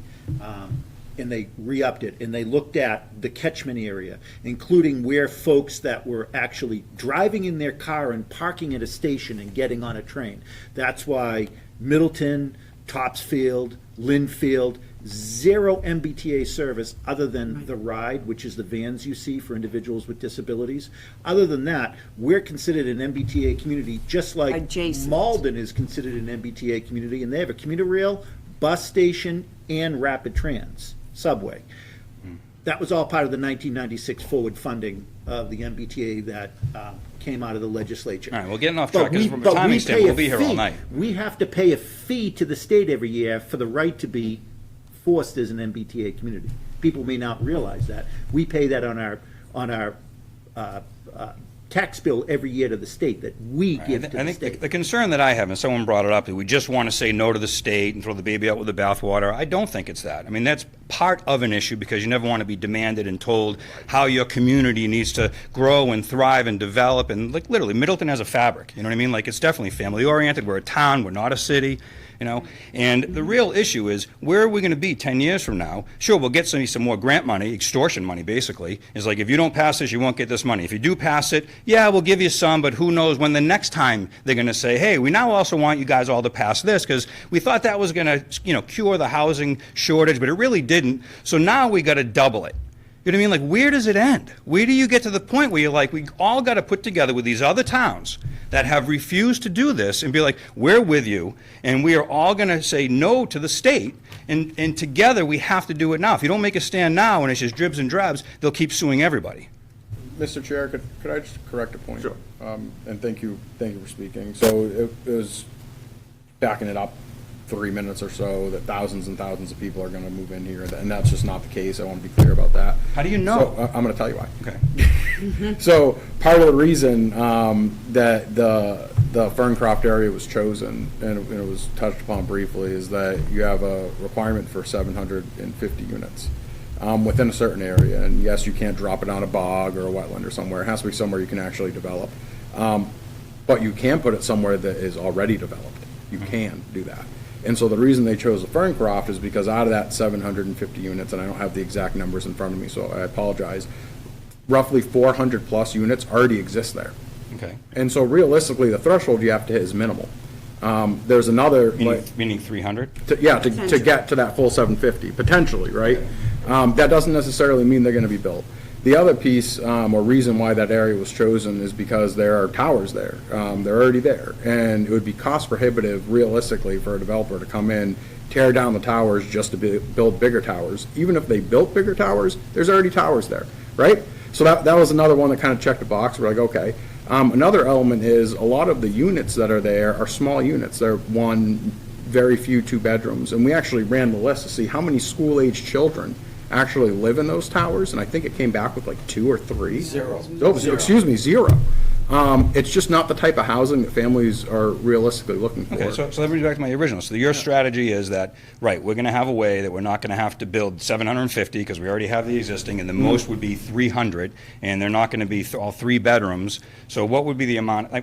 And they re-upped it, and they looked at the catchment area, including where folks that were actually driving in their car and parking at a station and getting on a train. That's why Middleton, Topsfield, Linfield, zero MBTA service other than the ride, which is the vans you see for individuals with disabilities. Other than that, we're considered an MBTA community, just like Adjacent. Malden is considered an MBTA community, and they have a commuter rail, bus station, and rapid trans, subway. That was all part of the 1996 forward funding of the MBTA that came out of the legislature. All right, well, getting off track, But we- because from a but we timing pay standpoint, we'll a be here all fee. night. We have to pay a fee to the state every year for the right to be forced as an MBTA community. People may not realize that. We pay that on our tax bill every year to the state that we give to the I think state. the concern that I have, and someone brought it up, that we just want to say no to the state and throw the baby out with the bathwater. I don't think it's that. I mean, that's part of an issue because you never want to be demanded and told how your community needs to grow and thrive and develop. And like literally, Middleton has a fabric. You know what I mean? Like it's definitely family oriented. We're a town. We're not a city. You know, and the real issue is where are we going to be 10 years from now? Sure, we'll get some more grant money, extortion money, basically. It's like if you don't pass this, you won't get this money. If you do pass it, yeah, we'll give you some, but who knows when the next time they're going to say, hey, we now also want you guys all to pass this because we thought that was going to, you know, cure the housing shortage, but it really didn't. So now we got to double it. You know what I mean? Like, where does it end? Where do you get to the point where you're like, we all got to put together with these other towns that have refused to do this and be like, we're with you, and we are all going to say no to the state, and together we have to do it now. If you don't make a stand now and it's just dribs and drabs, they'll keep suing everybody. Mr. Chair, could I just correct a point? Sure. And thank you for speaking. So it was backing it up 3 minutes or so that thousands and thousands of people are going to move in here, and that's just not the case. I want to be clear about that. How do you know? So, I'm going to tell you why. Okay. So part of the reason that the Ferncroft area was chosen, and it was touched upon briefly, is that you have a requirement for 750 units within a certain area. And yes, you can't drop it on a bog or a wetland or somewhere. It has to be somewhere you can actually develop. But you can put it somewhere that is already developed. You can do that. And so the reason they chose the Ferncroft is because out of that 750 units, and I don't have the exact numbers in front of me, so I apologize, roughly 400 plus units already exist there. Okay. And so realistically, the threshold you have to hit is minimal. There's another... Meaning 300? To get to that full 750, potentially, right? That doesn't necessarily mean they're going to be built. The other piece, or reason why that area was chosen, is because there are towers there. They're already there. And it would be cost prohibitive, realistically, for a developer to come in, tear down the towers just to build bigger towers. Even if they built bigger towers, there's already towers there, right? So that was another one that kind of checked the box. We're like, okay. Another element is a lot of the units that are there are small units. They're very few 2 bedrooms. And we actually ran the list to see how many school-age children actually live in those towers, and I think it came back with like 2 or 3. Zero. Oh, excuse me, 0. It's just not the type of housing that families are realistically looking for. Okay, so let me bring back to my original. So your strategy is that, right, we're going to have a way that we're not going to have to build 750 because we already have the existing, and the most would be 300, and they're not going to be all 3 bedrooms. So what would be the amount? I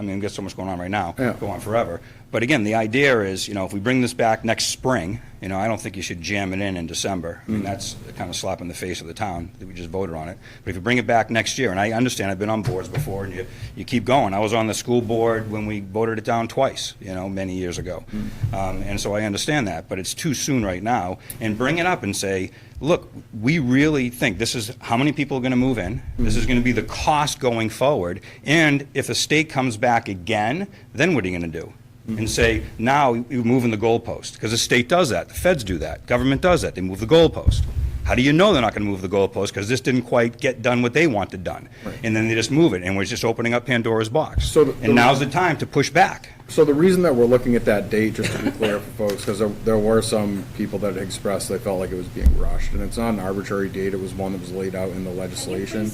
mean, there's so much going on right now, go on forever. But again, the idea is, you know, if we bring this back next spring, you know, I don't think you should jam it in December. I mean, that's kind of slap in the face of the town that we just voted on it. But if you bring it back next year, and I understand, I've been on boards before, and you keep going. I was on the school board when we voted it down twice, you know, many years ago. And so I understand that, but it's too soon right now. And bring it up and say, look, we really think this is how many people are going to move in. This is going to be the cost going forward. And if the state comes back again, then what are you going to do? And say, now you're moving the goalpost. Because the state does that. The feds do that. Government does that. They move the goalpost. How do you know they're not going to move the goalpost? Because this didn't quite get done what they wanted done. Right. And then they just move it. And we're just opening up Pandora's box. And now's the time to push back. So the reason that we're looking at that date, just to be clear for folks, because there were some people that expressed they felt like it was being rushed. And it's not an arbitrary date. It was one that was laid out in the legislation.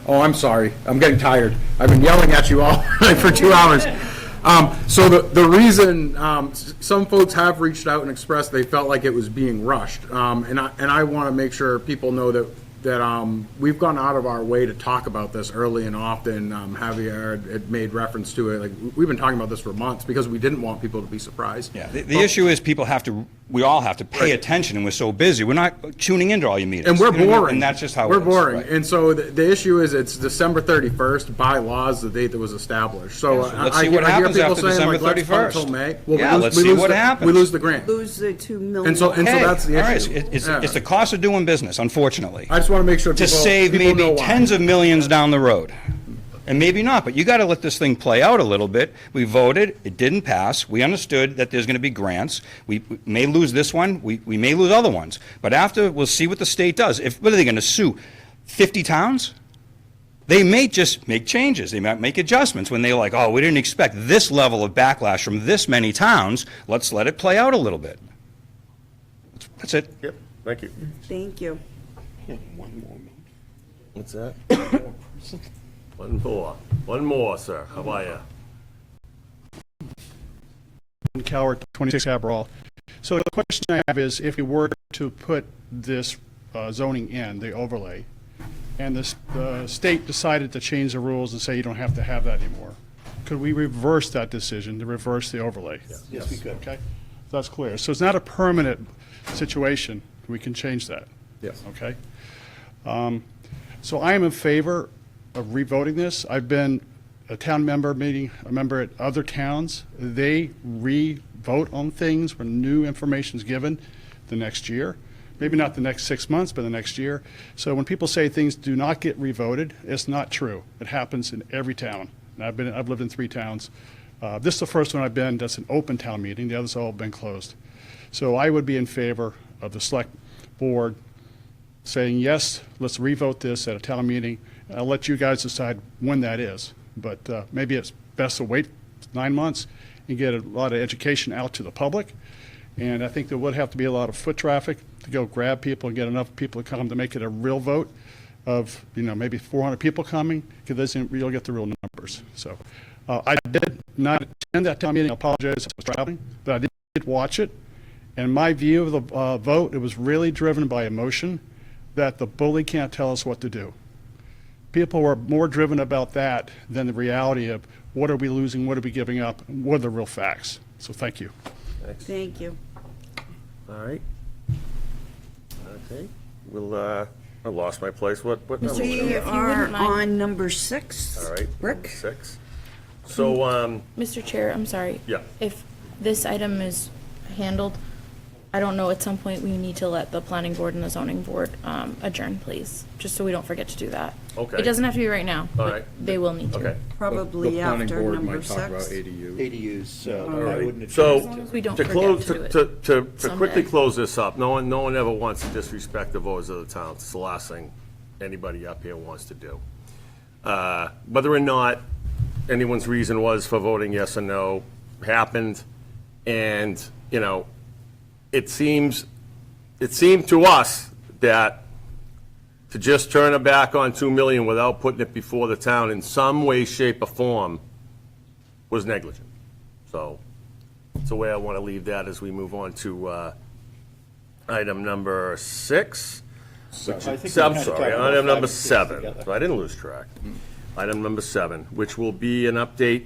Oh, I'm sorry. I'm getting tired. I've been yelling at you all for 2 hours. So the reason some folks have reached out and expressed they felt like it was being rushed, and I want to make sure people know that we've gone out of our way to talk about this early and often. Javier had made reference to it. Like, we've been talking about this for months because we didn't want people to be surprised. Yeah. The issue is we all have to pay attention, and we're so busy. We're not tuning into all your meetings. And we're boring. And that's just how we're it is. boring. Right. And so the issue is it's December 31st by law is the date that was established. So, let's see what happens after December 31st. Until May. Well, yeah, let's see what happens. We lose the grant. Lose the 2 million. And so that's the issue. All right. It's the cost of doing business, unfortunately. I just want to make sure to save maybe tens of millions down the road. And maybe not, but you got to let this thing play out a little bit. We voted, it didn't pass. We understood that there's going to be grants. We may lose this one, we may lose other ones. But after, we'll see what the state does. What are they going to sue? 50 towns? They may just make changes. They might make adjustments when they're like, oh, we didn't expect this level of backlash from this many towns. Let's let it play out a little bit. That's it. Yep, thank you. Thank you. One more. What's that? One more, sir. How are you? Coward, 26 Cabral. So the question I have is, if we were to put this zoning in, the overlay, and the state decided to change the rules and say you don't have to have that anymore, could we reverse that decision to reverse the overlay? Yes, we could. Okay, that's clear. So it's not a permanent situation. We can change that. Yes. Okay. So I am in favor of revoting this. I've been a town member a member at other towns. They re-vote on things when new information is given the next year. Maybe not the next 6 months, but the next year. So when people say things do not get revoted, it's not true. It happens in every town. And I've lived in 3 towns. This is the first one I've been that's an open town meeting. The others all have been closed. So I would be in favor of the select board saying, yes, let's revote this at a town meeting. I'll let you guys decide when that is. But maybe it's best to wait 9 months and get a lot of education out to the public. And I think there would have to be a lot of foot traffic to go grab people and get enough people to come to make it a real vote of, maybe 400 people coming, because you'll get the real numbers. So I did not attend that town meeting. I apologize, I was traveling, but I did watch it. And my view of the vote, it was really driven by emotion, that the bully can't tell us what to do. People were more driven about that than the reality of what are we losing, what are we giving up, what are the real facts. So thank you. Thanks. Thank you. All right. Okay, I lost my place. What number? We are on number 6. All right. Rick? 6. So, Mr. Chair, I'm sorry. Yeah. If this item is handled, I don't know, at some point we need to let the planning board and the zoning board adjourn, please, just so we don't forget to do that. Okay. It doesn't have to be right now. All but right. They will need to. Okay. Probably The planning after board number might talk about 6. ADUs, so All I right. wouldn't. So, As long as we don't to forget close, to do it to quickly someday. close this up, no one ever wants to disrespect the voters of the town. It's the last thing anybody up here wants to do. Whether or not anyone's reason was for voting yes or no happened, and, it seemed to us that to just turn it back on 2 million without putting it before the town in some way, shape, or form was negligent. So it's the way I want to leave that as we move on to item number 6. I think we I'm kinda sorry, talked about item 5 number and 6 7. together. So I didn't lose track. Item number 7, which will be an update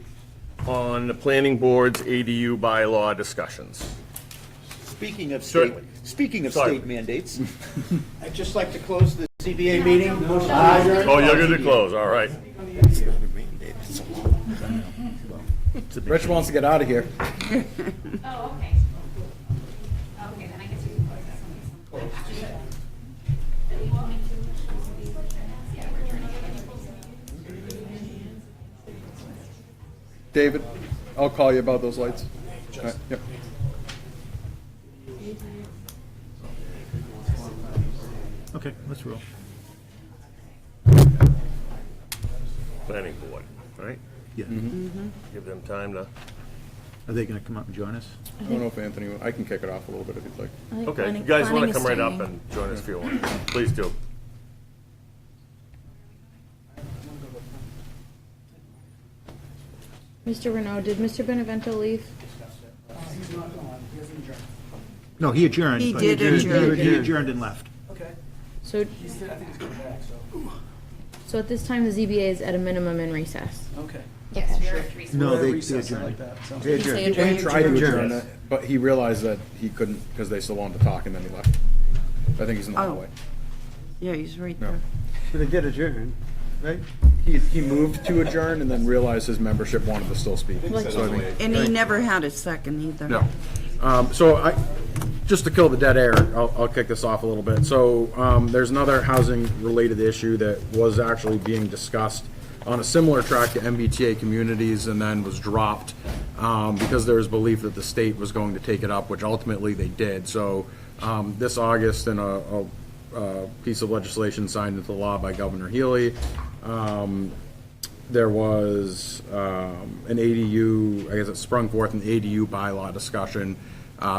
on the planning board's ADU bylaw discussions. Speaking of Certainly. Sorry. state mandates, I'd just like to close the ZBA meeting. Oh, you're going to close, all right. Rich wants to get out of here. Oh, okay. Okay, then I guess we can close this one. David, I'll call you about those lights. All right, yep. Okay, let's roll. Planning board, right? Yeah. Give them time to, Are they going to come up and join us? I don't know if Anthony, I can kick it off a little bit if you'd like. I think okay, planning- you guys want planning to is come right up staying. and join us if you want. Please do. Mr. Renaud, did Mr. Benevento leave? No, he adjourned. He but did adjourn. He adjourned and left. So, so at this time, the ZBA is at a minimum in recess. Okay. Yes. No, they Recess, I adjourned. like that. Sounds They Did you say adjourned. He tried to adjourn it, but he realized that he couldn't because they still wanted to talk, and then he left. I think he's in the Oh. hallway. Yeah, he's right No. there. But they did adjourn, right? He moved to adjourn and then realized his membership wanted to still speak. So I think, And he never had a second either. no. Just to kill the dead air, I'll kick this off a little bit. So there's another housing-related issue that was actually being discussed on a similar track to MBTA communities and then was dropped because there was belief that the state was going to take it up, which ultimately they did. So this August, in a piece of legislation signed into law by Governor Healy, there was an ADU, I guess it sprung forth an ADU bylaw discussion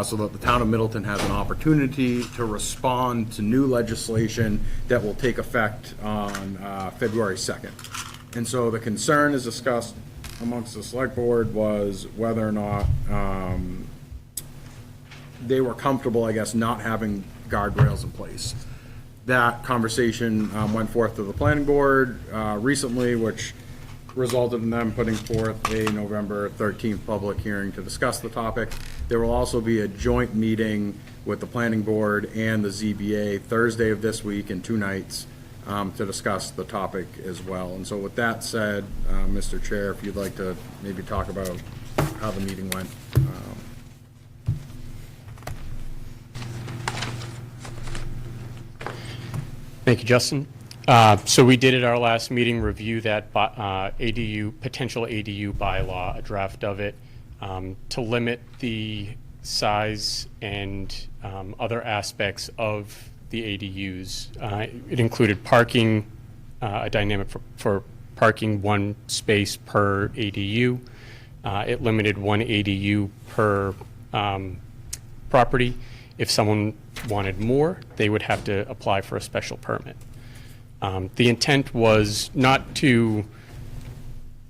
so that the town of Middleton has an opportunity to respond to new legislation that will take effect on February 2nd. And so the concern is discussed amongst the select board was whether or not they were comfortable, I guess, not having guardrails in place. That conversation went forth to the planning board recently, which resulted in them putting forth a November 13th public hearing to discuss the topic. There will also be a joint meeting with the planning board and the ZBA Thursday of this week and 2 nights to discuss the topic as well. And so with that said, Mr. Chair, if you'd like to maybe talk about how the meeting went. Thank you, Justin. So we did at our last meeting review that potential ADU bylaw, a draft of it, to limit the size and other aspects of the ADUs. It included parking, a dynamic for parking 1 space per ADU. It limited 1 ADU per property. If someone wanted more, they would have to apply for a special permit. The intent was not to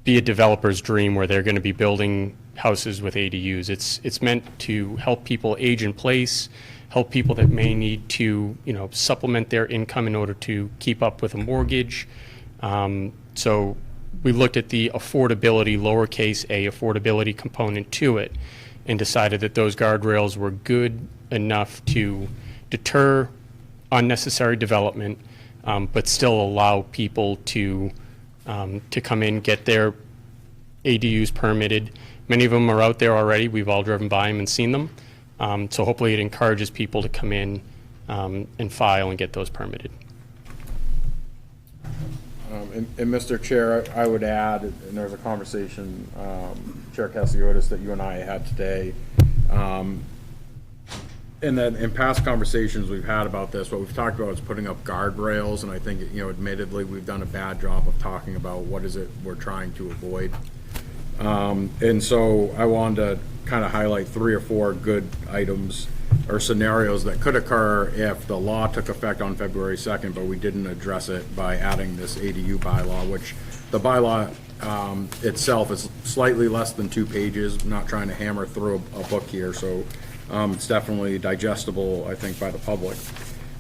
be a developer's dream where they're going to be building houses with ADUs. It's meant to help people age in place, help people that may need to, supplement their income in order to keep up with a mortgage. So we looked at the affordability, lowercase a, affordability component to it, and decided that those guardrails were good enough to deter unnecessary development, but still allow people to come in, get their ADUs permitted. Many of them are out there already. We've all driven by them and seen them. So hopefully it encourages people to come in and file and get those permitted. And Mr. Chair, I would add, and there was a conversation, Chair Cassiodis, that you and I had today, and that in past conversations we've had about this, what we've talked about is putting up guardrails, and I think, admittedly, we've done a bad job of talking about what is it we're trying to avoid. And so I wanted to kind of highlight 3 or 4 good items or scenarios that could occur if the law took effect on February 2nd, but we didn't address it by adding this ADU bylaw, which the bylaw itself is slightly less than 2 pages. I'm not trying to hammer through a book here, so it's definitely digestible, I think, by the public.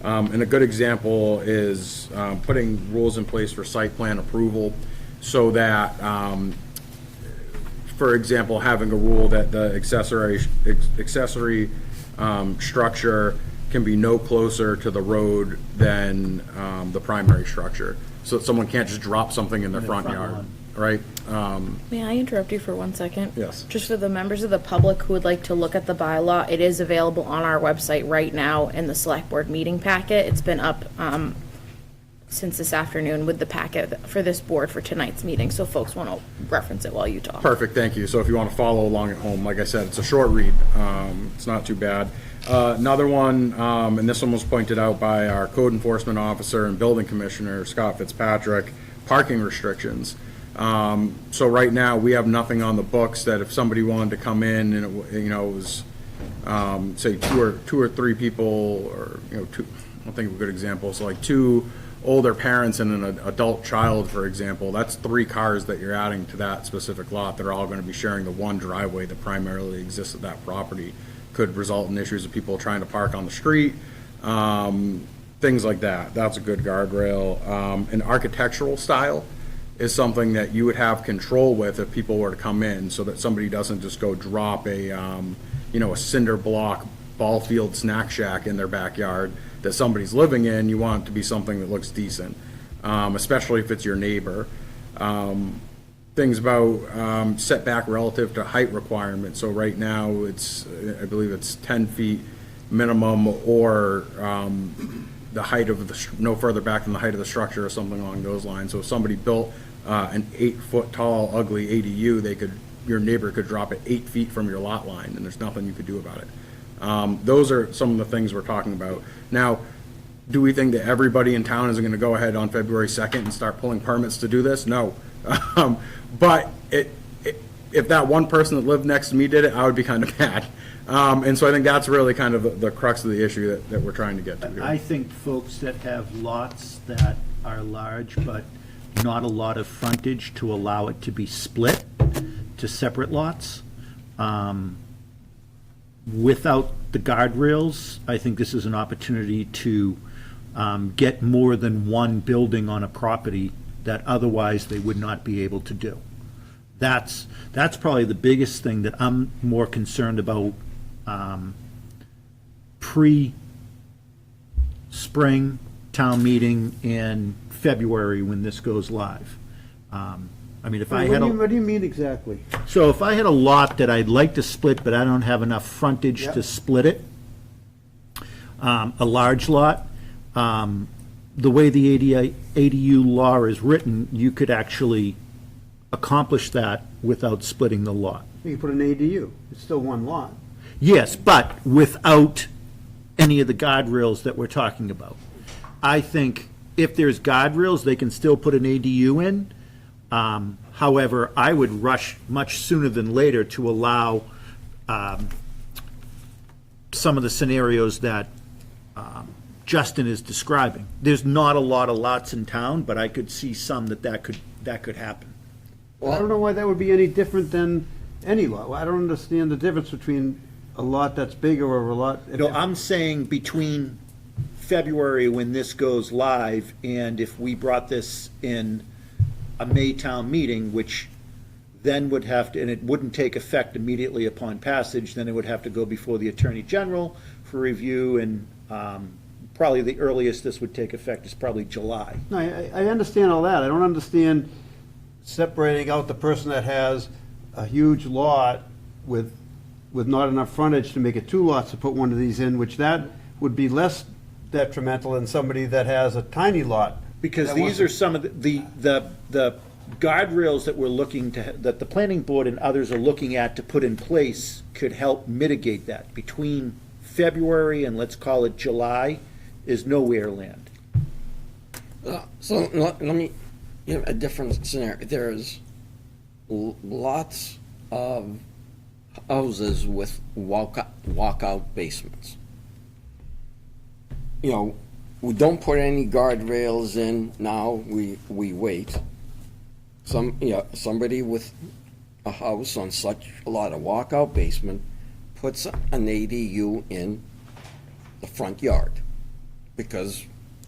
And a good example is putting rules in place for site plan approval so that, for example, having a rule that the accessory structure can be no closer to the road than the primary structure. So that someone can't just drop something in their front yard, right? May I interrupt you for 1 second? Yes. Just for the members of the public who would like to look at the bylaw, it is available on our website right now in the select board meeting packet. It's been up since this afternoon with the packet for this board for tonight's meeting, so folks want to reference it while you talk. Perfect, thank you. So if you want to follow along at home, like I said, it's a short read. It's not too bad. Another one, and this one was pointed out by our code enforcement officer and building commissioner, Scott Fitzpatrick, parking restrictions. So right now, we have nothing on the books that if somebody wanted to come in and it was, say, two or three people, or, two, I'll think of a good example. So like 2 older parents and an adult child, for example, that's 3 cars that you're adding to that specific lot. They're all going to be sharing the one driveway that primarily exists at that property. Could result in issues of people trying to park on the street, things like that. That's a good guardrail. An architectural style is something that you would have control with if people were to come in, so that somebody doesn't just go drop a cinder block ball field snack shack in their backyard that somebody's living in. You want it to be something that looks decent, especially if it's your neighbor. Things about setback relative to height requirements. So right now, I believe it's 10 feet minimum, or the height of no further back than the height of the structure, or something along those lines. So if somebody built an 8-foot tall, ugly ADU, your neighbor could drop it 8 feet from your lot line, and there's nothing you could do about it. Those are some of the things we're talking about. Now, do we think that everybody in town is going to go ahead on February 2nd and start pulling permits to do this? No. But if that one person that lived next to me did it, I would be kind of mad. And so I think that's really kind of the crux of the issue that we're trying to get to here. I think folks that have lots that are large but not a lot of frontage to allow it to be split to separate lots without the guardrails, I think this is an opportunity to get more than one building on a property that otherwise they would not be able to do. That's probably the biggest thing that I'm more concerned about pre-spring town meeting in February when this goes live. I mean, if I had What do you mean exactly? so if I had a lot that I'd like to split, but I don't have enough frontage to split it, a large lot, the way the ADU law is written, you could actually accomplish that without splitting the lot. You can put an ADU, it's still one lot. Yes, but without any of the guardrails that we're talking about. I think if there's guardrails, they can still put an ADU in. However, I would rush much sooner than later to allow some of the scenarios that Justin is describing. There's not a lot of lots in town, but I could see some that could happen. I don't know why that would be any different than any lot. I don't understand the difference between a lot that's bigger or a lot. No, I'm saying between February when this goes live and if we brought this in a May town meeting, which then would have to, and it wouldn't take effect immediately upon passage, then it would have to go before the Attorney General for review, and probably the earliest this would take effect is probably July. No, I understand all that. I don't understand separating out the person that has a huge lot with not enough frontage to make it two lots to put one of these in, which that would be less detrimental than somebody that has a tiny lot. Because these are some of the guardrails that we're looking to, that the planning board and others are looking at to put in place could help mitigate that. Between February and let's call it July is nowhere land. So let me give a different scenario. There's lots of houses with walkout basements. You know, we don't put any guardrails in now, we wait. Somebody with a house on such a lot of walkout basement puts an ADU in the front yard because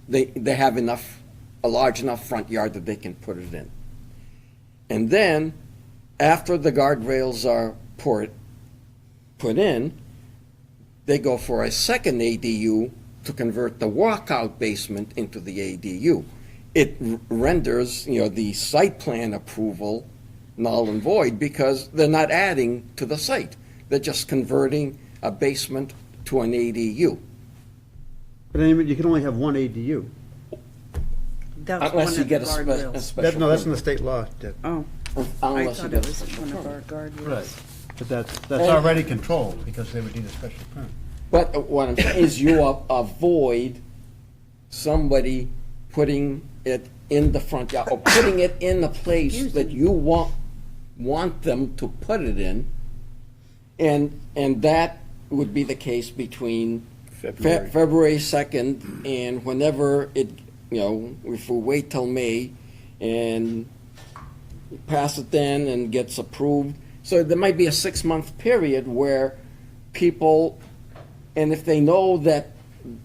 they have a large enough front yard that they can put it in. And then, after the guardrails are put in, they go for a second ADU to convert the walkout basement into the ADU. It renders, the site plan approval null and void because they're not adding to the site. They're just converting a basement to an ADU. But anyway, you can only have one ADU. Unless you get a special. No, that's in the state law, Dick. Oh, I Unless you thought get it a was one of our guardrails. Right. But that's already controlled because they would need a special permit. But what I'm saying is you avoid somebody putting it in the front yard or putting it in the place that you want them to put it in. And that would be the case between February 2nd and whenever it, if we wait till May and pass it then and gets approved. So there might be a 6-month period where people, and if they know that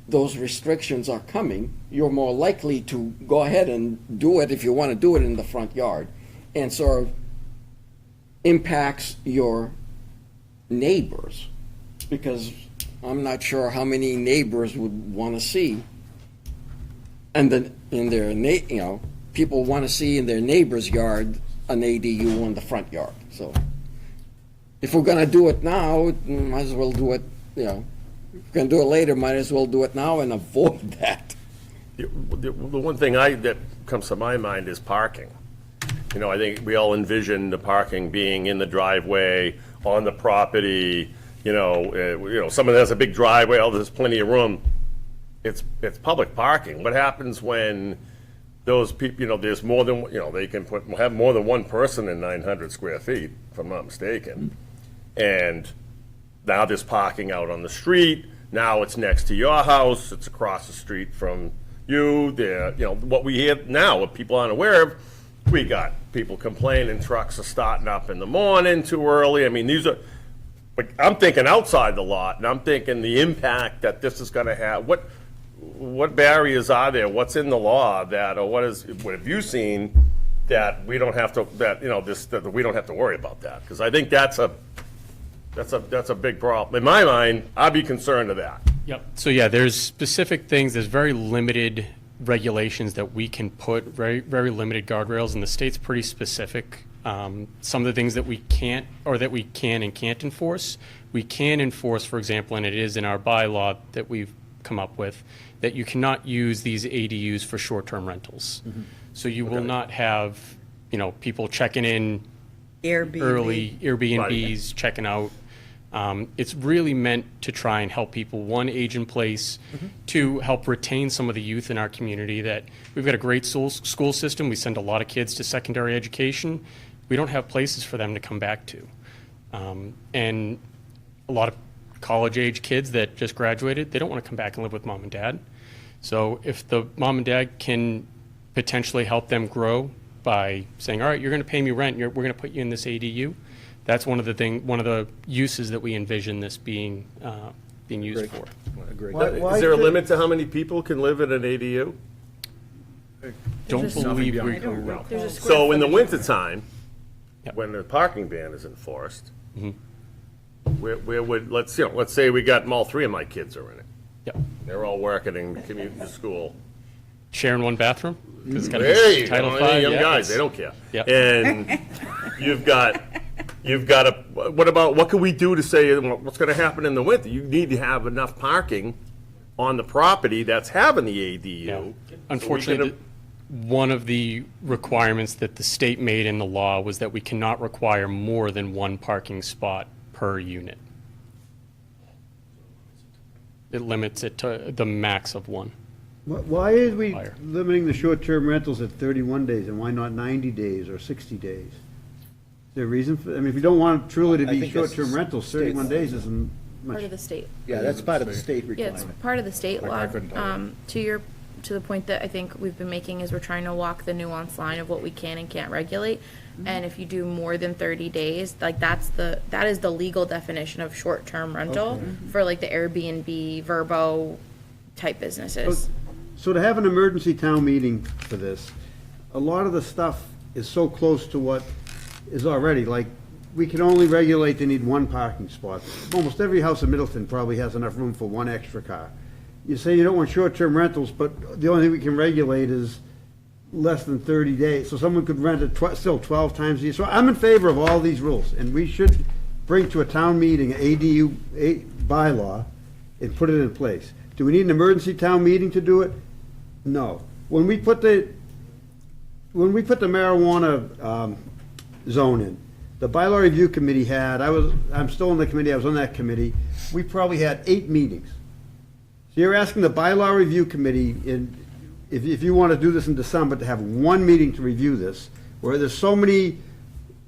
those restrictions are coming, you're more likely to go ahead and do it if you want to do it in the front yard, and sort of impacts your neighbors, because I'm not sure how many neighbors would want to see, and then people want to see in their neighbor's yard an ADU in the front yard. So if we're going to do it now, might as well do it, if we're going to do it later, might as well do it now and avoid that. The one thing that comes to my mind is parking. I think we all envision the parking being in the driveway, on the property, someone that has a big driveway, there's plenty of room. It's public parking. What happens when those people, there's more than, they can have more than one person in 900 square feet, if I'm not mistaken. And now there's parking out on the street. Now it's next to your house. It's across the street from you. What we hear now, what people aren't aware of, we got people complaining trucks are starting up in the morning too early. I mean, these are but I'm thinking outside the lot, and I'm thinking the impact that this is gonna have. What barriers are there? What's in the law what have you seen that we don't have to, that we don't have to worry about that? Because I think that's a big problem. In my mind, I'd be concerned of that. Yep. So yeah, there's specific things, there's very limited regulations that we can put, very, very limited guardrails, and the state's pretty specific. Some of the things that we can't, or that we can and can't enforce, we can enforce, for example, and it is in our bylaw that we've come up with, that you cannot use these ADUs for short-term rentals. So you will not have, people checking in early, Airbnbs, checking out. It's really meant to try and help people, one, age in place, two, help retain some of the youth in our community. That we've got a great school system. We send a lot of kids to secondary education. We don't have places for them to come back to. And a lot of college-age kids that just graduated, they don't want to come back and live with mom and dad. So if the mom and dad can potentially help them grow by saying, all right, you're going to pay me rent, we're going to put you in this ADU, that's one of the uses that we envision this being used for. Is there a limit to how many people can live in an ADU? Don't believe we No. There's a square So in the footage. wintertime, when the parking ban is enforced, where would, let's say we got, all three of my kids are in it. Yep. They're all working and commuting to school. Sharing one bathroom? 'Cause it's gotta be Hey, Title young V, yeah, guys, it's- they don't care. Yep. And you've got what can we do to say, what's gonna happen in the winter? You need to have enough parking on the property that's having the ADU. Unfortunately, one of the requirements that the state made in the law was that we cannot require more than one parking spot per unit. It limits it to the max of one. Why is we Higher. limiting the short-term rentals at 31 days, and why not 90 days or 60 days? Is there a reason for, if you don't want truly to I be think that's short-term rentals, 31 days isn't much. Part of the state. Yeah, that's part of the state Yeah, it's requirement. part of the state Like, law. I couldn't tell you. To the point that I think we've been making is we're trying to walk the nuanced line of what we can and can't regulate. And if you do more than 30 days, like that is the legal definition of short-term rental for like the Airbnb, Vrbo type businesses. So to have an emergency town meeting for this, a lot of the stuff is so close to what is already, like, we can only regulate they need one parking spot. Almost every house in Middleton probably has enough room for one extra car. You say you don't want short-term rentals, but the only thing we can regulate is less than 30 days. So someone could rent it still 12 times a year. So I'm in favor of all these rules, and we should bring to a town meeting an ADU bylaw and put it in place. Do we need an emergency town meeting to do it? No. When we put the marijuana zone in, the bylaw review committee had, I'm still on the committee, I was on that committee, we probably had 8 meetings. So you're asking the bylaw review committee, if you want to do this in December, to have one meeting to review this, where there's so many,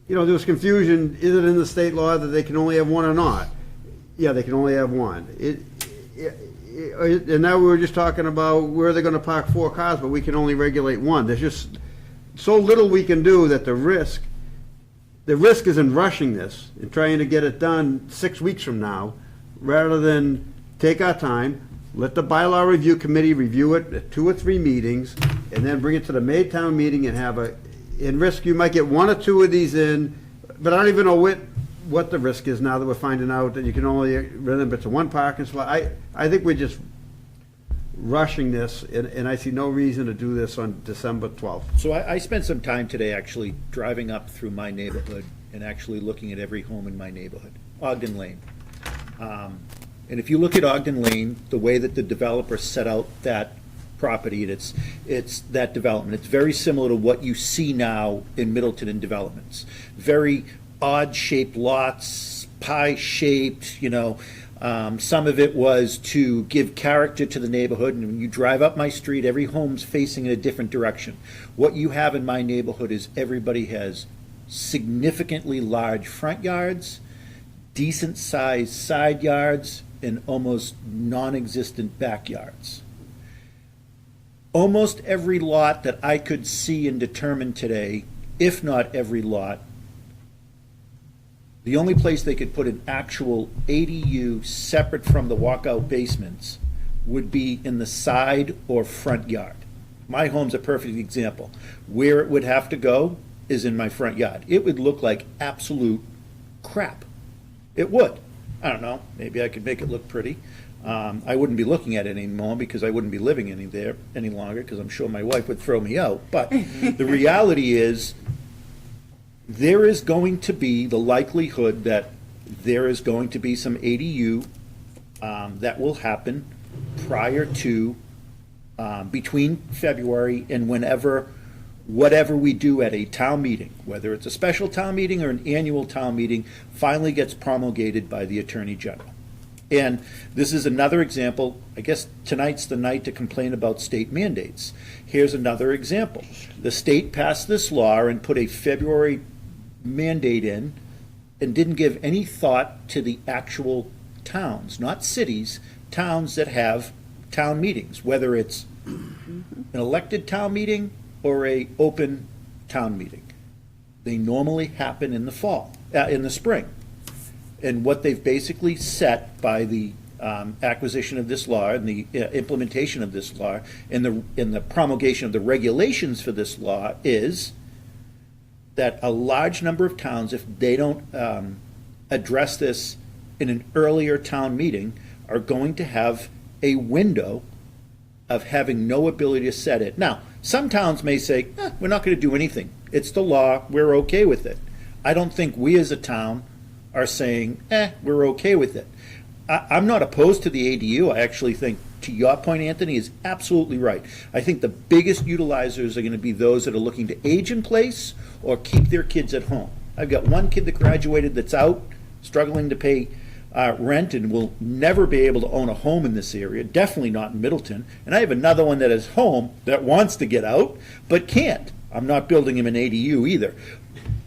there was confusion, is it in the state law that they can only have one or not? Yeah, they can only have one. And now we were just talking about where they're gonna park 4 cars, but we can only regulate one. There's just so little we can do that the risk is in rushing this and trying to get it done 6 weeks from now, rather than take our time, let the bylaw review committee review it at 2 or 3 meetings, and then bring it to the May town meeting and in risk, you might get 1 or 2 of these in, but I don't even know what the risk is now that we're finding out that you can only rent it to one parking spot. I think we're just rushing this, and I see no reason to do this on December 12th. So I spent some time today actually driving up through my neighborhood and actually looking at every home in my neighborhood, Ogden Lane. And if you look at Ogden Lane, the way that the developer set out that property, and it's that development, it's very similar to what you see now in Middleton in developments. Very odd-shaped lots, pie-shaped, some of it was to give character to the neighborhood, and when you drive up my street, every home's facing in a different direction. What you have in my neighborhood is everybody has significantly large front yards, decent-sized side yards, and almost non-existent backyards. Almost every lot that I could see and determine today, if not every lot, the only place they could put an actual ADU separate from the walkout basements would be in the side or front yard. My home's a perfect example. Where it would have to go is in my front yard. It would look like absolute crap. It would. I don't know, maybe I could make it look pretty. I wouldn't be looking at it anymore because I wouldn't be living there any longer because I'm sure my wife would throw me out. But the reality is, there is going to be the likelihood that there is going to be some ADU that will happen prior to, between February and whatever we do at a town meeting, whether it's a special town meeting or an annual town meeting, finally gets promulgated by the Attorney General. And this is another example. I guess tonight's the night to complain about state mandates. Here's another example. The state passed this law and put a February mandate in and didn't give any thought to the actual towns, not cities, towns that have town meetings, whether it's an elected town meeting or a open town meeting. They normally happen in the fall, in the spring. And what they've basically set by the acquisition of this law and the implementation of this law and the promulgation of the regulations for this law is that a large number of towns, if they don't address this in an earlier town meeting, are going to have a window of having no ability to set it. Now, some towns may say, we're not going to do anything. It's the law. We're okay with it. I don't think we as a town are saying, we're okay with it. I'm not opposed to the ADU. I actually think, to your point, Anthony, is absolutely right. I think the biggest utilizers are going to be those that are looking to age in place or keep their kids at home. I've got one kid that graduated that's out, struggling to pay rent and will never be able to own a home in this area, definitely not in Middleton. And I have another one that is home that wants to get out, but can't. I'm not building him an ADU either.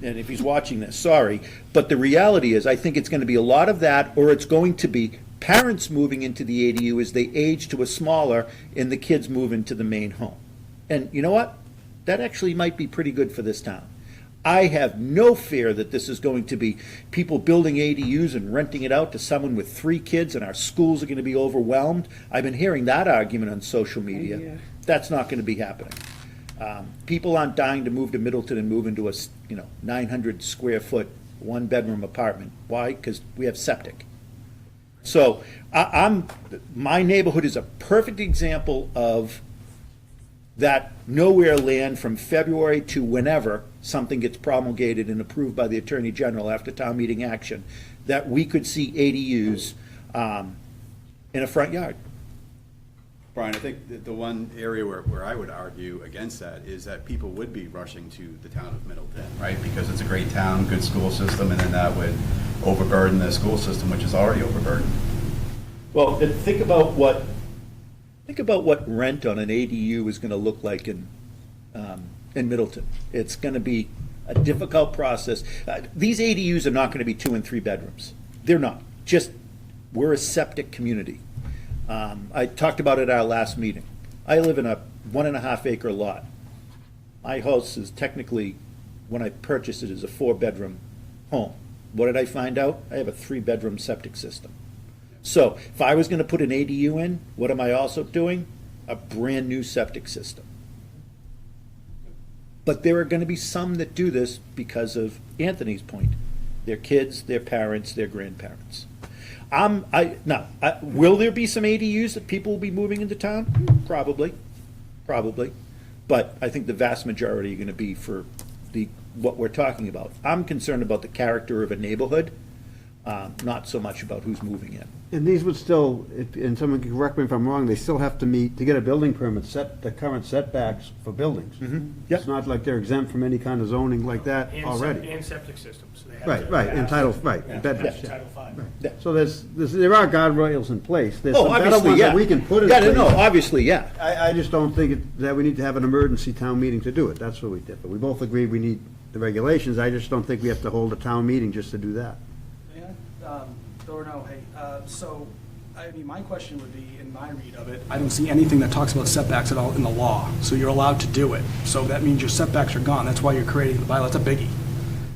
And if he's watching this, sorry. But the reality is, I think it's going to be a lot of that, or it's going to be parents moving into the ADU as they age to a smaller and the kids move into the main home. And you know what? That actually might be pretty good for this town. I have no fear that this is going to be people building ADUs and renting it out to someone with 3 kids and our schools are going to be overwhelmed. I've been hearing that argument on social media. Yeah. That's not going to be happening. People aren't dying to move to Middleton and move into a 900 square foot, 1-bedroom apartment. Why? Because we have septic. So my neighborhood is a perfect example of that nowhere land from February to whenever something gets promulgated and approved by the Attorney General after town meeting action, that we could see ADUs in a front yard. Brian, I think that the one area where I would argue against that is that people would be rushing to the town of Middleton, right? Because it's a great town, good school system, and then that would overburden the school system, which is already overburdened. Well, then think about what rent on an ADU is going to look like in Middleton. It's going to be a difficult process. These ADUs are not going to be 2 and 3 bedrooms. They're not. We're a septic community. I talked about it at our last meeting. I live in a 1.5 acre lot. My house is technically, when I purchased it, is a 4-bedroom home. What did I find out? I have a 3-bedroom septic system. So if I was going to put an ADU in, what am I also doing? A brand new septic system. But there are going to be some that do this because of Anthony's point. Their kids, their parents, their grandparents. Will there be some ADUs that people will be moving into town? Probably. But I think the vast majority are going to be for what we're talking about. I'm concerned about the character of a neighborhood, not so much about who's moving in. And these would still, and someone can correct me if I'm wrong, they still have to meet, to get a building permit, set the current setbacks for buildings. Yep. It's not like they're exempt from any kind of zoning like that already. And septic systems. They have Right, to and pass Title, Yeah. bedrooms, yeah. Title V. Yeah. So there are guardrails in place. There's Oh, some better obviously, ones yeah. that we can put in Yeah, place. no, obviously, yeah. I just don't think that we need to have an emergency town meeting to do it. That's what we did. But we both agree we need the regulations. I just don't think we have to hold a town meeting just to do that. Dorno, hey, so, I mean, my question would be, in my read of it, I don't see anything that talks about setbacks at all in the law, so you're allowed to do it. So that means your setbacks are gone, that's why you're creating the bylaw, that's a biggie.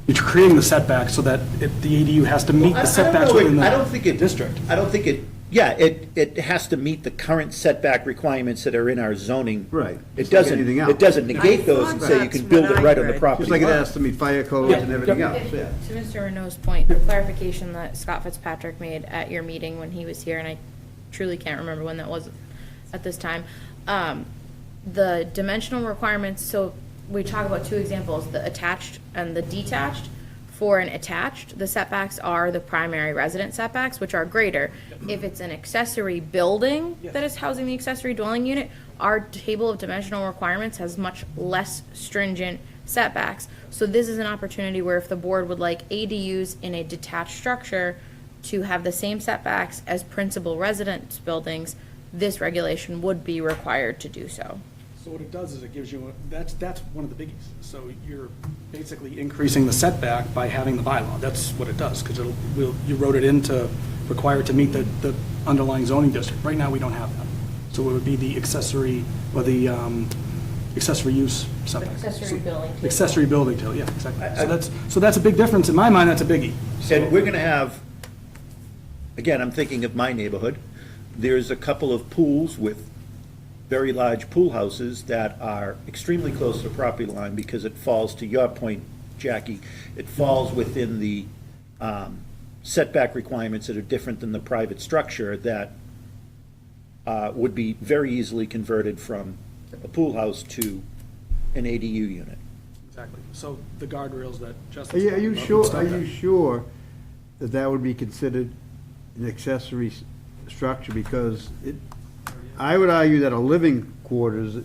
You're creating the setback so that the ADU has to meet the setbacks within the I don't think it, district. I don't think it, yeah, it has to meet the current setback requirements that are in our zoning. Right. It Just like doesn't, anything else. it doesn't negate those and say you can build it right on the property. Just like it line. has to meet fire codes and everything else, yeah. To Mr. Renault's point, the clarification that Scott Fitzpatrick made at your meeting when he was here, and I truly can't remember when that was at this time, the dimensional requirements, so we talk about two examples, the attached and the detached. For an attached, the setbacks are the primary residence setbacks, which are greater. If it's an accessory building that is housing the accessory dwelling unit, our table of dimensional requirements has much less stringent setbacks. So this is an opportunity where if the board would like ADUs in a detached structure to have the same setbacks as principal residence buildings, this regulation would be required to do so. So what it does is it gives you, that's one of the biggies. So you're basically increasing the setback by having the bylaw. That's what it does, because you wrote it in to require it to meet the underlying zoning district. Right now, we don't have that. So it would be the accessory, or the accessory use setback. Accessory building table. Accessory building table, yeah, exactly. So that's a big difference. In my mind, that's a biggie. And we're gonna have, again, I'm thinking of my neighborhood, there's a couple of pools with very large pool houses that are extremely close to the property line because it falls, to your point, Jackie, it falls within the setback requirements that are different than the private structure that would be very easily converted from a pool house to an ADU unit. Exactly. So the guardrails that Are Justin's you, talking about would stop are you that. sure that that would be considered an accessory structure? Because I would argue that a living quarters,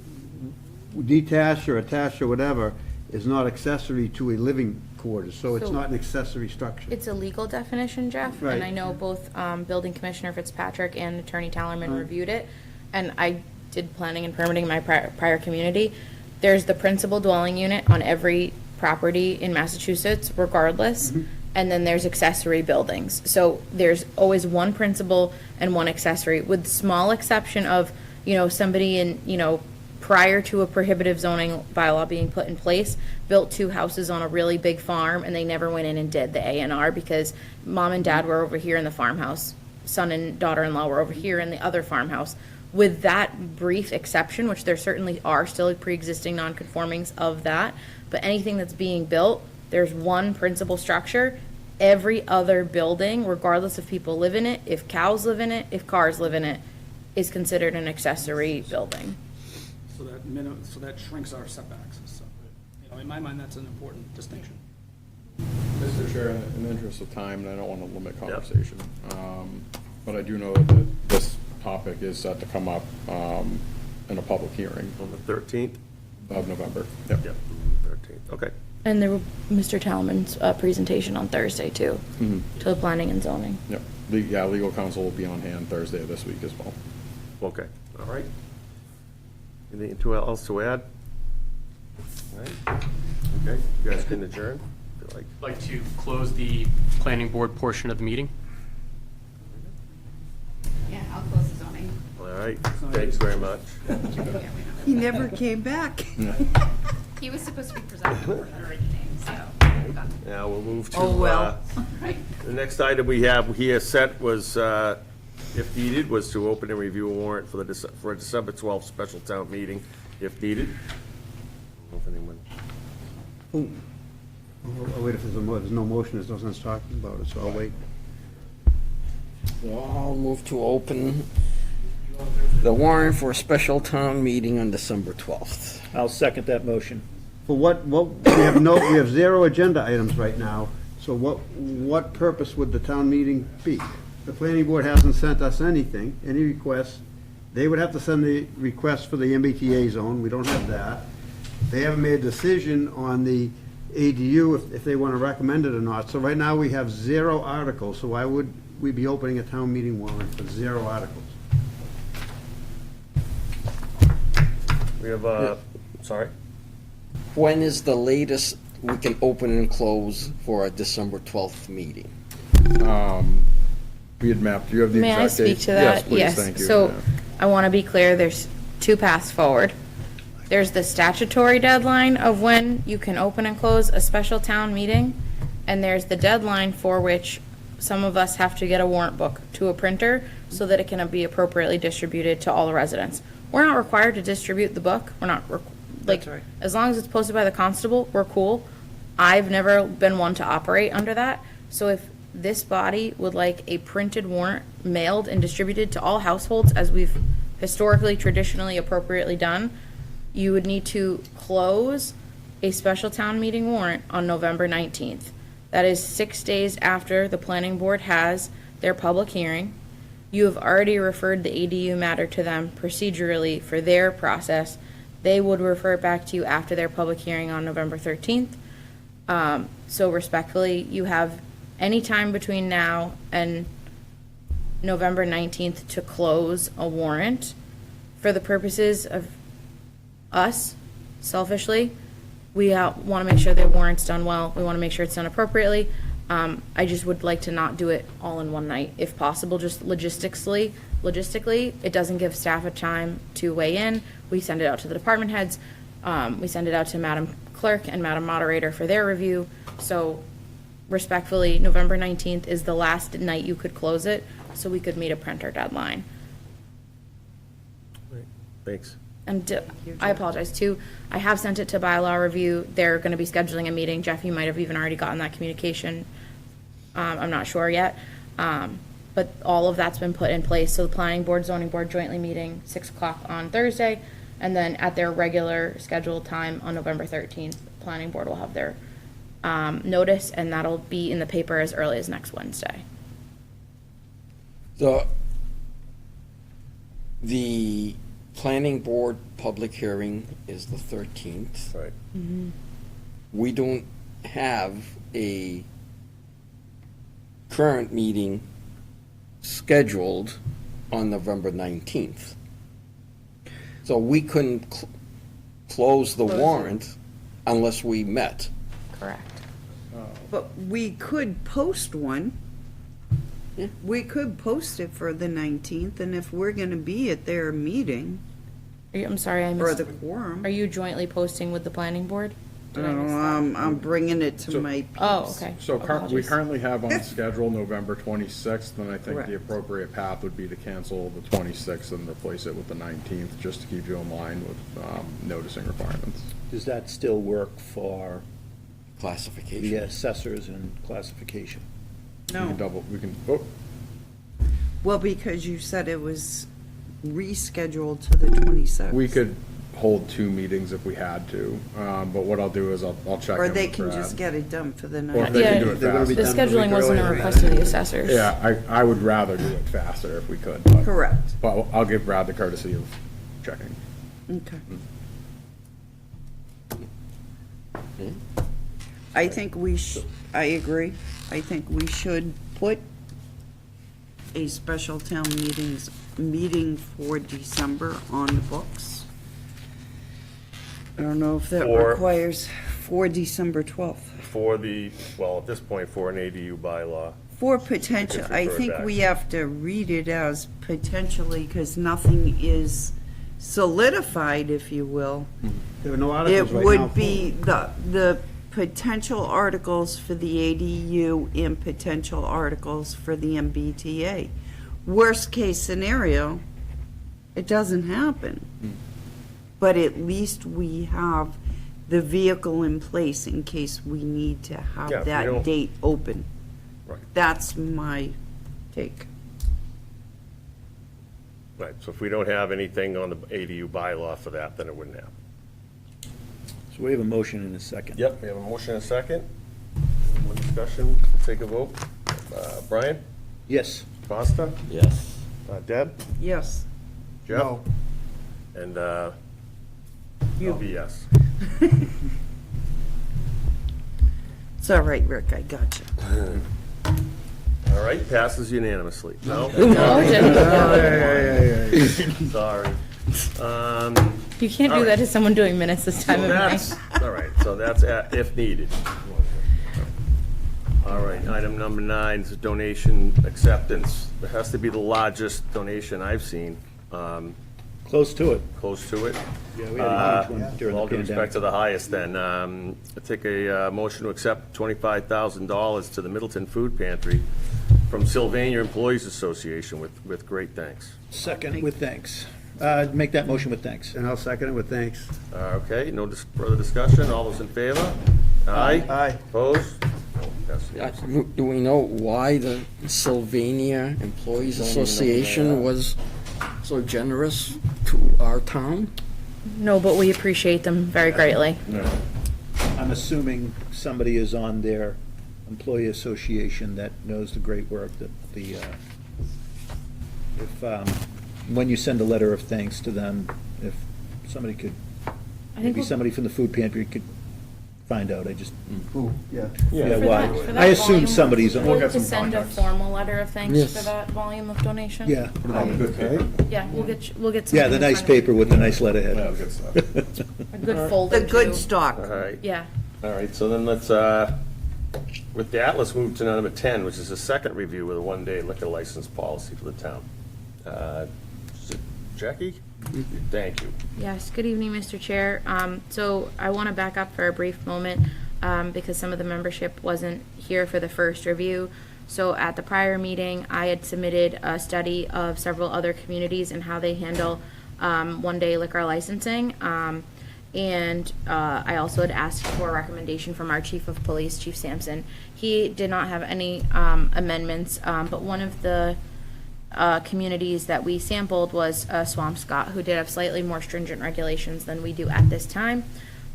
detached or attached or whatever, is not accessory to a living quarters, so it's So- not an accessory structure. It's a legal definition, Jeff, Right. and I know both Building Commissioner Fitzpatrick and Attorney Tallerman reviewed it, and I did planning and permitting in my prior community. There's the principal dwelling unit on every property in Massachusetts regardless, and then there's accessory buildings. So there's always one principal and one accessory, with small exception of, somebody in, prior to a prohibitive zoning bylaw being put in place, built two houses on a really big farm, and they never went in and did the A&R because mom and dad were over here in the farmhouse, son and daughter-in-law were over here in the other farmhouse. With that brief exception, which there certainly are still pre-existing non-conformings of that, but anything that's being built, there's one principal structure. Every other building, regardless if people live in it, if cows live in it, if cars live in it, is considered an accessory building. So that shrinks our setbacks. So, in my mind, that's an important distinction. Mr. Chair, in the interest of time, and I don't want to limit conversation, but I do know that this topic is set to come up in a public hearing. On the 13th? Of November. Yep, 13th, okay. And there will Mr. Talman's presentation on Thursday too, to the planning and zoning. Yep. Legal counsel will be on hand Thursday of this week as well. Okay, all right. Anything else to add? All right. Okay, you guys can adjourn. Feel like- I'd like to close the planning board portion of the meeting. Yeah, I'll close the zoning. All right, thanks very much. He never came back. He was supposed to be presenting for another evening, so. Now we'll move to, Oh, well. the next item we have here set was, if needed, was to open and review a warrant for for a December 12th special town meeting, if needed. I don't know if anyone. I'll wait if there's no motion, there's no sense talking about it, so I'll wait. I'll move to open the warrant for a special town meeting on December 12th. I'll second that motion. For we have zero agenda items right now, so what purpose would the town meeting be? The planning board hasn't sent us anything, any requests. They would have to send the request for the MBTA zone, we don't have that. They haven't made a decision on the ADU if they want to recommend it or not. So right now, we have zero articles, so why would we be opening a town meeting warrant for zero articles? We have, sorry? When is the latest we can open and close for a December 12th meeting? We had mapped, do you have the May exact I date? speak to that? Yes, please, thank you. So Yeah. I want to be clear, there's two paths forward. There's the statutory deadline of when you can open and close a special town meeting, and there's the deadline for which some of us have to get a warrant book to a printer so that it can be appropriately distributed to all the residents. We're not required to distribute the book. We're not, like, as long as it's posted by the constable, we're cool. I've never been one to operate under that. So if this body would like a printed warrant mailed and distributed to all households, as we've historically, traditionally, appropriately done, you would need to close a special town meeting warrant on November 19th. That is 6 days after the planning board has their public hearing. You have already referred the ADU matter to them procedurally for their process. They would refer it back to you after their public hearing on November 13th. So respectfully, you have any time between now and November 19th to close a warrant. For the purposes of us, selfishly, we want to make sure the warrant's done well. We want to make sure it's done appropriately. I just would like to not do it all in one night, if possible, just logistically, it doesn't give staff a time to weigh in. We send it out to the department heads. We send it out to Madam Clerk and Madam Moderator for their review. So respectfully, November 19th is the last night you could close it, so we could meet a printer deadline. Thanks. And I apologize too. I have sent it to bylaw review. They're going to be scheduling a meeting. Jeff, you might have even already gotten that communication. I'm not sure yet. But all of that's been put in place. So the planning board, zoning board jointly meeting 6 o'clock on Thursday. And then at their regular scheduled time on November 13th, the planning board will have their notice, and that'll be in the paper as early as next Wednesday. The planning board public hearing is the 13th. Right. We don't have a current meeting scheduled on November 19th. So we couldn't close the warrant unless we met. Correct. But we could post one. We could post it for the 19th, and if we're going to be at their meeting, I'm sorry, I or missed. the quorum. Are you jointly posting with the planning board? Did I miss that? I'm bringing it to my peeps. Oh, okay. So we Apologies. currently have on schedule November 26th, and I think Correct. the appropriate path would be to cancel the 26th and replace it with the 19th, just to keep you in line with noticing requirements. Does that still work for Classification. the assessors and classification? No. Oh, Well, because you said it was rescheduled to the 26th. we could hold 2 meetings if we had to, but what I'll do is I'll check Or in they with can Brad. just get it done for the Or if 19th. they can do Yeah, it They're gonna be faster. The done a week scheduling wasn't a earlier. request of the assessors. Yeah, I would rather do it faster if we could. But, Correct. But I'll give Brad the courtesy of checking. Okay. I think I agree. I think we should put a special town meeting for December on the books. I don't know if that For- requires for December 12th. For the, well, at this point, for an ADU bylaw. For potential, If I referred think back. we have to read it as potentially, because nothing is solidified, if you will. There are no It articles right now. would be the potential articles for the ADU and potential articles for the MBTA. Worst case scenario, it doesn't happen. But at least we have the vehicle in place in case we need to Yeah, have if we that don't- date open. Right. That's my take. Right, so if we don't have anything on the ADU bylaw for that, then it wouldn't happen. So we have a motion in a second. Yep, we have a motion and a second. One discussion, take a vote. Brian? Yes. Costa? Yes. Deb? Yes. Jeff? No. And I'll be yes. It's all right, Rick, I got you. All right, passes unanimously. No? No, Sorry. You can't do that to someone doing minutes this time So of night. that's, all right, so that's if needed. All right, item number 9 is donation acceptance. It has to be the largest donation I've seen. Close to it. Close to it. Yeah, we had a huge one during With the all due respect pandemic. to the highest, then, I take a motion to accept $25,000 to the Middleton Food Pantry from Sylvania Employees Association with great thanks. Second with thanks. Make that motion with thanks. And I'll second it with thanks. Okay, no further discussion, all those in favor? Aye. Aye. Opposed? Passes unanimously. Do we know why the Sylvania Employees Don't even know who they Association are. was so generous to our town? No, but we appreciate them very greatly. I'm assuming somebody is on their employee association that knows the great work that when you send a letter of thanks to them, if somebody could, maybe somebody from the food pantry could find out, I just. Yeah. Yeah, For why? that I assume volume, somebody's on. we'll to send a formal letter of thanks Yes. for that volume of donation. Yeah. Yeah, we'll get. Yeah, the something in nice front of paper with the nice letterhead. A good folder. The good too. stock. All right. Yeah. All right, so then let's, with that, let's move to number 10, which is the second review of the one-day liquor license policy for the town. Is it Jackie? Thank you. Yes, good evening, Mr. Chair. So I want to back up for a brief moment because some of the membership wasn't here for the first review. So at the prior meeting, I had submitted a study of several other communities and how they handle one-day liquor licensing. And I also had asked for a recommendation from our Chief of Police, Chief Sampson. He did not have any amendments, but one of the communities that we sampled was Swampscott, who did have slightly more stringent regulations than we do at this time.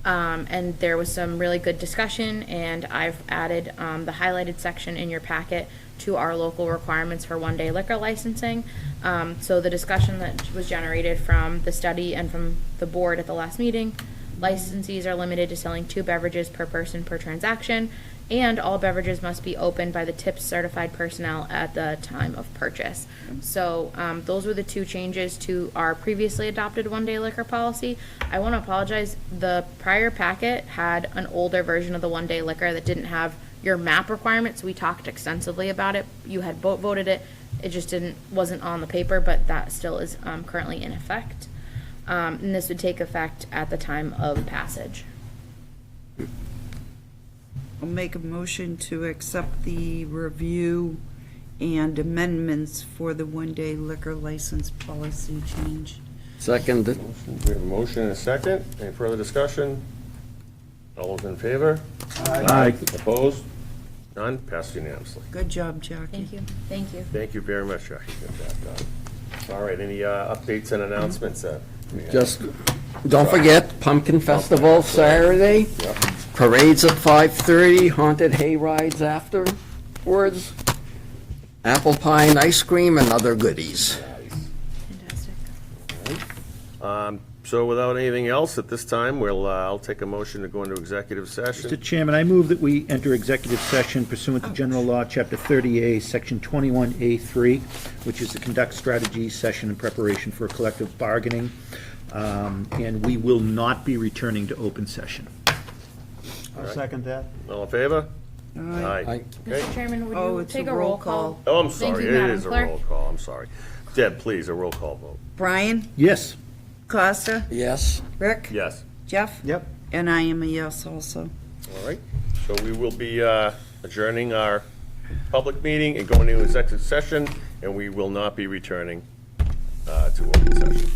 And there was some really good discussion, and I've added the highlighted section in your packet to our local requirements for one-day liquor licensing. So the discussion that was generated from the study and from the board at the last meeting, licensees are limited to selling 2 beverages per person per transaction, and all beverages must be opened by the tips certified personnel at the time of purchase. So those were the 2 changes to our previously adopted one-day liquor policy. I want to apologize, the prior packet had an older version of the one-day liquor that didn't have your map requirements. We talked extensively about it. You had voted it. It just wasn't on the paper, but that still is currently in effect. And this would take effect at the time of passage. I'll make a motion to accept the review and amendments for the one-day liquor license policy change. Second. We have a motion and a second. Any further discussion? All those in favor? Aye. Opposed? None? Passed unanimously. Good job, Jackie. Thank you. Thank you. Thank you very much, Jackie. Get that done. All right, any updates and announcements? Just, don't forget, Pumpkin Festival Saturday. Yep. Parades at 5:30, haunted hay rides afterwards, apple pie and ice cream and other goodies. So without anything else, at this time, I'll take a motion to go into executive session. Mr. Chairman, I move that we enter executive session pursuant to General Law, Chapter 30A, Section 21A3, which is to conduct strategy session in preparation for collective bargaining, and we will not be returning to open session. I'll second that. All in favor? Aye. Okay. Mr. Chairman, would Oh, you it's take a a roll roll call? Oh, I'm Thank sorry. you, It Madam is a Clerk. roll call. I'm sorry. Deb, please, a roll call vote. Brian? Yes. Costa? Yes. Rick? Yes. Jeff? Yep. And I am a yes also. All right. So we will be adjourning our public meeting and going into executive session, and we will not be returning to open session.